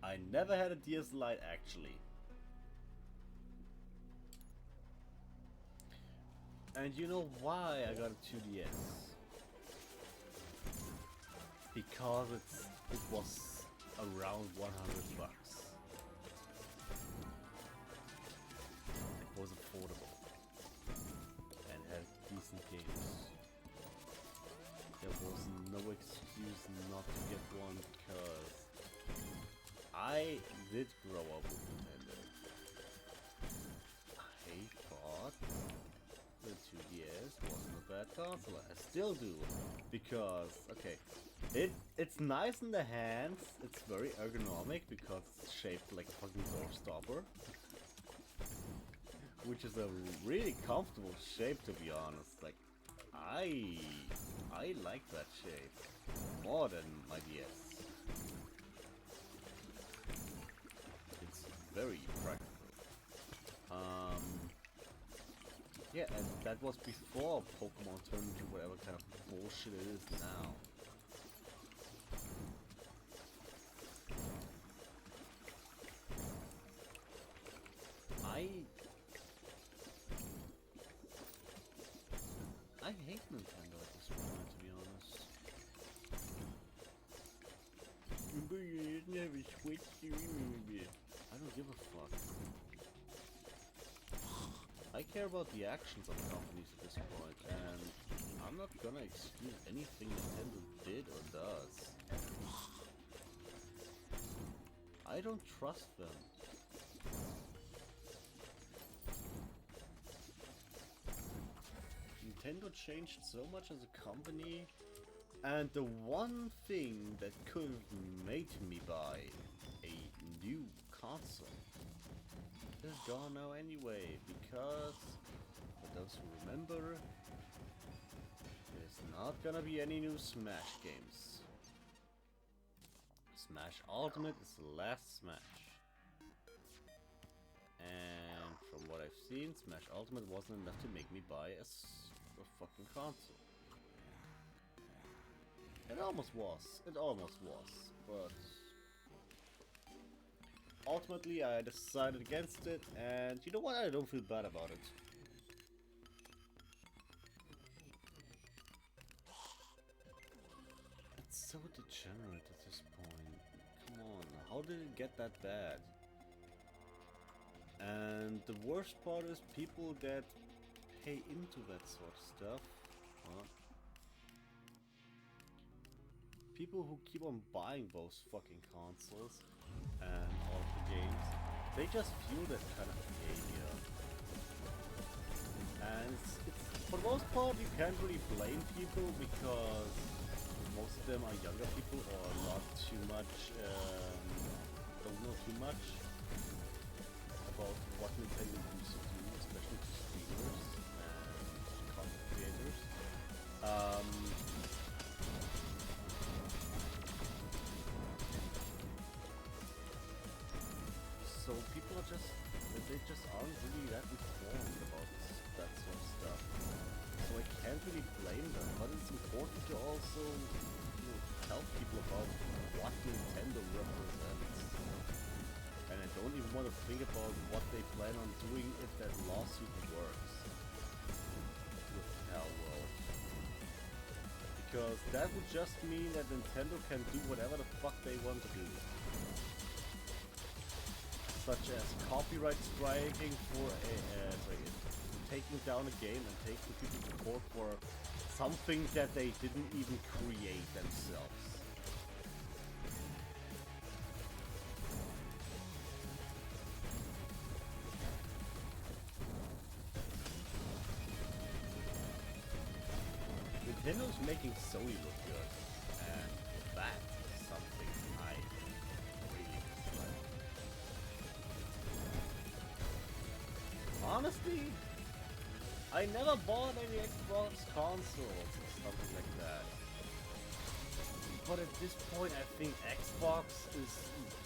I never had a DS Lite actually. And you know why I got a 2DS? Because it was around 100 bucks. It was affordable and had decent games. There was no excuse not to get one because I did grow up with Nintendo. I thought the 2DS wasn't a bad console. I still do, because okay, it's nice in the hands. It's very ergonomic because it's shaped like a fucking door stopper, which is a really comfortable shape, to be honest. Like I like that shape more than my DS. It's very practical. Yeah, and that was before Pokemon turned into whatever kind of bullshit it is now. I hate Nintendo at this point, to be honest. But you didn't have a Switch, I don't give a fuck. I care about the actions of companies at this point, and I'm not gonna excuse anything Nintendo did or does. I don't trust them. Nintendo changed so much as a company, and the one thing that could have made me buy a new console is gone now anyway, because, for those who remember, there's not gonna be any new Smash games. Smash Ultimate is the last Smash. And from what I've seen, Smash Ultimate wasn't enough to make me buy a fucking console. It almost was, but ultimately I decided against it, and you know what, I don't feel bad about it. It's so degenerate at this point. Come on, how did it get that bad? And the worst part is people that pay into that sort of stuff. People who keep on buying those fucking consoles and all of the games, they just fuel that kind of behavior. And it's for the most part you can't really blame people, because most of them are younger people or not too much, don't know too much about what Nintendo used to do, especially to streamers and content creators. So people are they just aren't really that informed about that sort of stuff. So I can't really blame them, but it's important to also, tell people about what Nintendo represents. And I don't even want to think about what they plan on doing if that lawsuit works with Palworld. Because that would just mean that Nintendo can do whatever the fuck they want to do. such as copyright striking for taking down a game and taking people to court for something that they didn't even create themselves. Nintendo's making Sony look good, and that is something I really dislike. Honestly, I never bought any Xbox consoles or something like that. But at this point, I think Xbox is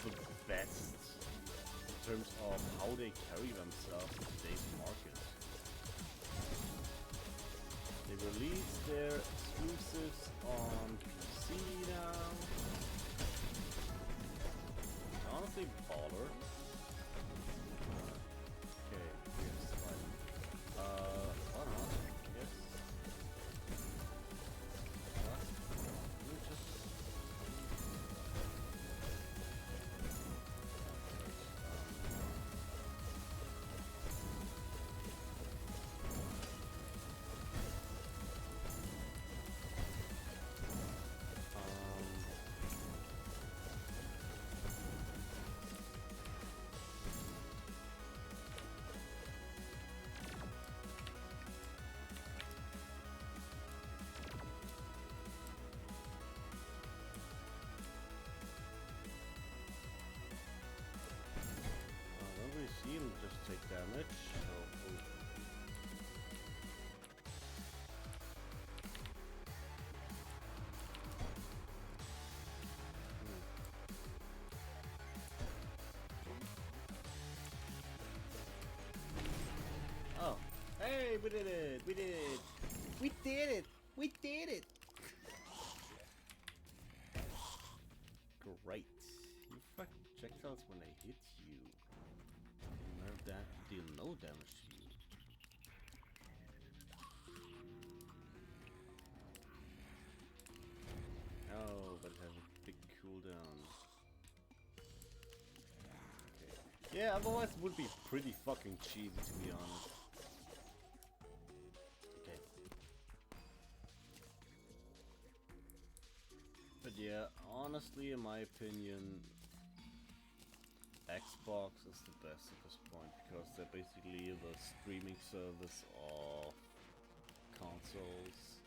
the best in terms of how they carry themselves in today's market. They release their exclusives on PC now. Honestly, baller. Okay, here's like, why not? Yes. Let me just. Whenever you see him, just take damage. So, oh, hey, we did it! We did it! We did it! We did it! Great. You fuck projectiles when they hit you. Deal no damage to you. Oh, but it has a big cooldown. Okay. Yeah, otherwise it would be pretty fucking cheesy, to be honest. Okay. But yeah, honestly, in my opinion, Xbox is the best at this point because they're basically the streaming service of consoles.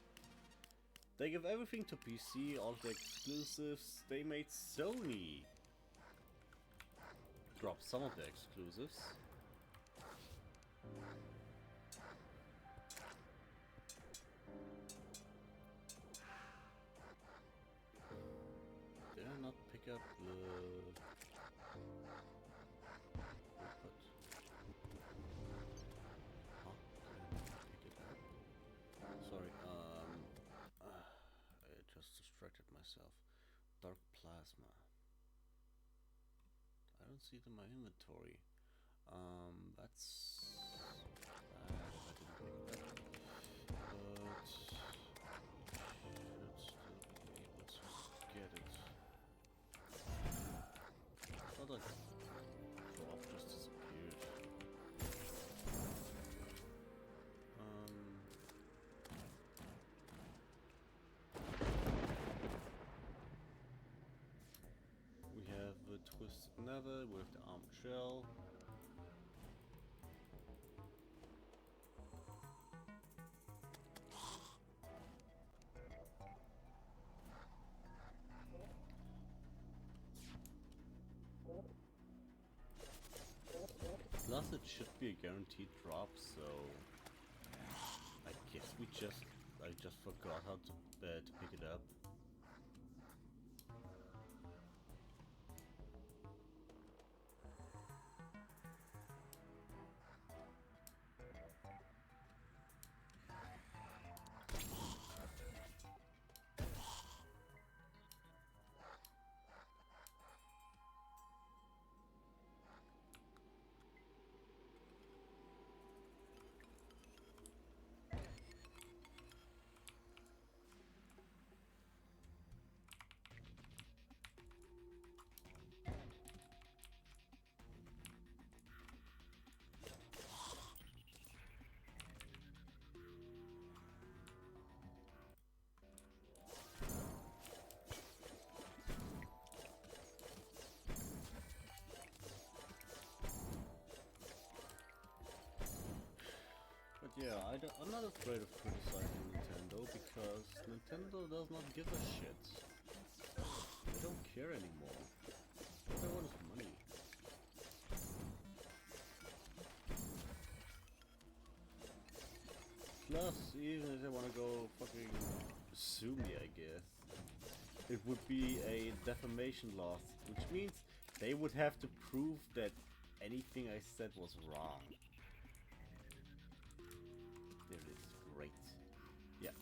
They give everything to PC, all the exclusives. They made Sony drop some of their exclusives. Did I not pick up the... Sorry, I just distracted myself. Dark plasma. I don't see it in my inventory. That's bad if I didn't pick it up. But should still be able to get it. Oh, the drop just disappeared. We have the Twisted Nether with the Armed Shell. Plus it should be a guaranteed drop, so I guess I just forgot how to pick it up. yeah, I'm not afraid of criticizing Nintendo because Nintendo does not give a shit. They don't care anymore. All they want is money. Plus, even if they want to go fucking sue me, I guess, it would be a defamation lawsuit, which means they would have to prove that anything I said was wrong. There it is. Great. Yeah.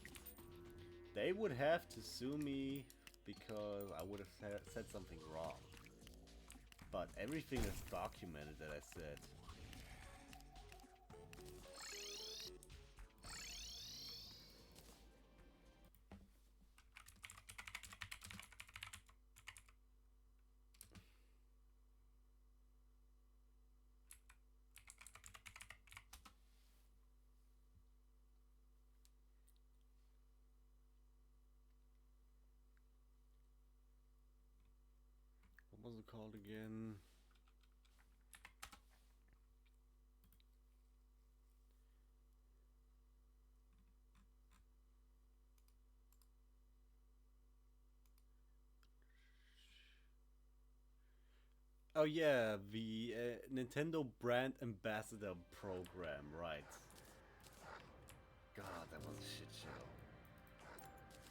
They would have to sue me because I would have said something wrong. But everything is documented that I said. What was it called again? Oh yeah, the Nintendo Brand Ambassador program, right. God, that was a shit show.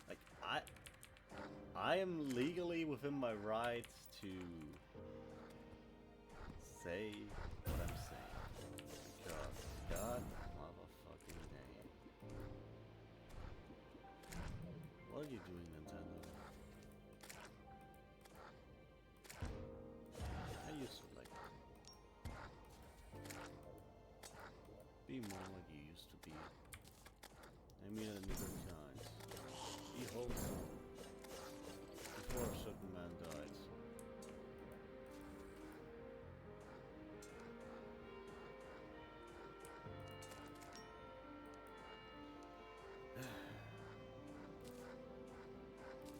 Like, I am legally within my right to say what I'm saying. Because, God motherfucking dang. What are you doing, Nintendo? I used to like be more like you used to be. I mean it in good times. Be wholesome. Before a certain man died.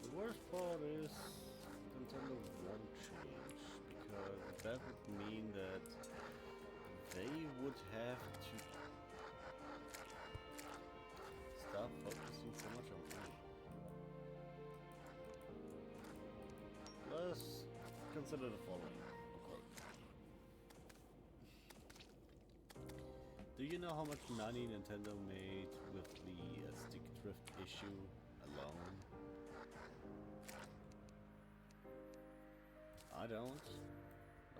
The worst part is Nintendo won't change, because that would mean that they would have to stop focusing so much on money. Plus, consider the following. Okay. Do you know how much money Nintendo made with the stick drift issue alone? I don't.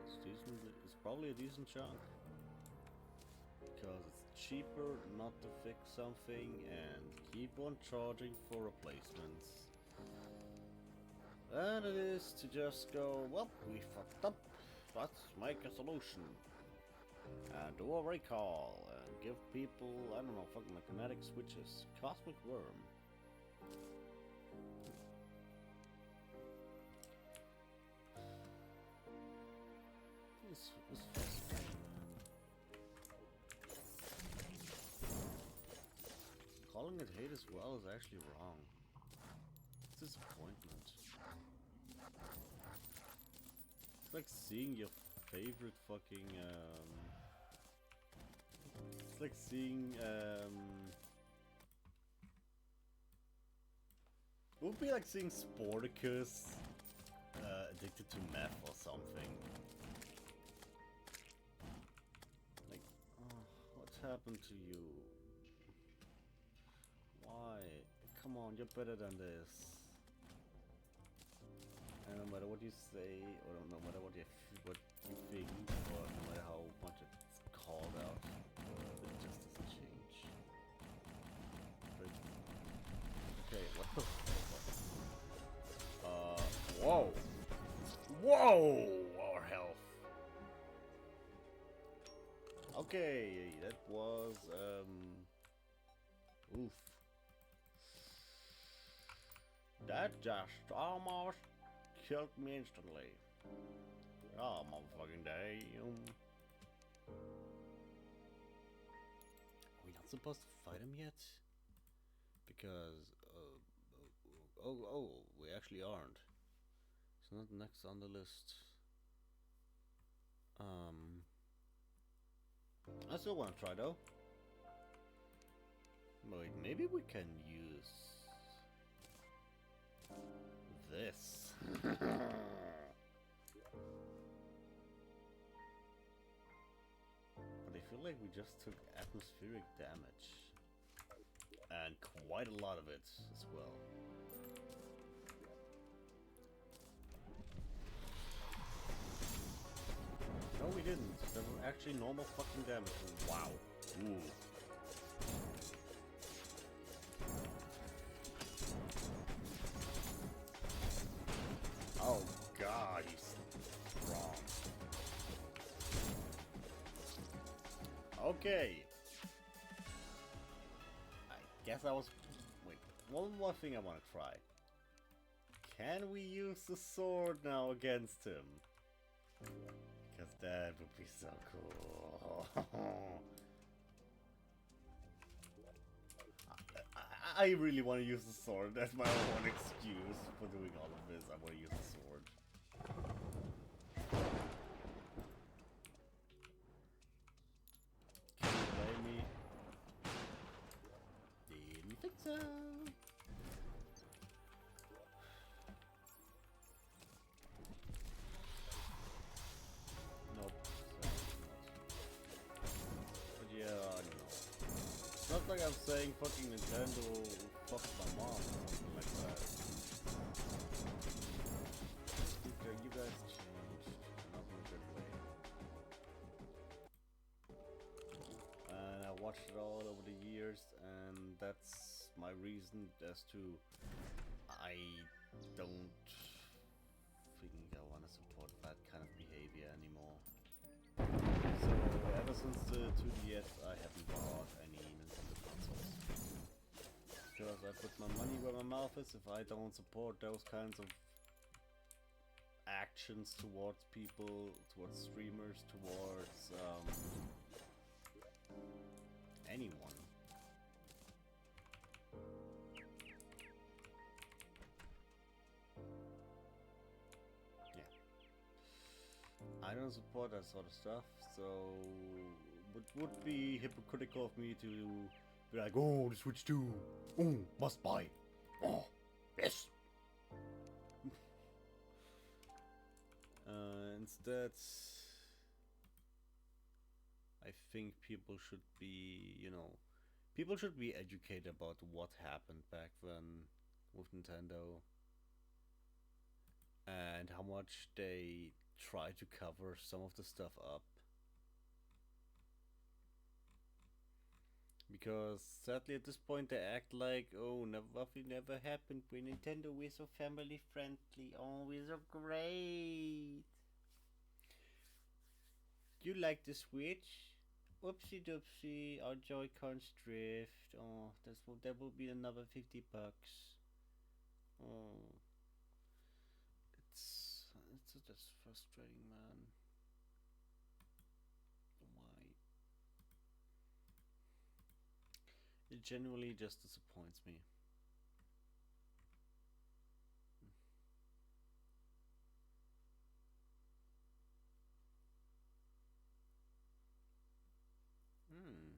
It's decent. It's probably a decent chunk. Because it's cheaper not to fix something and keep on charging for replacements. And it is to just go, well, we fucked up. Let's make a solution. And do a recall and give people, I don't know, fucking magnetic switches. Cosmic Worm. It's frustrating. Calling it hate as well is actually wrong. It's disappointment. It's like seeing your favorite fucking, it's like seeing, it would be like seeing Sporticus addicted to meth or something. Like, oh, what's happened to you? Why? Come on, you're better than this. And no matter what you say, or no matter what you think, or no matter how much it's called out, it just doesn't change. But, okay, what the fuck? Whoa! Whoa! Our health. Okay, that was, oof. That just almost killed me instantly. Oh, motherfucking damn. Are we not supposed to fight him yet? Because, oh, we actually aren't. It's not next on the list. I still want to try though. Wait, maybe we can use this. But I feel like we just took atmospheric damage. And quite a lot of it as well. No, we didn't. That was actually normal fucking damage. Wow. Ooh. Oh god, he's strong. Okay. I guess I was... Wait, one more thing I want to try. Can we use the sword now against him? Because that would be so cool. I really want to use the sword. That's my own excuse for doing all of this. I want to use the sword. Can you blame me? Didn't think so. Nope. But yeah, I don't know. It's not like I'm saying fucking Nintendo fucked my mom or something like that. You guys changed, not in a good way. And I watched it all over the years, and that's my reason as to I don't think I want to support that kind of behavior anymore. So ever since the 2DS, I haven't bought any Nintendo consoles. Because I put my money where my mouth is. If I don't support those kinds of actions towards people, towards streamers, towards anyone. Yeah. I don't support that sort of stuff, so it would be hypocritical of me to be like, oh, the Switch 2, oh, must buy, oh, yes. Instead, I think people should be, people should be educated about what happened back then with Nintendo and how much they try to cover some of the stuff up. Because sadly at this point they act like, oh, nothing never happened with Nintendo, we're so family friendly, oh, we're so great. You like the Switch? Oopsie doopsie, our Joy-Cons drift. Oh, that will be another $50. Oh, it's just frustrating, man. Why? It genuinely just disappoints me. Hmm.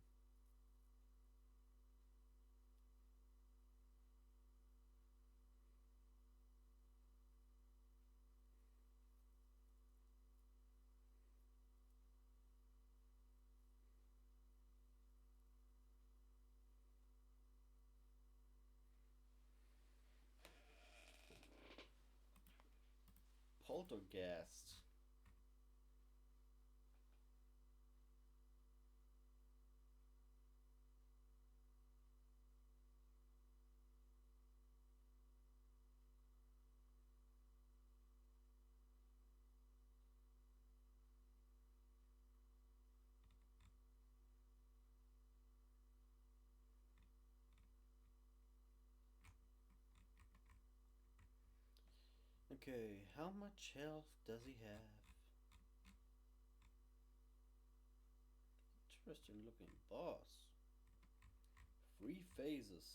Poltergeist. Okay, how much health does he have? Interesting looking boss. 3 phases.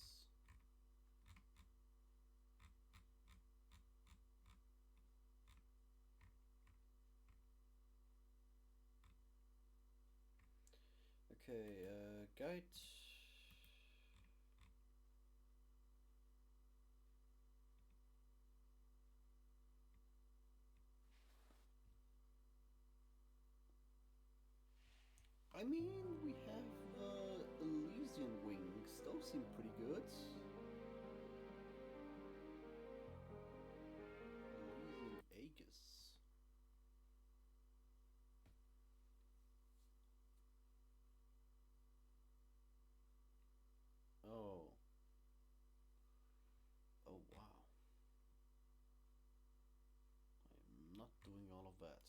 Okay, guide. I mean, we have Elysian wings. Those seem pretty good. Elysian Aegis. Oh. Oh, wow. I'm not doing all of that.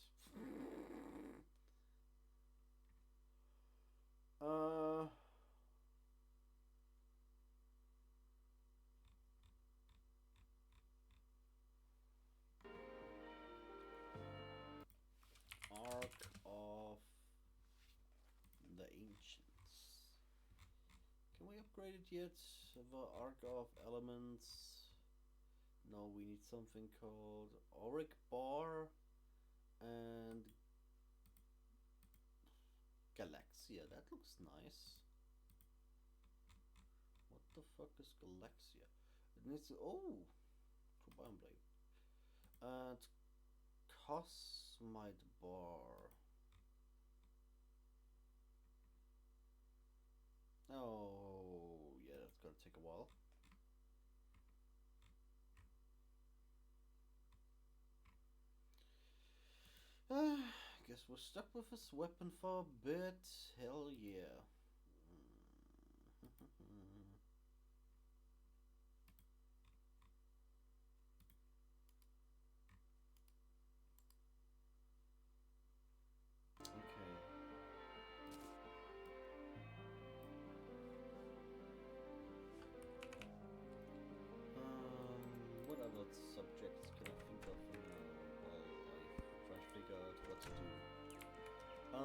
Arc of the Ancients. Can we upgrade it yet? The Arc of Elements. No, we need something called Auric Bar and Galaxia. That looks nice. What the fuck is Galaxia? It needs to. Oh! Turbine Blade. And Cosmite Bar. Oh, yeah, that's gonna take a while. Guess we're stuck with this weapon for a bit. Hell yeah. Okay. What other subjects can I think of for now? Well, I try to figure out what to do. So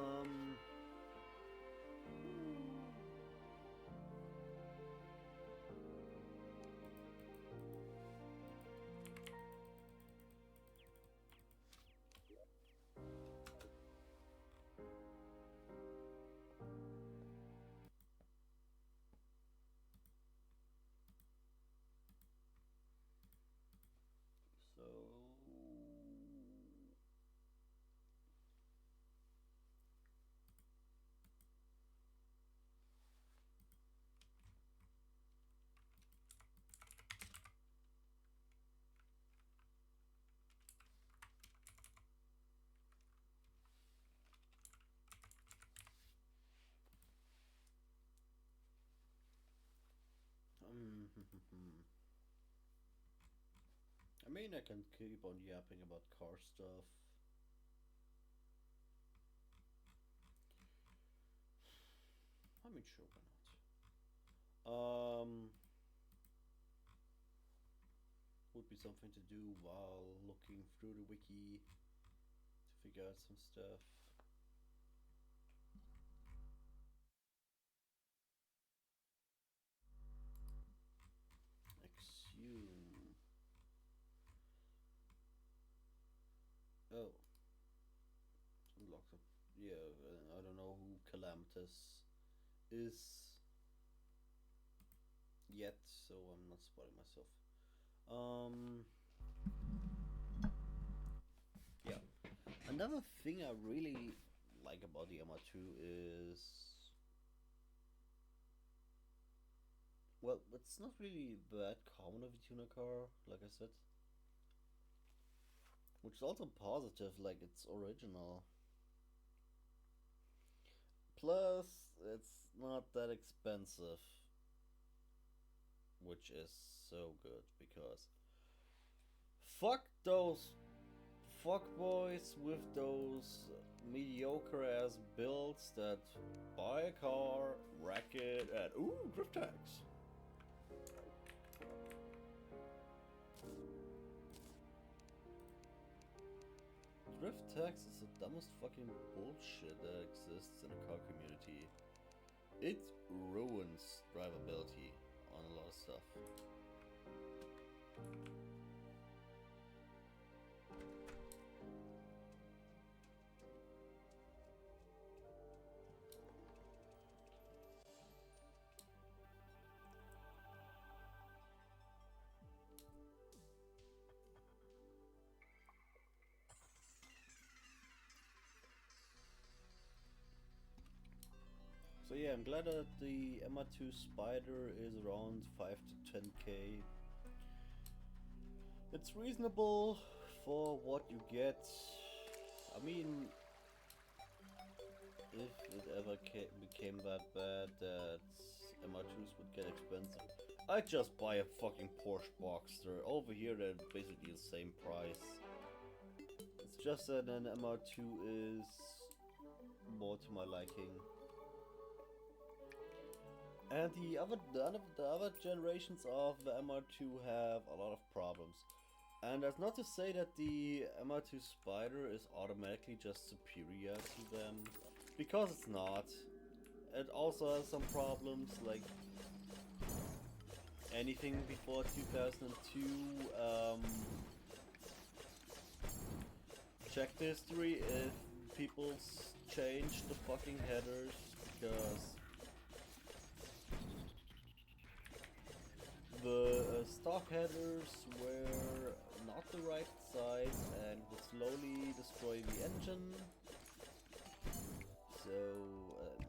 I mean, I can keep on yapping about car stuff. I mean, sure, why not? Would be something to do while looking through the wiki to figure out some stuff. Exhume. Oh. Unlocked up. Yeah, I don't know who Calamitous is yet, so I'm not spoiling myself. Yeah. Another thing I really like about the MR2 is, well, it's not really that common of a tuner car, like I said. Which is also positive, like it's original. Plus, it's not that expensive. Which is so good because fuck those fuckboys with those mediocre ass builds that buy a car, wreck it, and ooh, drift tags. Drift tags is the dumbest fucking bullshit that exists in the car community. It ruins drivability on a lot of stuff. yeah, I'm glad that the MR2 Spider is around 5 to 10k. It's reasonable for what you get. I mean, if it ever became that bad that MR2s would get expensive, I'd just buy a fucking Porsche Boxster. Over here they're basically the same price. It's just that an MR2 is more to my liking. And the other generations of the MR2 have a lot of problems. And that's not to say that the MR2 Spider is automatically just superior to them, because it's not. It also has some problems, like anything before 2002. Check the history if people change the fucking headers, because the stock headers were not the right size and would slowly destroy the engine. So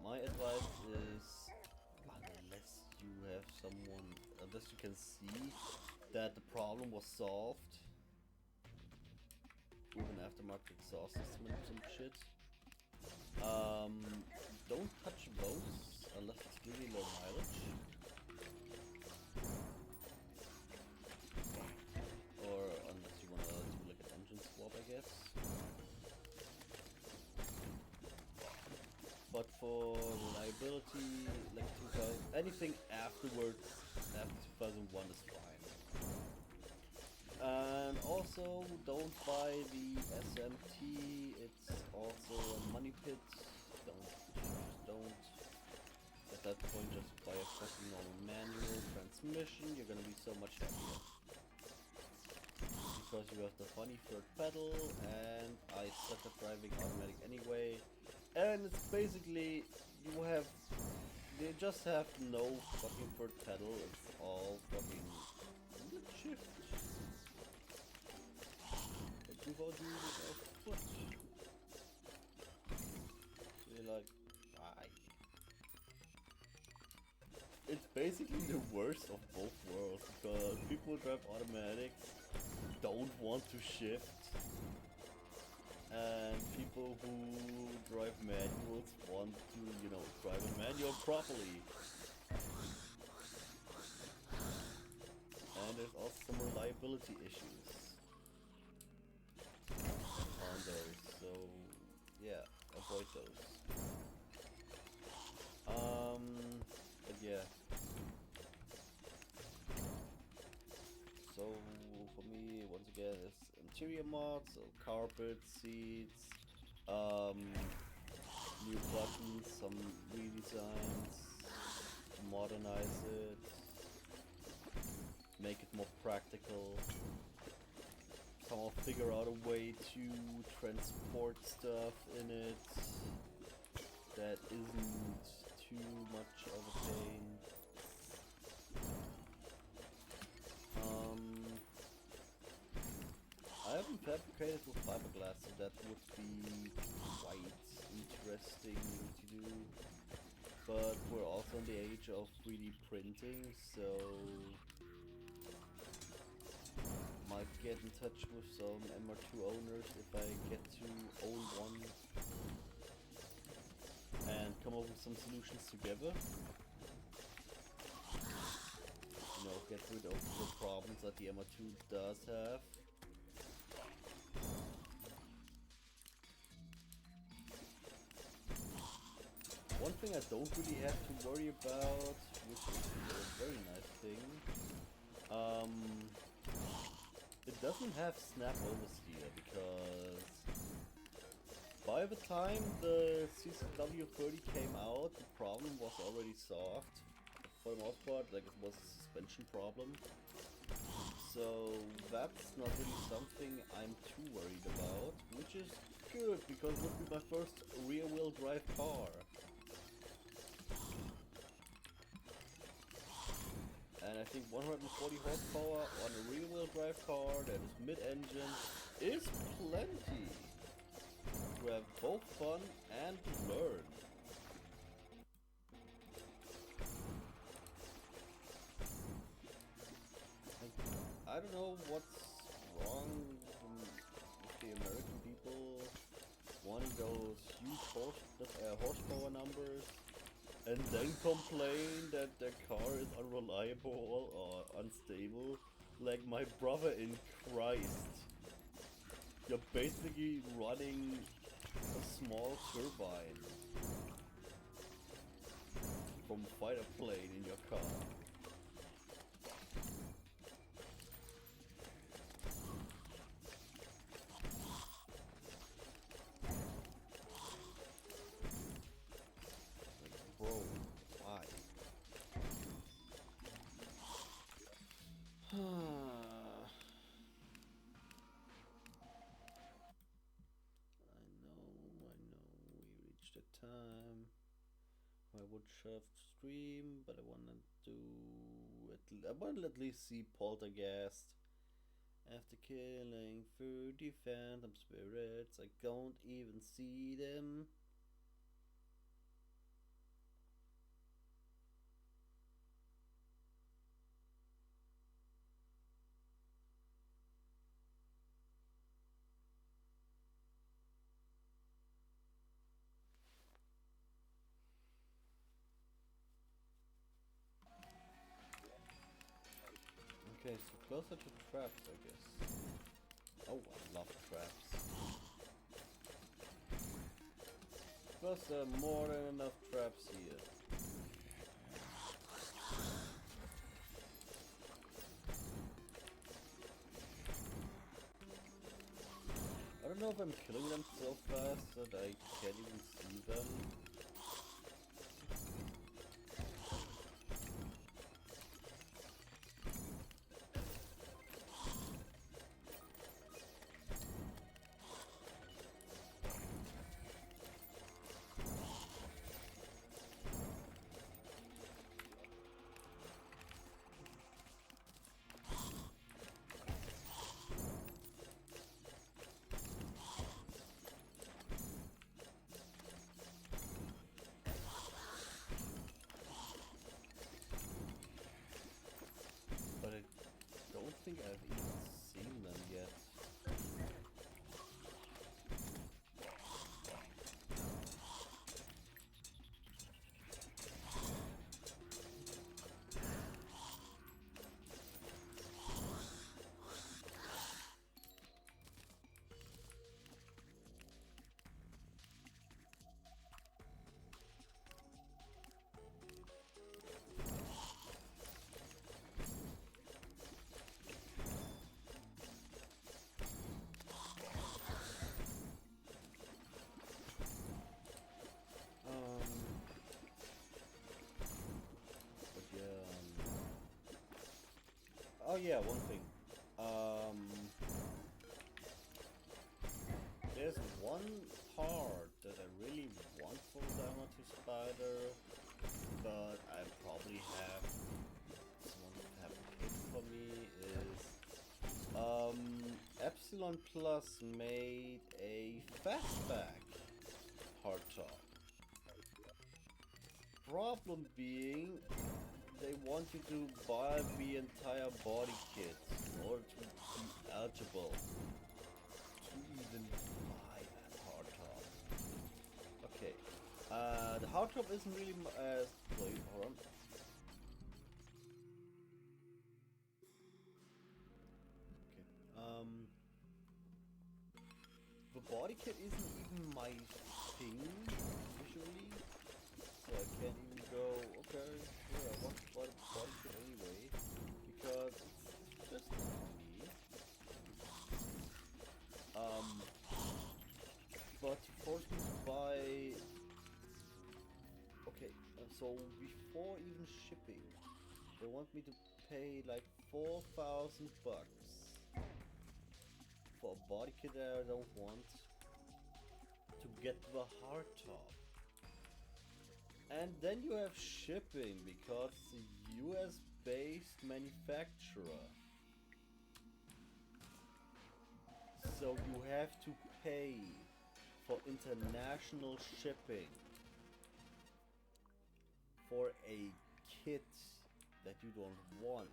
my advice is, unless you have unless you can see that the problem was solved with an aftermarket exhaust system and some shit, don't touch those unless it's really low mileage. Or unless you wanna do like an engine swap, I guess. But for reliability, like 2000, anything afterwards, after 2001 is fine. And also, don't buy the SMT, it's also a money pit. Don't. At that point, just buy a fucking normal manual transmission, you're gonna be so much happier. Because you have the funny third pedal, and I suck at driving automatic anyway. And it's basically, they just have no fucking third pedal, it's all fucking shift. But without using a foot. So you're like, why? It's basically the worst of both worlds, because people who drive automatics don't want to shift. And people who drive manuals want to, drive a manual properly. And there's also some reliability issues on those, so yeah, avoid those. But yeah. So for me, once again, it's interior mods, so carpet, seats, new buttons, some redesigns, modernize it, make it more practical, somehow figure out a way to transport stuff in it that isn't too much of a pain. I haven't fabricated with fiberglass, so that would be quite interesting to do. But we're also in the age of 3D printing, so might get in touch with some MR2 owners if I get to own one, and come up with some solutions together. Get rid of the problems that the MR2 does have. One thing I don't really have to worry about, which is a very nice thing, it doesn't have snap oversteer, because by the time the CCW 30 came out, the problem was already solved. For the most part, like, it was a suspension problem. So that's not really something I'm too worried about, which is good, because it would be my first rear-wheel drive car. And I think 140 horsepower on a rear-wheel drive car that is mid-engine is plenty to have both fun and learn. I don't know what's wrong with the American people wanting those huge horsepower numbers and then complain that their car is unreliable or unstable. Like my brother in Christ. You're basically running a small turbine from a fighter plane in your car. Bro, why? I know, we reached the time. I would have stream, but I wanna I wanna at least see Poltergeist. After killing 30 phantom spirits, I don't even see them. Okay, so closer to traps, I guess. Oh, I love traps. Plus, there are more than enough traps here. I don't know if I'm killing them so fast that I can't even see them. But I don't think I've even seen them yet. But yeah. Oh yeah, one thing. There's one part that I really want for Calamity Spider, but I probably have someone have picked for me is Epsilon Plus made a fastback hardtop. Problem being, they want you to buy the entire body kit in order to be eligible to even buy that hardtop. Okay, the hardtop isn't really wait, hold on. Okay, the body kit isn't even my thing usually. So I can't even go, okay, yeah, I want to buy the body kit anyway, because it's just not for me. But to force me to buy... Okay, so before even shipping, they want me to pay like 4,000 bucks for a body kit that I don't want to get the hardtop. And then you have shipping because it's a US based manufacturer. So you have to pay for international shipping for a kit that you don't want.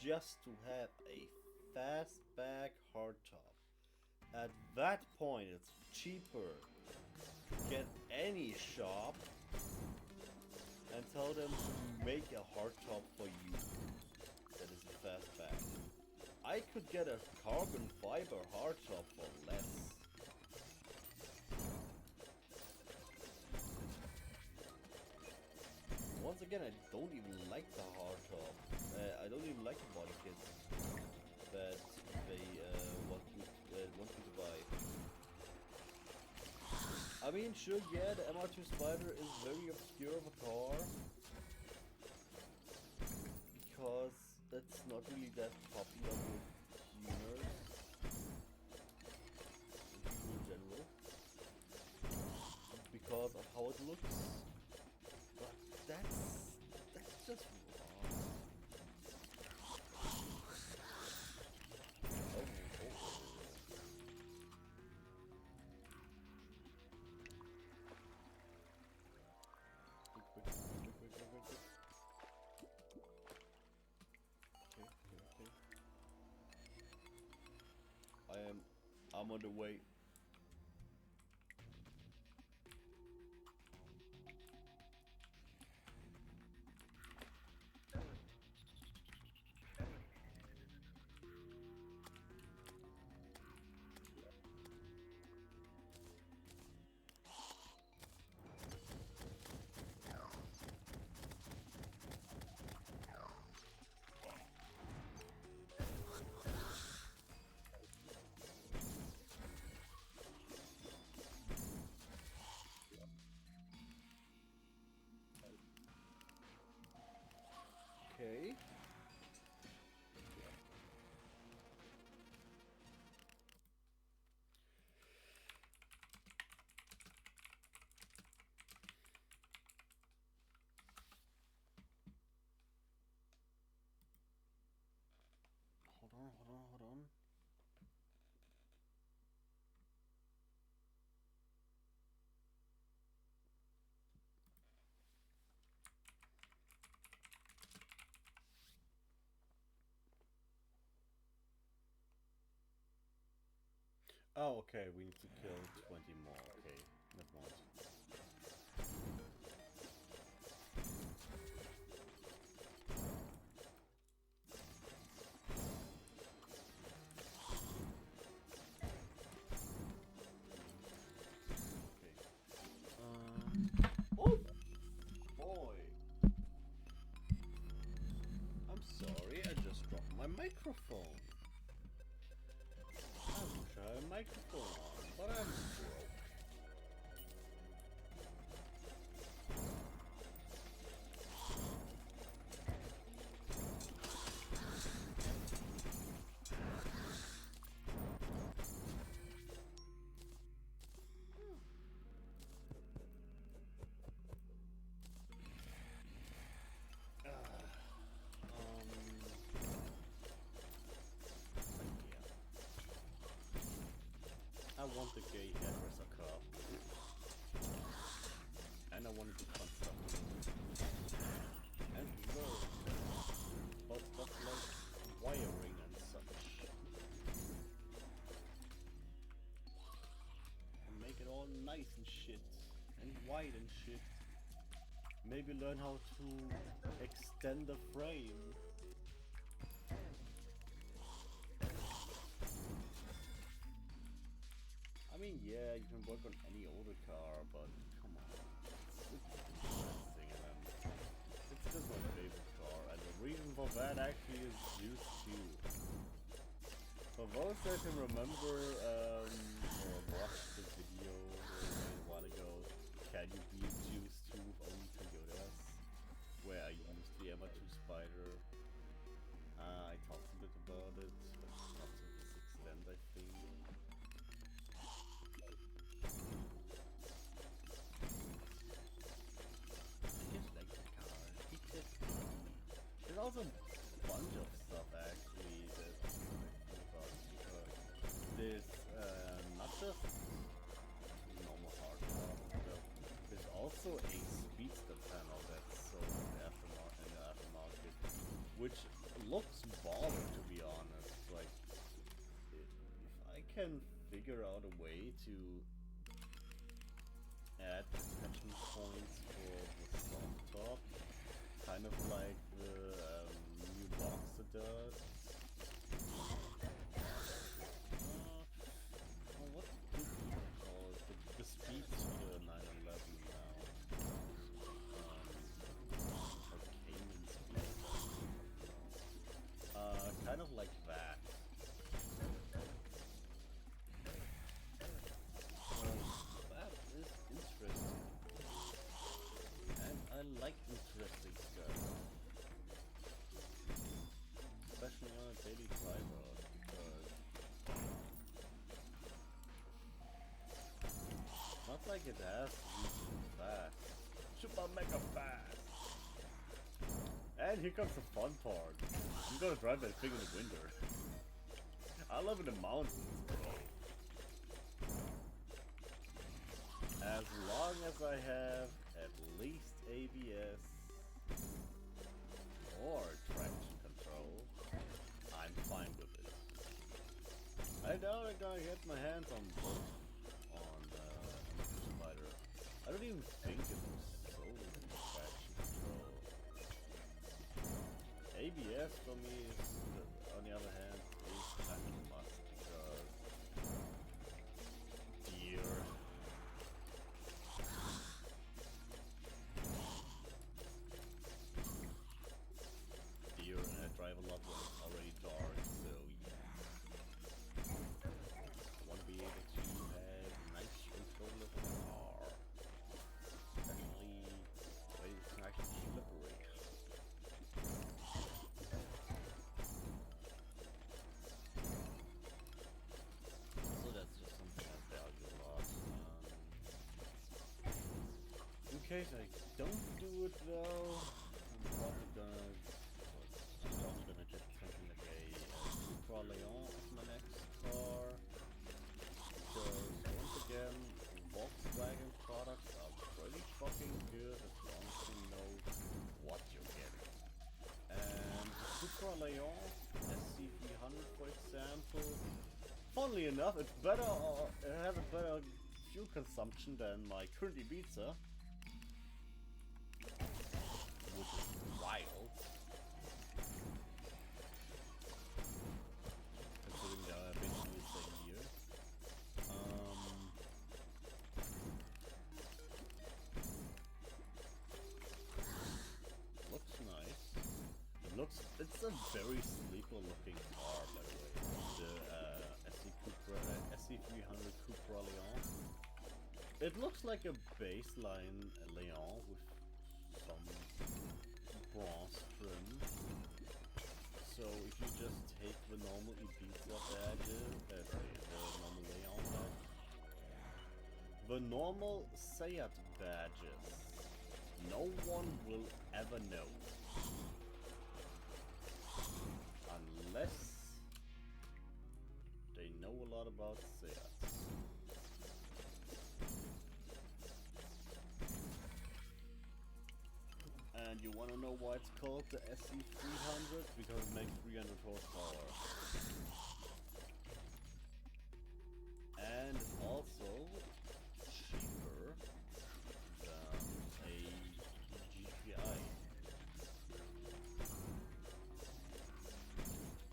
just to have a fastback hardtop. At that point, it's cheaper to get any shop and tell them to make a hardtop for you that is a fastback. I could get a carbon fiber hardtop for less. Once again, I don't even like the hardtop. I don't even like the body kits that they want me to buy. I mean, sure, yeah, the MR2 Spider is very obscure of a car because that's not really that popular with tuners, people in general, because of how it looks. But that's just wrong. Oh. Quick. Okay. I'm on the way. Okay. Hold on. Oh, okay, we need to kill 20 more. Okay, never mind. Oh boy! I'm sorry, I just dropped my microphone. I wish I had a microphone on, but I'm broke. I want the gay hairdresser car. And I want to do fun stuff. And learn about stuff like wiring and such. And make it all nice and shit. And wide and shit. Maybe learn how to extend the frame. I mean, yeah, you can work on any older car, but come on. It's interesting, and it's just my favorite car, and the reason for that actually is Juice 2. For those that can remember, or watched the video a while ago, Can You Beat Juice 2 with Only Toyotas, where I used the MR2 Spider. I talked a bit about it, but not to this extent, I think. There's also a bunch of stuff actually that I think about, because there's not just normal hardware, but there's also a speedster panel that's sold in the aftermarket, which looks bomb. out a way to add attachment points for the soft top, kind of like the new Boxer does. What did you call it? The speed to the 911 now. Or Cayman speed. Kind of like that. That is interesting. And I like interesting stuff. Especially on a daily driver, because not like it has to be super fast. Super mega fast! And here comes the fun part. I'm gonna drive that thing in the winter. I live in the mountains, bro. As long as I have at least ABS or traction control, I'm fine with it. I doubt I'm gonna get my hands on both on Spider. I don't even think it was sold in traction control. ABS for me is, on the other hand, is kind of a must because deer. Deer, and I drive a lot when it's already dark, so yeah. I want to be able to have nice control of the car, especially when it's nice and slippery. So that's just something I value a lot. In case I don't do it though, I'm probably gonna just something like a Cupra Leon as my next car. Because once again, Volkswagen products are pretty fucking good as long as you know what you're getting. And the Cupra Leon SC300, for example, funnily enough, it's better. It has a better fuel consumption than my current Ibiza, which is wild. Considering they are basically the same year. Looks nice. It's a very sleeker looking car, by the way. The SC300 Cupra Leon. It looks like a baseline Leon with some bronze trim. So if you just take the normal Ibiza badges, the normal Leon badge, the normal Seat badges, no one will ever know. Unless they know a lot about Seats. And you wanna know why it's called the SC300? Because it makes 300 horsepower. And it's also cheaper than a GTI.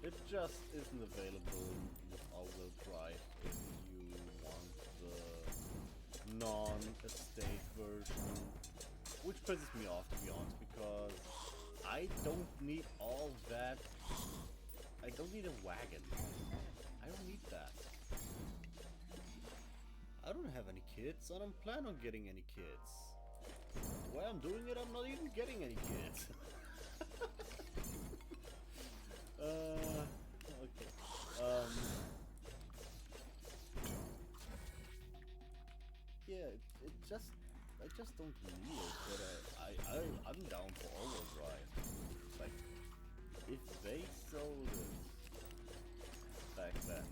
It just isn't available with all-wheel drive if you want the non-estate version. Which pisses me off, to be honest, because I don't need all that. I don't need a wagon. I don't need that. I don't have any kids. I don't plan on getting any kids. The way I'm doing it, I'm not even getting any kids. Okay. Yeah, I just don't need it, but I'm down for all-wheel drive. Like, if they sold it back then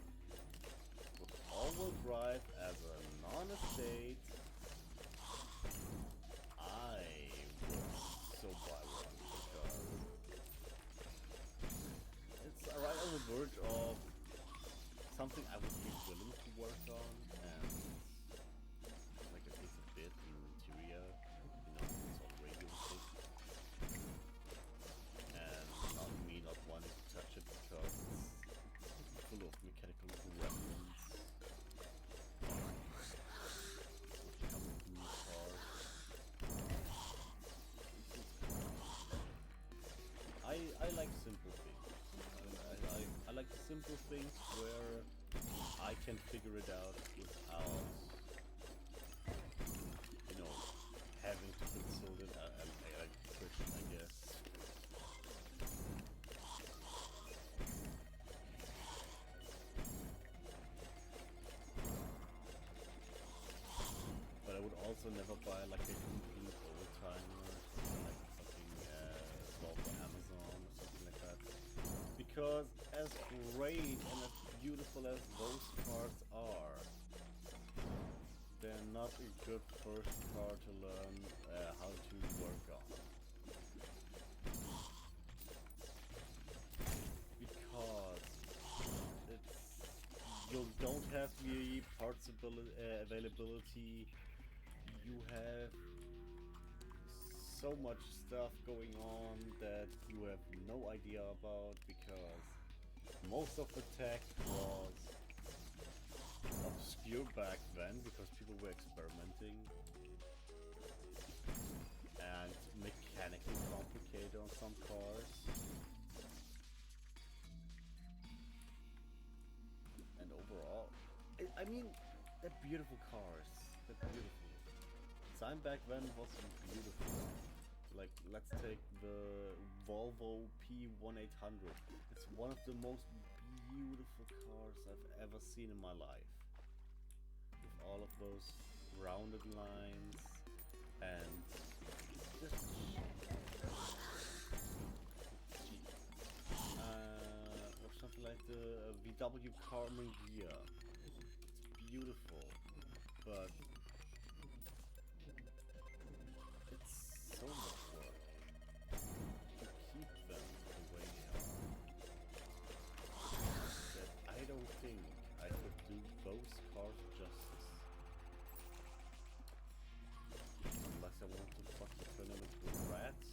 with all-wheel drive as a non-estate, I would so buy one because it's right on the verge of something I would be willing to work on. simple things. I like simple things where I can figure it out without, you know, having to consult an electrician, I guess. But I would also never buy like a complete old timer, like fucking well for Amazon or something like that. Because as great and as beautiful as those cars are, they're not a good first car to learn how to work on. Because you don't have the parts availability. You have so much stuff going on that you have no idea about, because most of the tech was obscure back then because people were experimenting and mechanically complicated on some cars. And overall, I mean, they're beautiful cars. They're beautiful. Design back then was beautiful. Like, let's take the Volvo P1800. It's one of the most beautiful cars I've ever seen in my life. With all of those rounded lines and just or something like the VW Carmen Ghia. It's beautiful, but it's so much work to keep them the way they are that I don't think I could do those cars justice. Unless I want to fucking turn them into rats.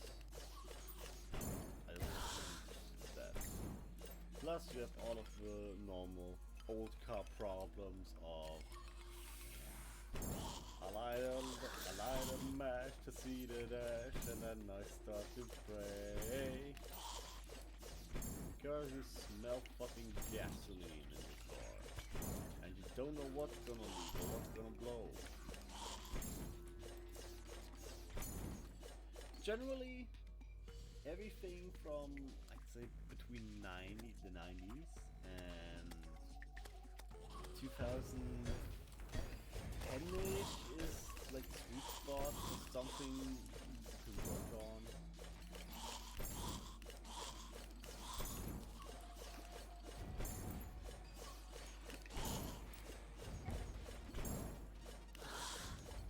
I don't think that. Plus you have all of the normal old car problems of I light a match to see the dash, and then I start to pray. Because you smell fucking gasoline in the car, and you don't know what's gonna leak or what's gonna blow. Generally, everything from, I'd say, between the 90s and 2010-ish is like sweet spot for something to work on.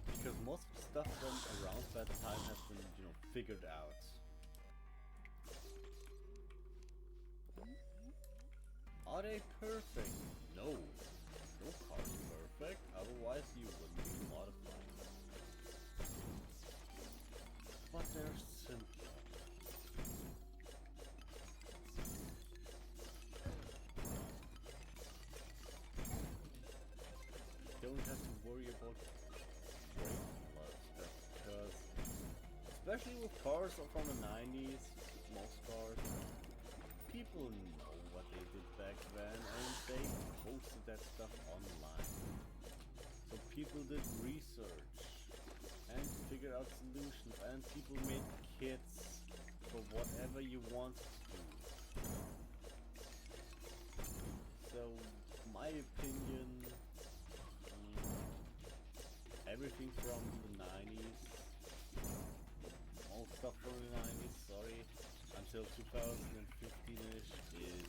Because most of the stuff from around that time has been, you know, figured out. Are they perfect? No. No car is perfect, otherwise you wouldn't be modifying them. But they're simpler. You don't have to worry about breaking a lot of stuff, because especially with cars from the 90s, most cars, people know what they did back then and they posted that stuff online. So people did research and figured out solutions, and people made kits for whatever you wanted to do. So my opinion, everything from the 90s, all stuff from the 90s, sorry, until 2015-ish is...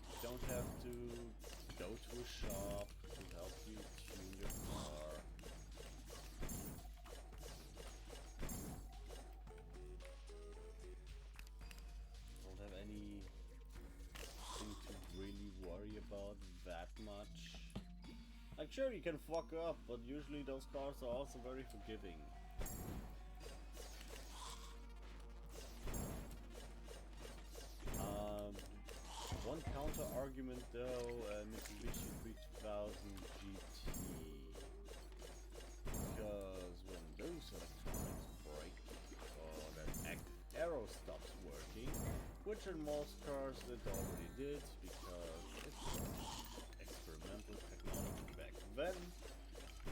You don't have to go to a shop to help you tune your car. Don't have anything to really worry about that much. Like, sure, you can fuck up, but usually those cars are also very forgiving. One counter argument though, Mitsubishi 3000 GT. Because when those electronics break, which in most cars it already did, because it was experimental technology back then,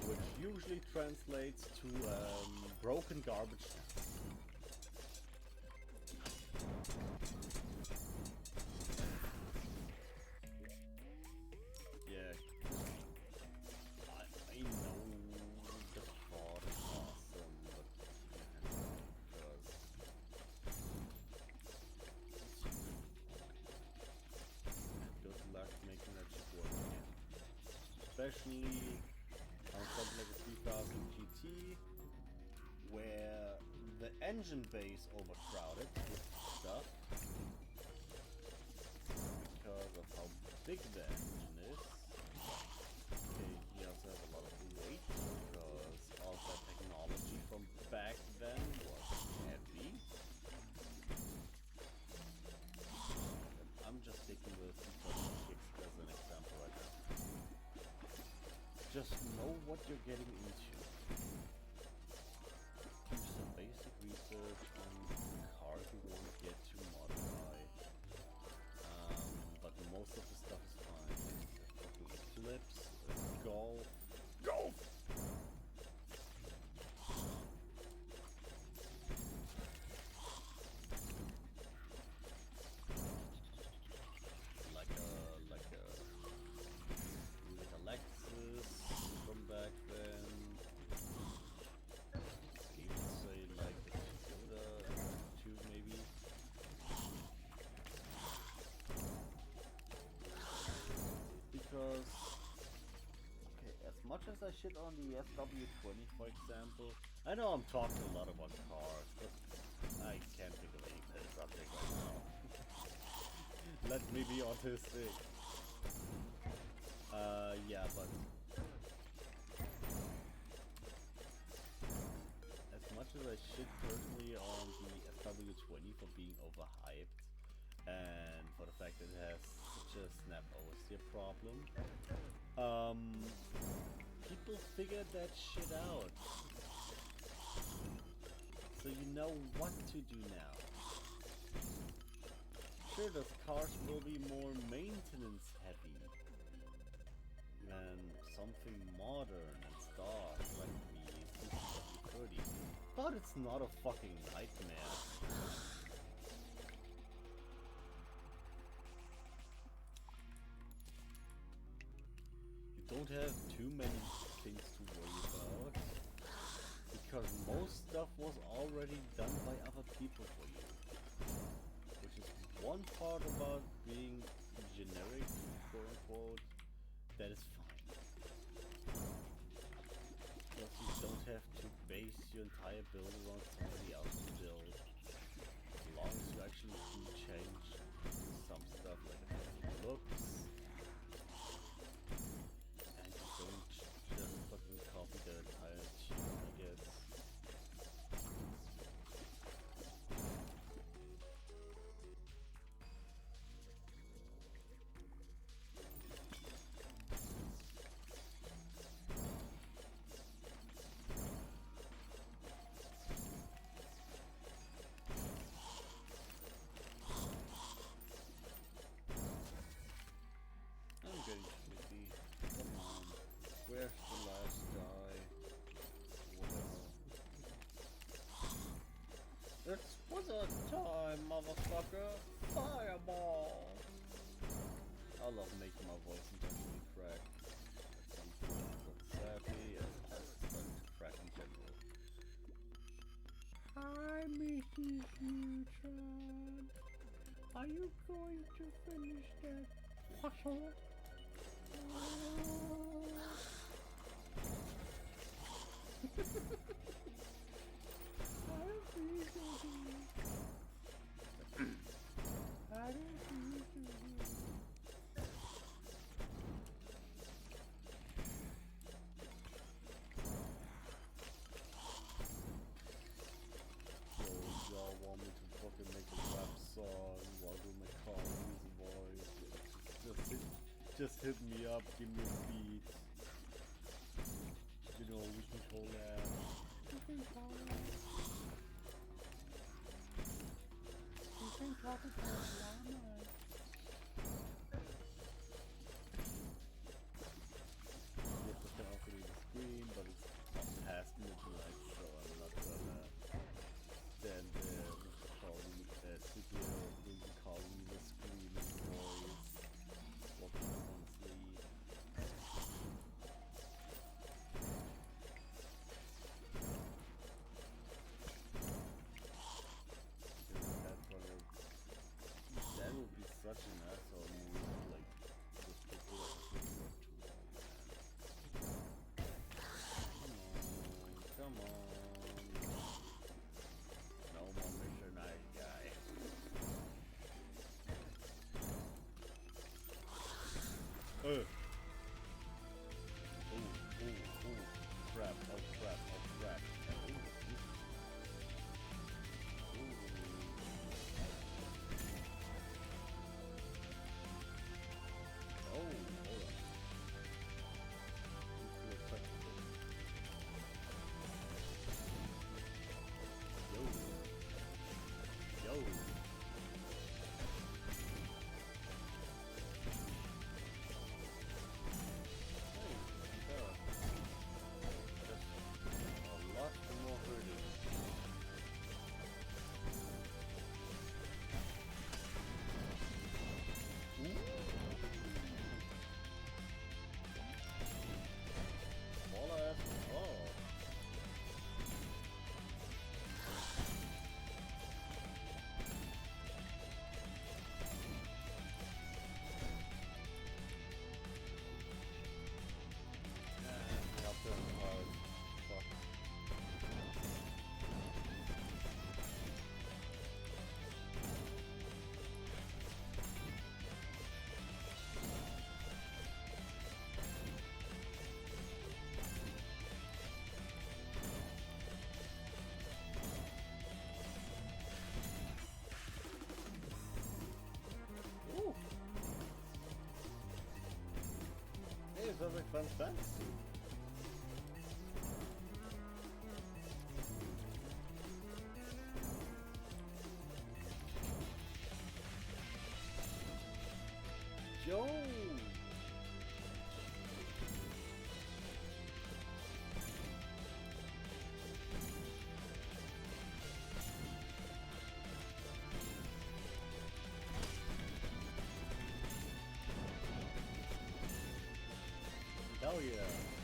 which usually translates to broken garbage can. Yeah, I know the thought is awesome, but because good luck making that shit work again. Especially on something like a 3000 GT, where the engine bay is overcrowded with stuff because of how big the engine is. Okay, he also has a lot of weight because all that technology from back then was heavy. I'm just taking the 2006 as an example right now. Just know what you're getting into. Do some basic research on the car you want to get to modify. But most of the stuff is fine. Like flips, golf. Golf! Like a Lexus from back then. Even say like a Toyota too, maybe. Because, okay, as much as I shit on the SW20, for example, I know I'm talking a lot about cars, but I can't think of any better subject right now. Let me be autistic. Yeah, but as much as I shit personally on the SW20 for being overhyped, and for the fact that it has such a snap oversteer problem, people figured that shit out. So you know what to do now. Sure, those cars will be more maintenance heavy than something modern and stock like the CC30, but it's not a fucking nightmare. You don't have too many things to worry about, because most stuff was already done by other people for you. Which is one part about being generic, quote unquote, that is fine. Because you don't have to base your entire build around somebody else's build. As long as you actually do change some stuff like the looks, and you don't just fucking copy the entire team, I guess. I'm getting sleepy. Come on. Where's the last guy? Whatever. It was a time, motherfucker. Fireball! I love making my voice intentionally crack at some point, but sadly, it has started to crack in general. Hi, Mrs. Neutron. Are you going to finish that puzzle? Y'all want me to fucking make a rap song while doing my car music voice? Just hit me up, give me a beat. You know, we can collab. We can collab. We can collab. started for llama. Yes, I can offer you the screen, but it's past midnight, so I'm not gonna stand there with the calling, sit here with the calling, the screaming voice, while people want to sleep. That would be such an asshole move, like, just people that are too long, man. Come on. No more Mr. Nice Guy. Ooh, ooh. Crap, oh crap, oh crap. Ooh, ooh. Oh, hold on. Let's do a touch. Yo. Yo. A lot more hurting. All I ask is, oh. Up there in the hard. Fuck. Ooh. Hey, it sounds like fun stunts. Yo! Hell yeah!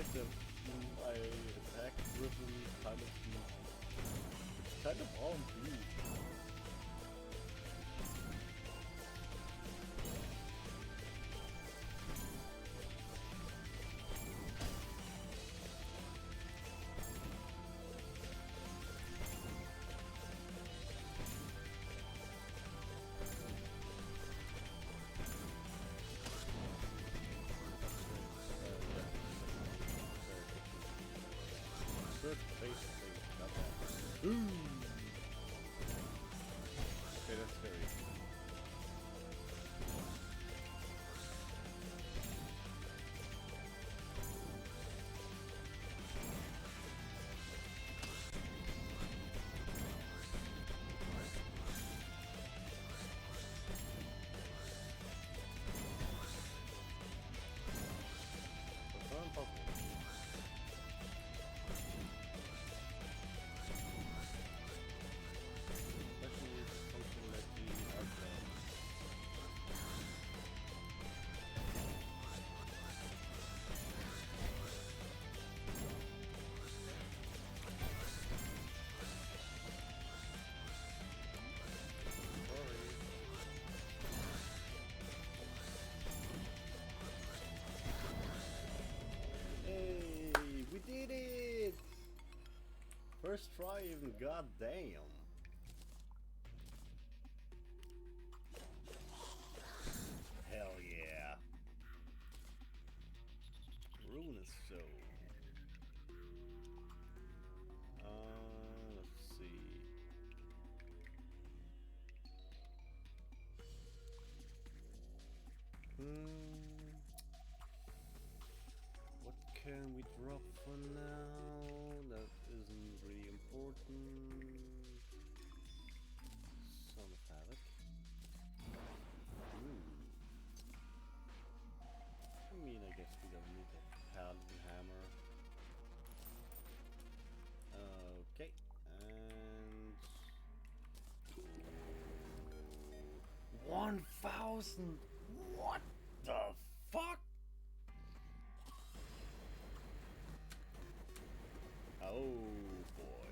like that I attack driven kind of on me. Good, basically, not that. Ooh. Okay, that's scary. That's not impossible. Especially something like the Arcane. Sorry. Hey, we did it! First try even, goddamn. Hell yeah. Ruinous Soul. Let's see. What can we drop for now? That isn't really important. Son of Havoc. I mean, I guess we don't need a Paladin Hammer. Okay, and 1,000. What the fuck? Oh boy.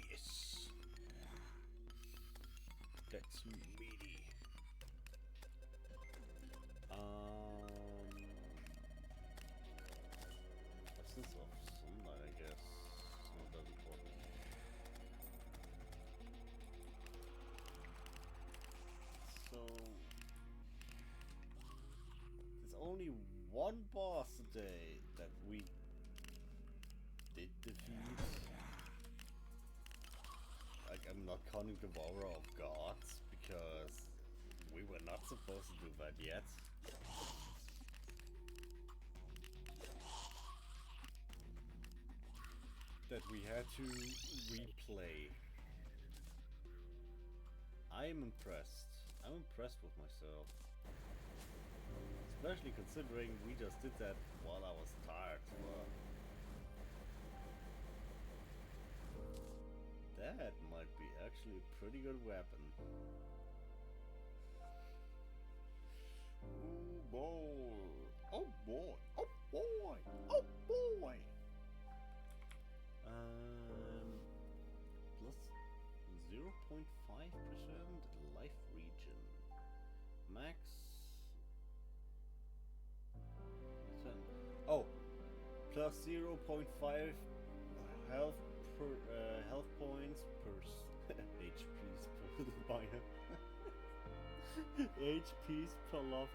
Yes. That's meaty. Essence of Sunlight, I guess. Not that important. So there's only one boss today that we did defeat. Like, I'm not counting the Devourer of Gods because we were not supposed to do that yet. That we had to replay. I'm impressed. I'm impressed with myself. Especially considering we just did that while I was tired. That might be actually a pretty good weapon. Oh boy. Oh boy. Oh boy. Oh boy. Plus 0.5% life region. Max. Oh, plus 0.5 health per health points per HPs per bio. HPs per love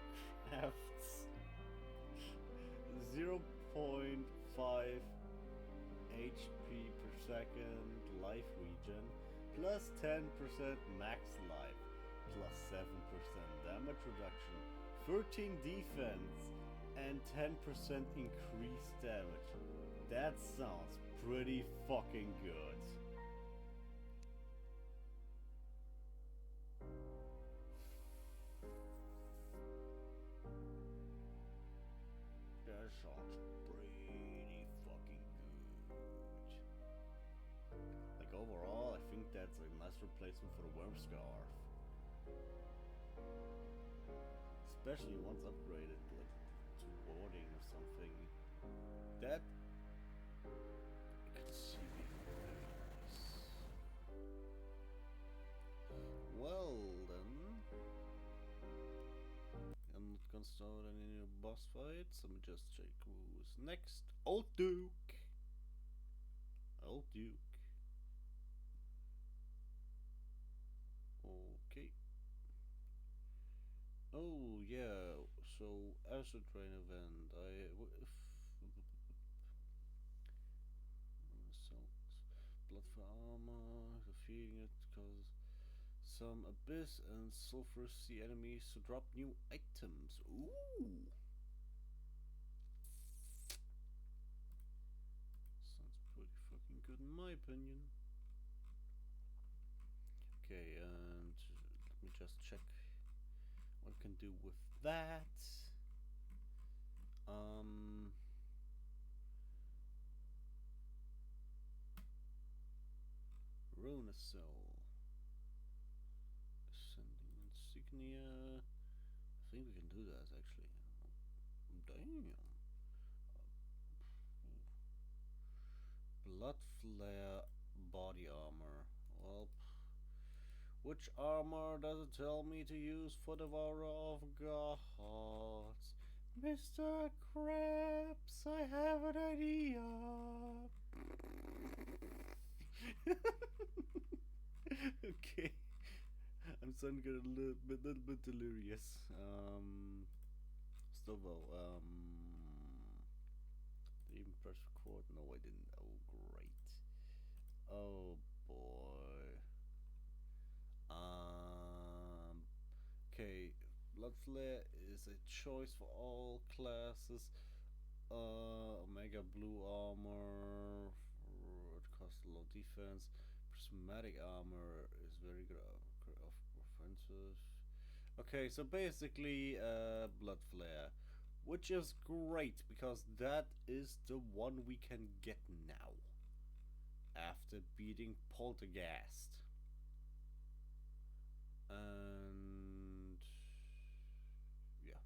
crafts. 0.5 HP per second life region, plus 10% max life, plus 7% damage reduction, 13 defense, and 10% increased damage. That sounds pretty fucking good. That sounds pretty fucking good. Like overall, I think that's a nice replacement for the Worm Scarf. Especially once upgraded, like to warding or something. That I could see being very nice. Well then, I'm not gonna start any new boss fights. Let me just check who's next. Old Duke. Old Duke. Okay. Oh yeah. So as a train event, blood for armor, defeating it causes some abyss and sulfurous enemies to drop new items. Ooh. Sounds pretty fucking good in my opinion. Okay, and let me just check what I can do with that. Runasol. Ascending insignia. I think we can do that actually. Damn. Blood flare body armor. Well, which armor does it tell me to use for Devourer of Gods? Mr. Krabs, I have an idea. Okay. I'm starting to get a little bit delirious. Still though, did even press record? No, I didn't. Oh, great. Oh boy. Okay. Blood Flare is a choice for all classes. Omega Blue armor. It costs a low defense. Prismatic armor is very good offensive. Okay, so basically, Blood Flare, which is great because that is the one we can get now after beating Poltergeist. And yeah,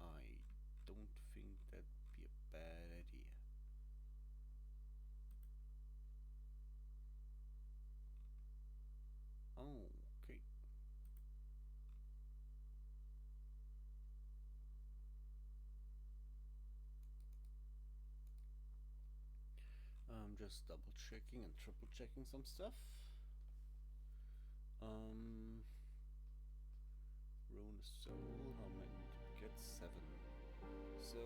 I don't think that'd be a bad idea. Oh, okay. I'm just double checking and triple checking some stuff. Ruin Soul, how many did we get? 7. So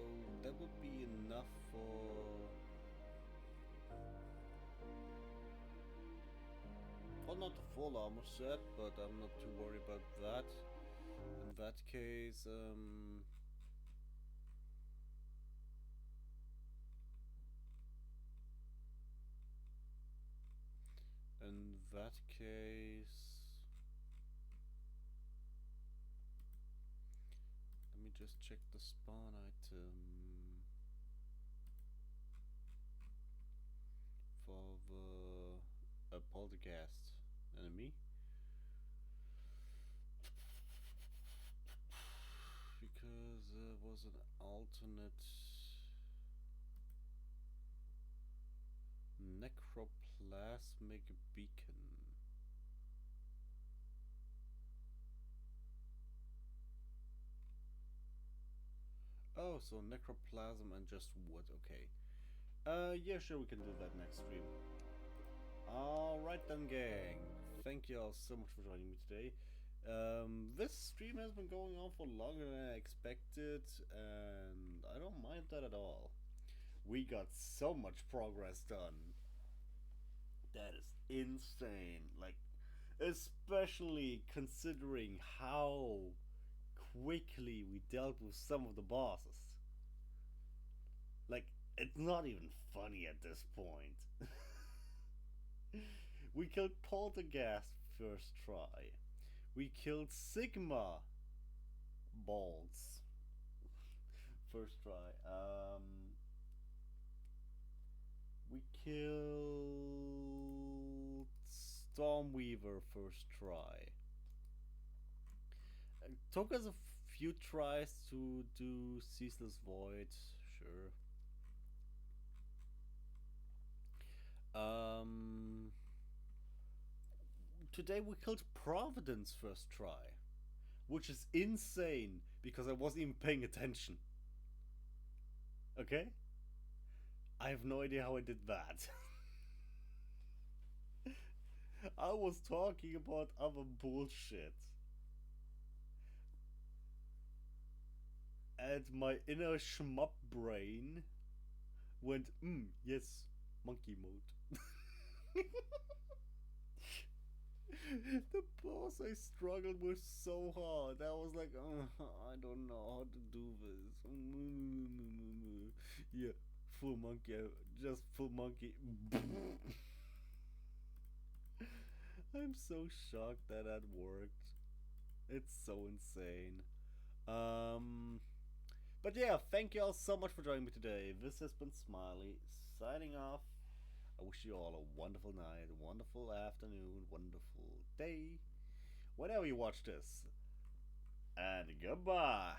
that would be enough for... Well, not the full armor set, but I'm not too worried about that. In that case, let me just check the spawn item for the poltergeist enemy. Because there was an alternate necroplasmic beacon. Oh, so necroplasm and just wood, okay. Yeah, sure, we can do that next stream. Alright then, gang. Thank you all so much for joining me today. This stream has been going on for longer than I expected, and I don't mind that at all. We got so much progress done. That is insane. Like, especially considering how quickly we dealt with some of the bosses. Like, it's not even funny at this point. We killed Poltergeist first try. We killed Sigma Balls first try. We killed Stormweaver first try. It took us a few tries to do Ceaseless Void, sure. Today we killed Providence first try, which is insane because I wasn't even paying attention. Okay? I have no idea how I did that. I was talking about other bullshit. And my inner shmup brain went, yes, monkey mode. The boss I struggled with so hard. I was like, I don't know how to do this. Yeah, full monkey, just full monkey. I'm so shocked that that worked. It's so insane. But yeah, thank you all so much for joining me today. This has been Smiley, signing off. I wish you all a wonderful night, wonderful afternoon, wonderful day, whenever you watch this. And goodbye.